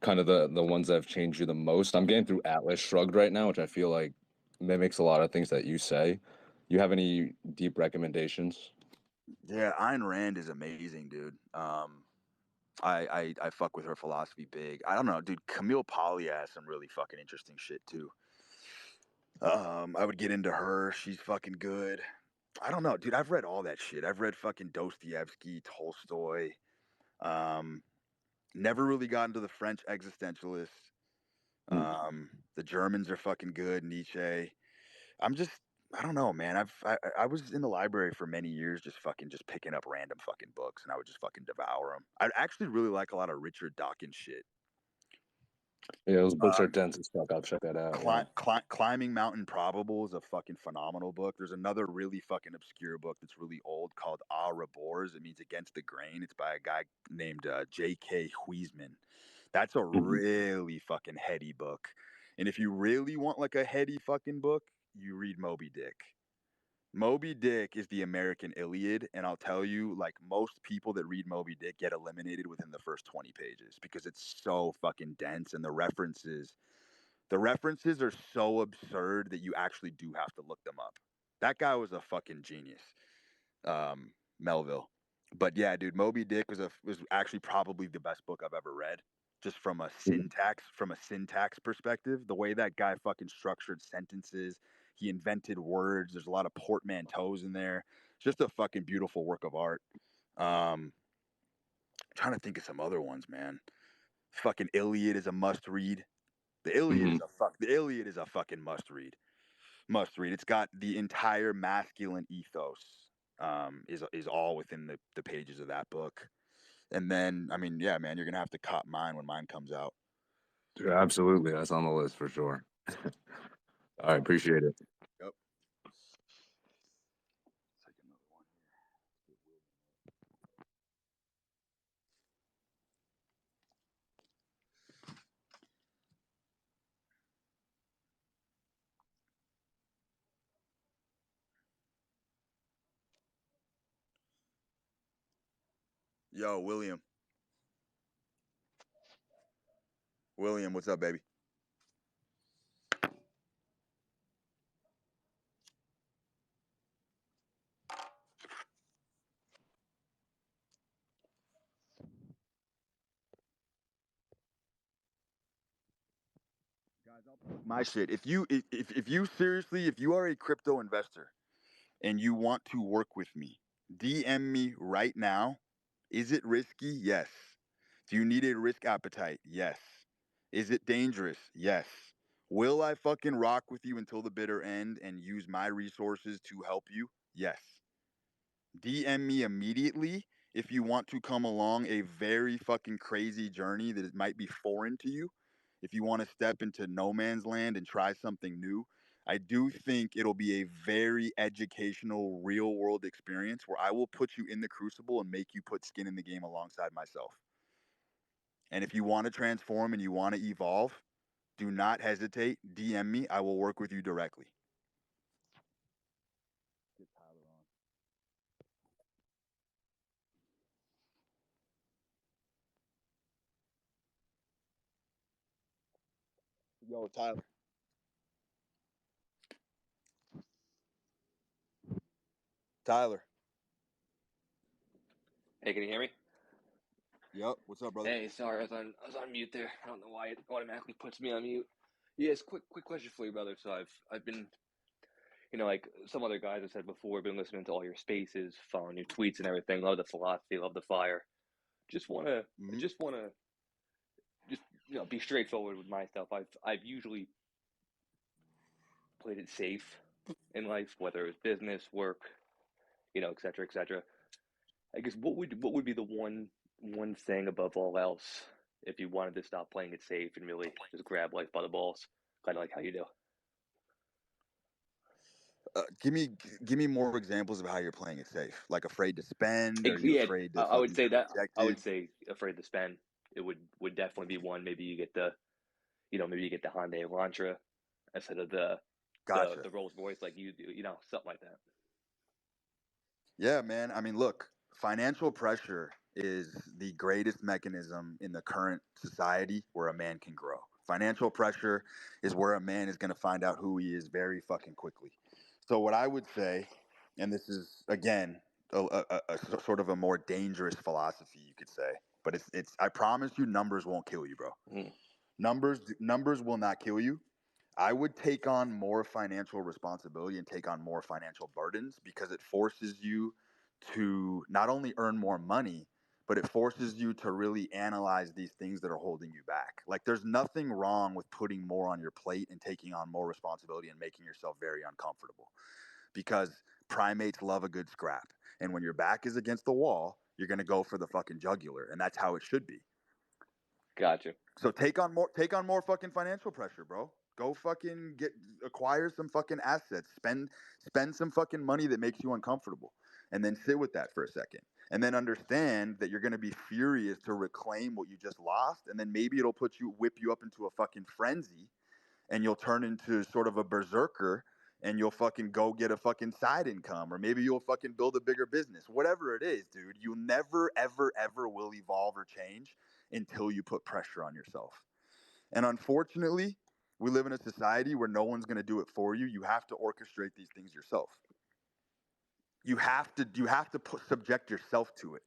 kind of the ones that have changed you the most. I'm getting through Atlas Shrugged right now, which I feel like mimics a lot of things that you say. You have any deep recommendations? Yeah, Ayn Rand is amazing, dude. I fuck with her philosophy big. I don't know, dude. Camille Paglia has some really fucking interesting shit too. I would get into her. She's fucking good. I don't know, dude. I've read all that shit. I've read fucking Dostoevsky, Tolstoy. Um, Never really got into the French existentialists. The Germans are fucking good. Nietzsche. I'm just, I don't know, man. I was in the library for many years, just picking up random fucking books, and I would just fucking devour them. I actually really like a lot of Richard Dawkins shit. Yeah, those books Uh, are dense as fuck. I'll check that out. Yeah. Climbing Mount Improbable is a fucking phenomenal book. There's another really fucking obscure book that's really old called A Rabors. It means Against the Grain. It's by a guy named J.K. Huisman. That's a Mhm. really fucking heady book. And if you really want like a heady fucking book, you read Moby Dick. Moby Dick is the American Iliad, and I'll tell you, like most people that read Moby Dick get eliminated within the first 20 pages because it's so fucking dense and the references are so absurd that you actually do have to look them up. That guy was a fucking genius, Melville. But yeah, dude, Moby Dick was actually probably the best book I've ever read, just from a syntax perspective. The way that guy fucking structured sentences, he invented words. There's a lot of portmanteaus in there. It's just a fucking beautiful work of art. I'm trying to think of some other ones, man. Fucking Iliad is a must read. Mhm. The Iliad is a fucking must read. Must read. It's got the entire masculine ethos. Is all within the pages of that book. And then, I mean, yeah, man, you're gonna have to cop mine when mine comes out. Yeah, absolutely. That's on the list for sure. All right, appreciate it. Yep. Yo, William. William, what's up, baby? Guys, I'll plug my shit. If you seriously, if you are a crypto investor and you want to work with me, DM me right now. Is it risky? Yes. Do you need a risk appetite? Yes. Is it dangerous? Yes. Will I fucking rock with you until the bitter end and use my resources to help you? Yes. DM me immediately if you want to come along a very fucking crazy journey that might be foreign to you. If you want to step into no man's land and try something new, I do think it'll be a very educational, real world experience where I will put you in the crucible and make you put skin in the game alongside myself. And if you want to transform and you want to evolve, do not hesitate. DM me. I will work with you directly. Yo, Tyler. Tyler. Hey, can you hear me? Yep. What's up, brother? Hey, sorry, I was on mute there. I don't know why it automatically puts me on mute. Yes, quick question for you, brother. So I've been, like some other guys have said before, been listening to all your spaces, following your tweets and everything. Love the philosophy, love the fire. Just wanna be straightforward with my stuff. I've usually played it safe in life, whether it's business, work, et cetera, et cetera. I guess what would be the one thing above all else if you wanted to stop playing it safe and really just grab life by the balls, kind of like how you do? Give me more examples of how you're playing it safe. Like afraid to spend? Are you Yeah, afraid to I would fucking say get that. I would rejected? say afraid to spend. It would definitely be one. Maybe you get the, maybe you get the Hyundai Elantra instead of the Gotcha. Rolls Royce like you do. Something like that. Yeah, man. I mean, look, financial pressure is the greatest mechanism in the current society where a man can grow. Financial pressure is where a man is going to find out who he is very fucking quickly. So, what I would say, and this is again sort of a more dangerous philosophy, you could say, but it's. I promise you, numbers won't kill you, bro. Mm. Numbers will not kill you. I would take on more financial responsibility and take on more financial burdens because it forces you to not only earn more money, but it forces you to really analyze these things that are holding you back. Like there's nothing wrong with putting more on your plate and taking on more responsibility and making yourself very uncomfortable because primates love a good scrap. And when your back is against the wall, you're going to go for the fucking jugular. And that's how it should be. Gotcha. So take on more fucking financial pressure, bro. Go fucking acquire some fucking assets. Spend some fucking money that makes you uncomfortable. And then sit with that for a second. And then understand that you're gonna be furious to reclaim what you just lost. And then maybe it'll whip you up into a fucking frenzy and you'll turn into sort of a berserker and you'll fucking go get a fucking side income, or maybe you'll fucking build a bigger business. Whatever it is, dude, you never, ever, ever will evolve or change until you put pressure on yourself. And unfortunately, we live in a society where no one's going to do it for you. You have to orchestrate these things yourself. You have to subject yourself to it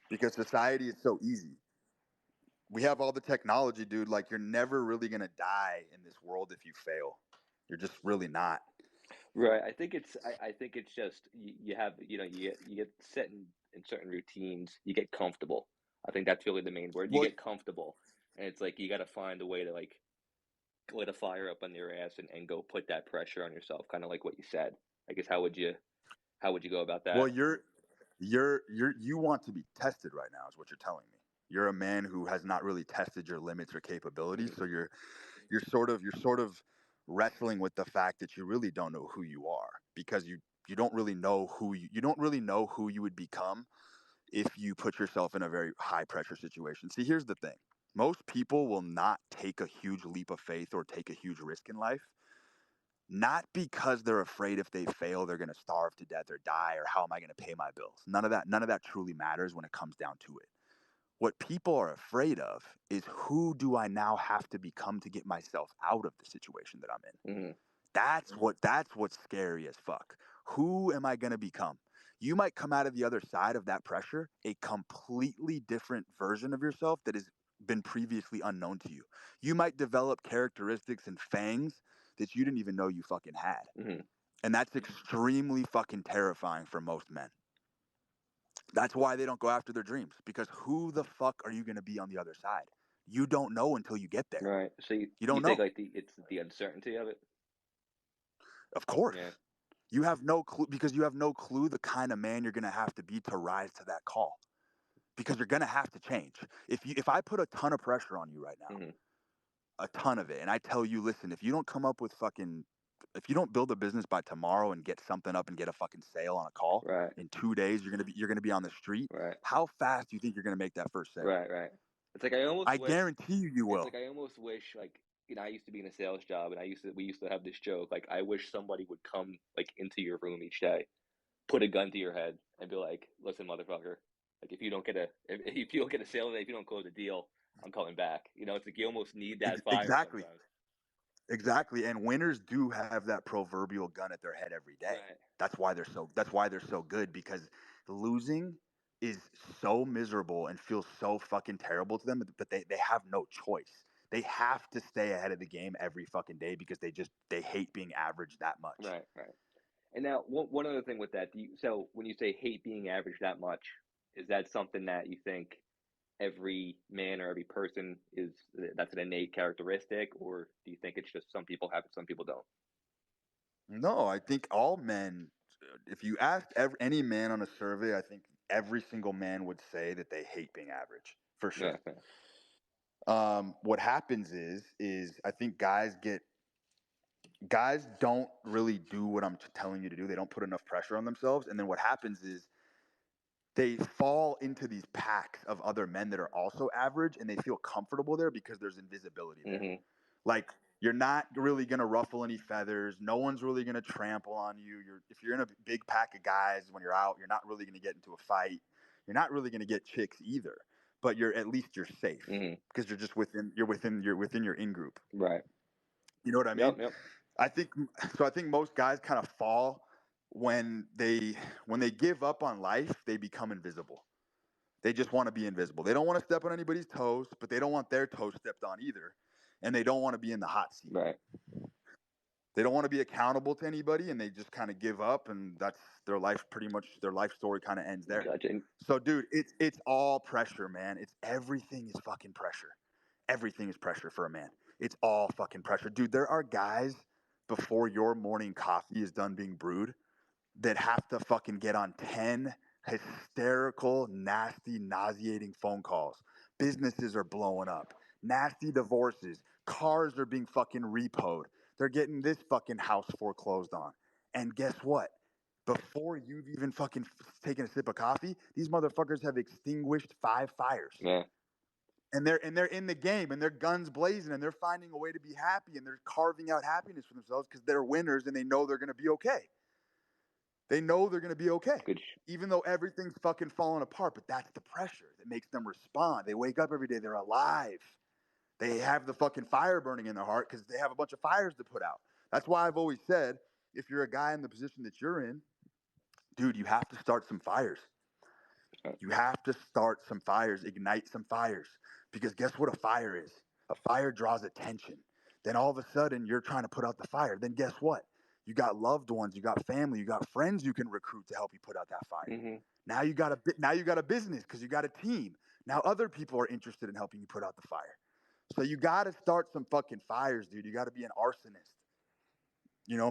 because society is so easy. We have all the technology, dude. Like you're never really going to die in this world if you fail. You're just really not. Right. I think it's just you have you get set in certain routines. You get comfortable. I think that's really the main word. You Well, get comfortable, and it's like you got to find a way to like lit a fire up on your ass and go put that pressure on yourself, kind of like what you said. I guess how would you go about well, that? you want to be tested right now, is what you're telling me. You're a man who has not really tested your limits or capabilities, so you're sort of wrestling with the fact that you really don't know who you are because you don't really know you don't really know who you would become if you put yourself in a very high pressure situation. See, here's the thing. Most people will not take a huge leap of faith or take a huge risk in life, not because they're afraid if they fail they're going to starve to death or die or how am I going to pay my bills. None of that truly matters when it comes down to it. What people are afraid of is who do I now have to become to get myself out of the situation that I'm in. Mm-hmm. That's what's scary as fuck. Who am I going to become? You might come out of the other side of that pressure a completely different version of yourself that has been previously unknown to you. You might develop characteristics and fangs that you didn't even know you fucking had. Mm-hmm. And that's extremely fucking terrifying for most men. That's why they don't go after their dreams, because who the fuck are you going to be on the other side? You don't know until you get there. Right. So you don't think know. like it's the uncertainty of it? Of course. Yeah. You have no clue because you have no clue the kind of man you're going to have to be to rise to that call. Because you're going to have to change. If I put a ton of pressure on you right now, Mm-hmm. a ton of it, and I tell you, listen, if you don't come up with if you don't build a business by tomorrow and get something up and get a fucking sale on a call, Right. in 2 days you're going to be on the street. Right. How fast do you think you're going to make that first sale? Right. Right. It's like I guarantee you It's will. like I almost wish like I used to be in a sales job, and we used to have this joke, like, I wish somebody would come like into your room each day, put a gun to your head, and be like, listen, motherfucker, like if you don't get a sale today, if you don't close a deal, I'm coming back. It's like you almost need that fire Exactly. sometimes. Exactly. And winners do have that proverbial gun at their head every day. Right. That's why they're so good, because losing is so miserable and feels so fucking terrible to them that they have no choice. They have to stay ahead of the game every fucking day because they hate being average that much. Right. And now, one other thing with that, so when you say hate being average that much, is that something that you think every man or every person that's an innate characteristic, or do you think it's just some people have it, some people don't? No, I think all men, if you asked any man on a survey, I think every single man would say that they hate being average, for sure. Yeah. What happens is I think guys don't really do what I'm telling you to do. They don't put enough pressure on themselves. And then what happens is they fall into these packs of other men that are also average, and they feel comfortable there because there's invisibility there. Mm-hmm. Like, you're not really going to ruffle any feathers. No one's really going to trample on you. If you're in a big pack of guys when you're out, you're not really going to get into a fight. You're not really going to get chicks either, but at least you're safe because you're just within your in group. Right. You know what I mean? Yep. I think most guys kind of fall when they give up on life. They become invisible. They just want to be invisible. They don't want to step on anybody's toes, but they don't want their toes stepped on either. And they don't want to be in the hot seat. Right. They don't want to be accountable to anybody, and they just kind of give up, and that's their life. Pretty much their life story kind of ends there. Gotcha. So, dude, it's all pressure, man. Everything is fucking pressure. Everything is pressure for a man. It's all fucking pressure, dude. There are guys before your morning coffee is done being brewed that have to fucking get on 10 hysterical, nasty, nauseating phone calls. Businesses are blowing up. Nasty divorces. Cars are being fucking repoed. They're getting this fucking house foreclosed on. And guess what? Before you've even fucking taken a sip of coffee, these motherfuckers have extinguished 5 fires. Yeah. And they're in the game, and their guns blazing, and they're finding a way to be happy, and they're carving out happiness for themselves because they're winners and they know they're going to be okay. They know they're going to be okay, even though everything's fucking falling apart. But that's the pressure that makes them respond. They wake up every day. They're alive. They have the fucking fire burning in their heart because they have a bunch of fires to put out. That's why I've always said, if you're a guy in the position that you're in, dude, you have to start some fires. You have to start some fires, ignite some fires. Because guess what a fire is? A fire draws attention. Then all of a sudden, you're trying to put out the fire. Then guess what? You got loved ones, you got family, you got friends you can recruit to help you put out that fire. Mm-hmm. Now you got a business because you got a team. Now other people are interested in helping you put out the fire. So you got to start some fucking fires, dude. You got to be an arsonist.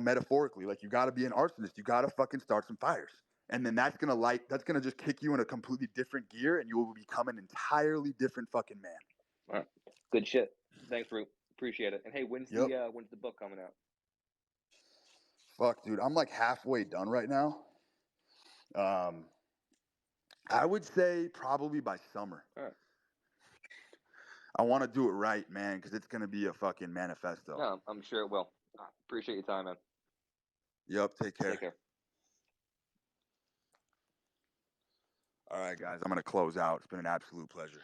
Metaphorically, like, you got to be an arsonist. You got to fucking start some fires. And then that's going to just kick you in a completely different gear, and you will become an entirely different fucking man. All right. Good shit. Thanks, Root. Appreciate it. And hey, when's the book coming out? Fuck, dude. I'm like halfway done right now. I would say probably by summer. All right. I want to do it right, man, because it's going to be a fucking manifesto. No, I'm sure it will. Appreciate your time, man. Yep. Take care. Take care. All right, guys. I'm going to close out. It's been an absolute pleasure.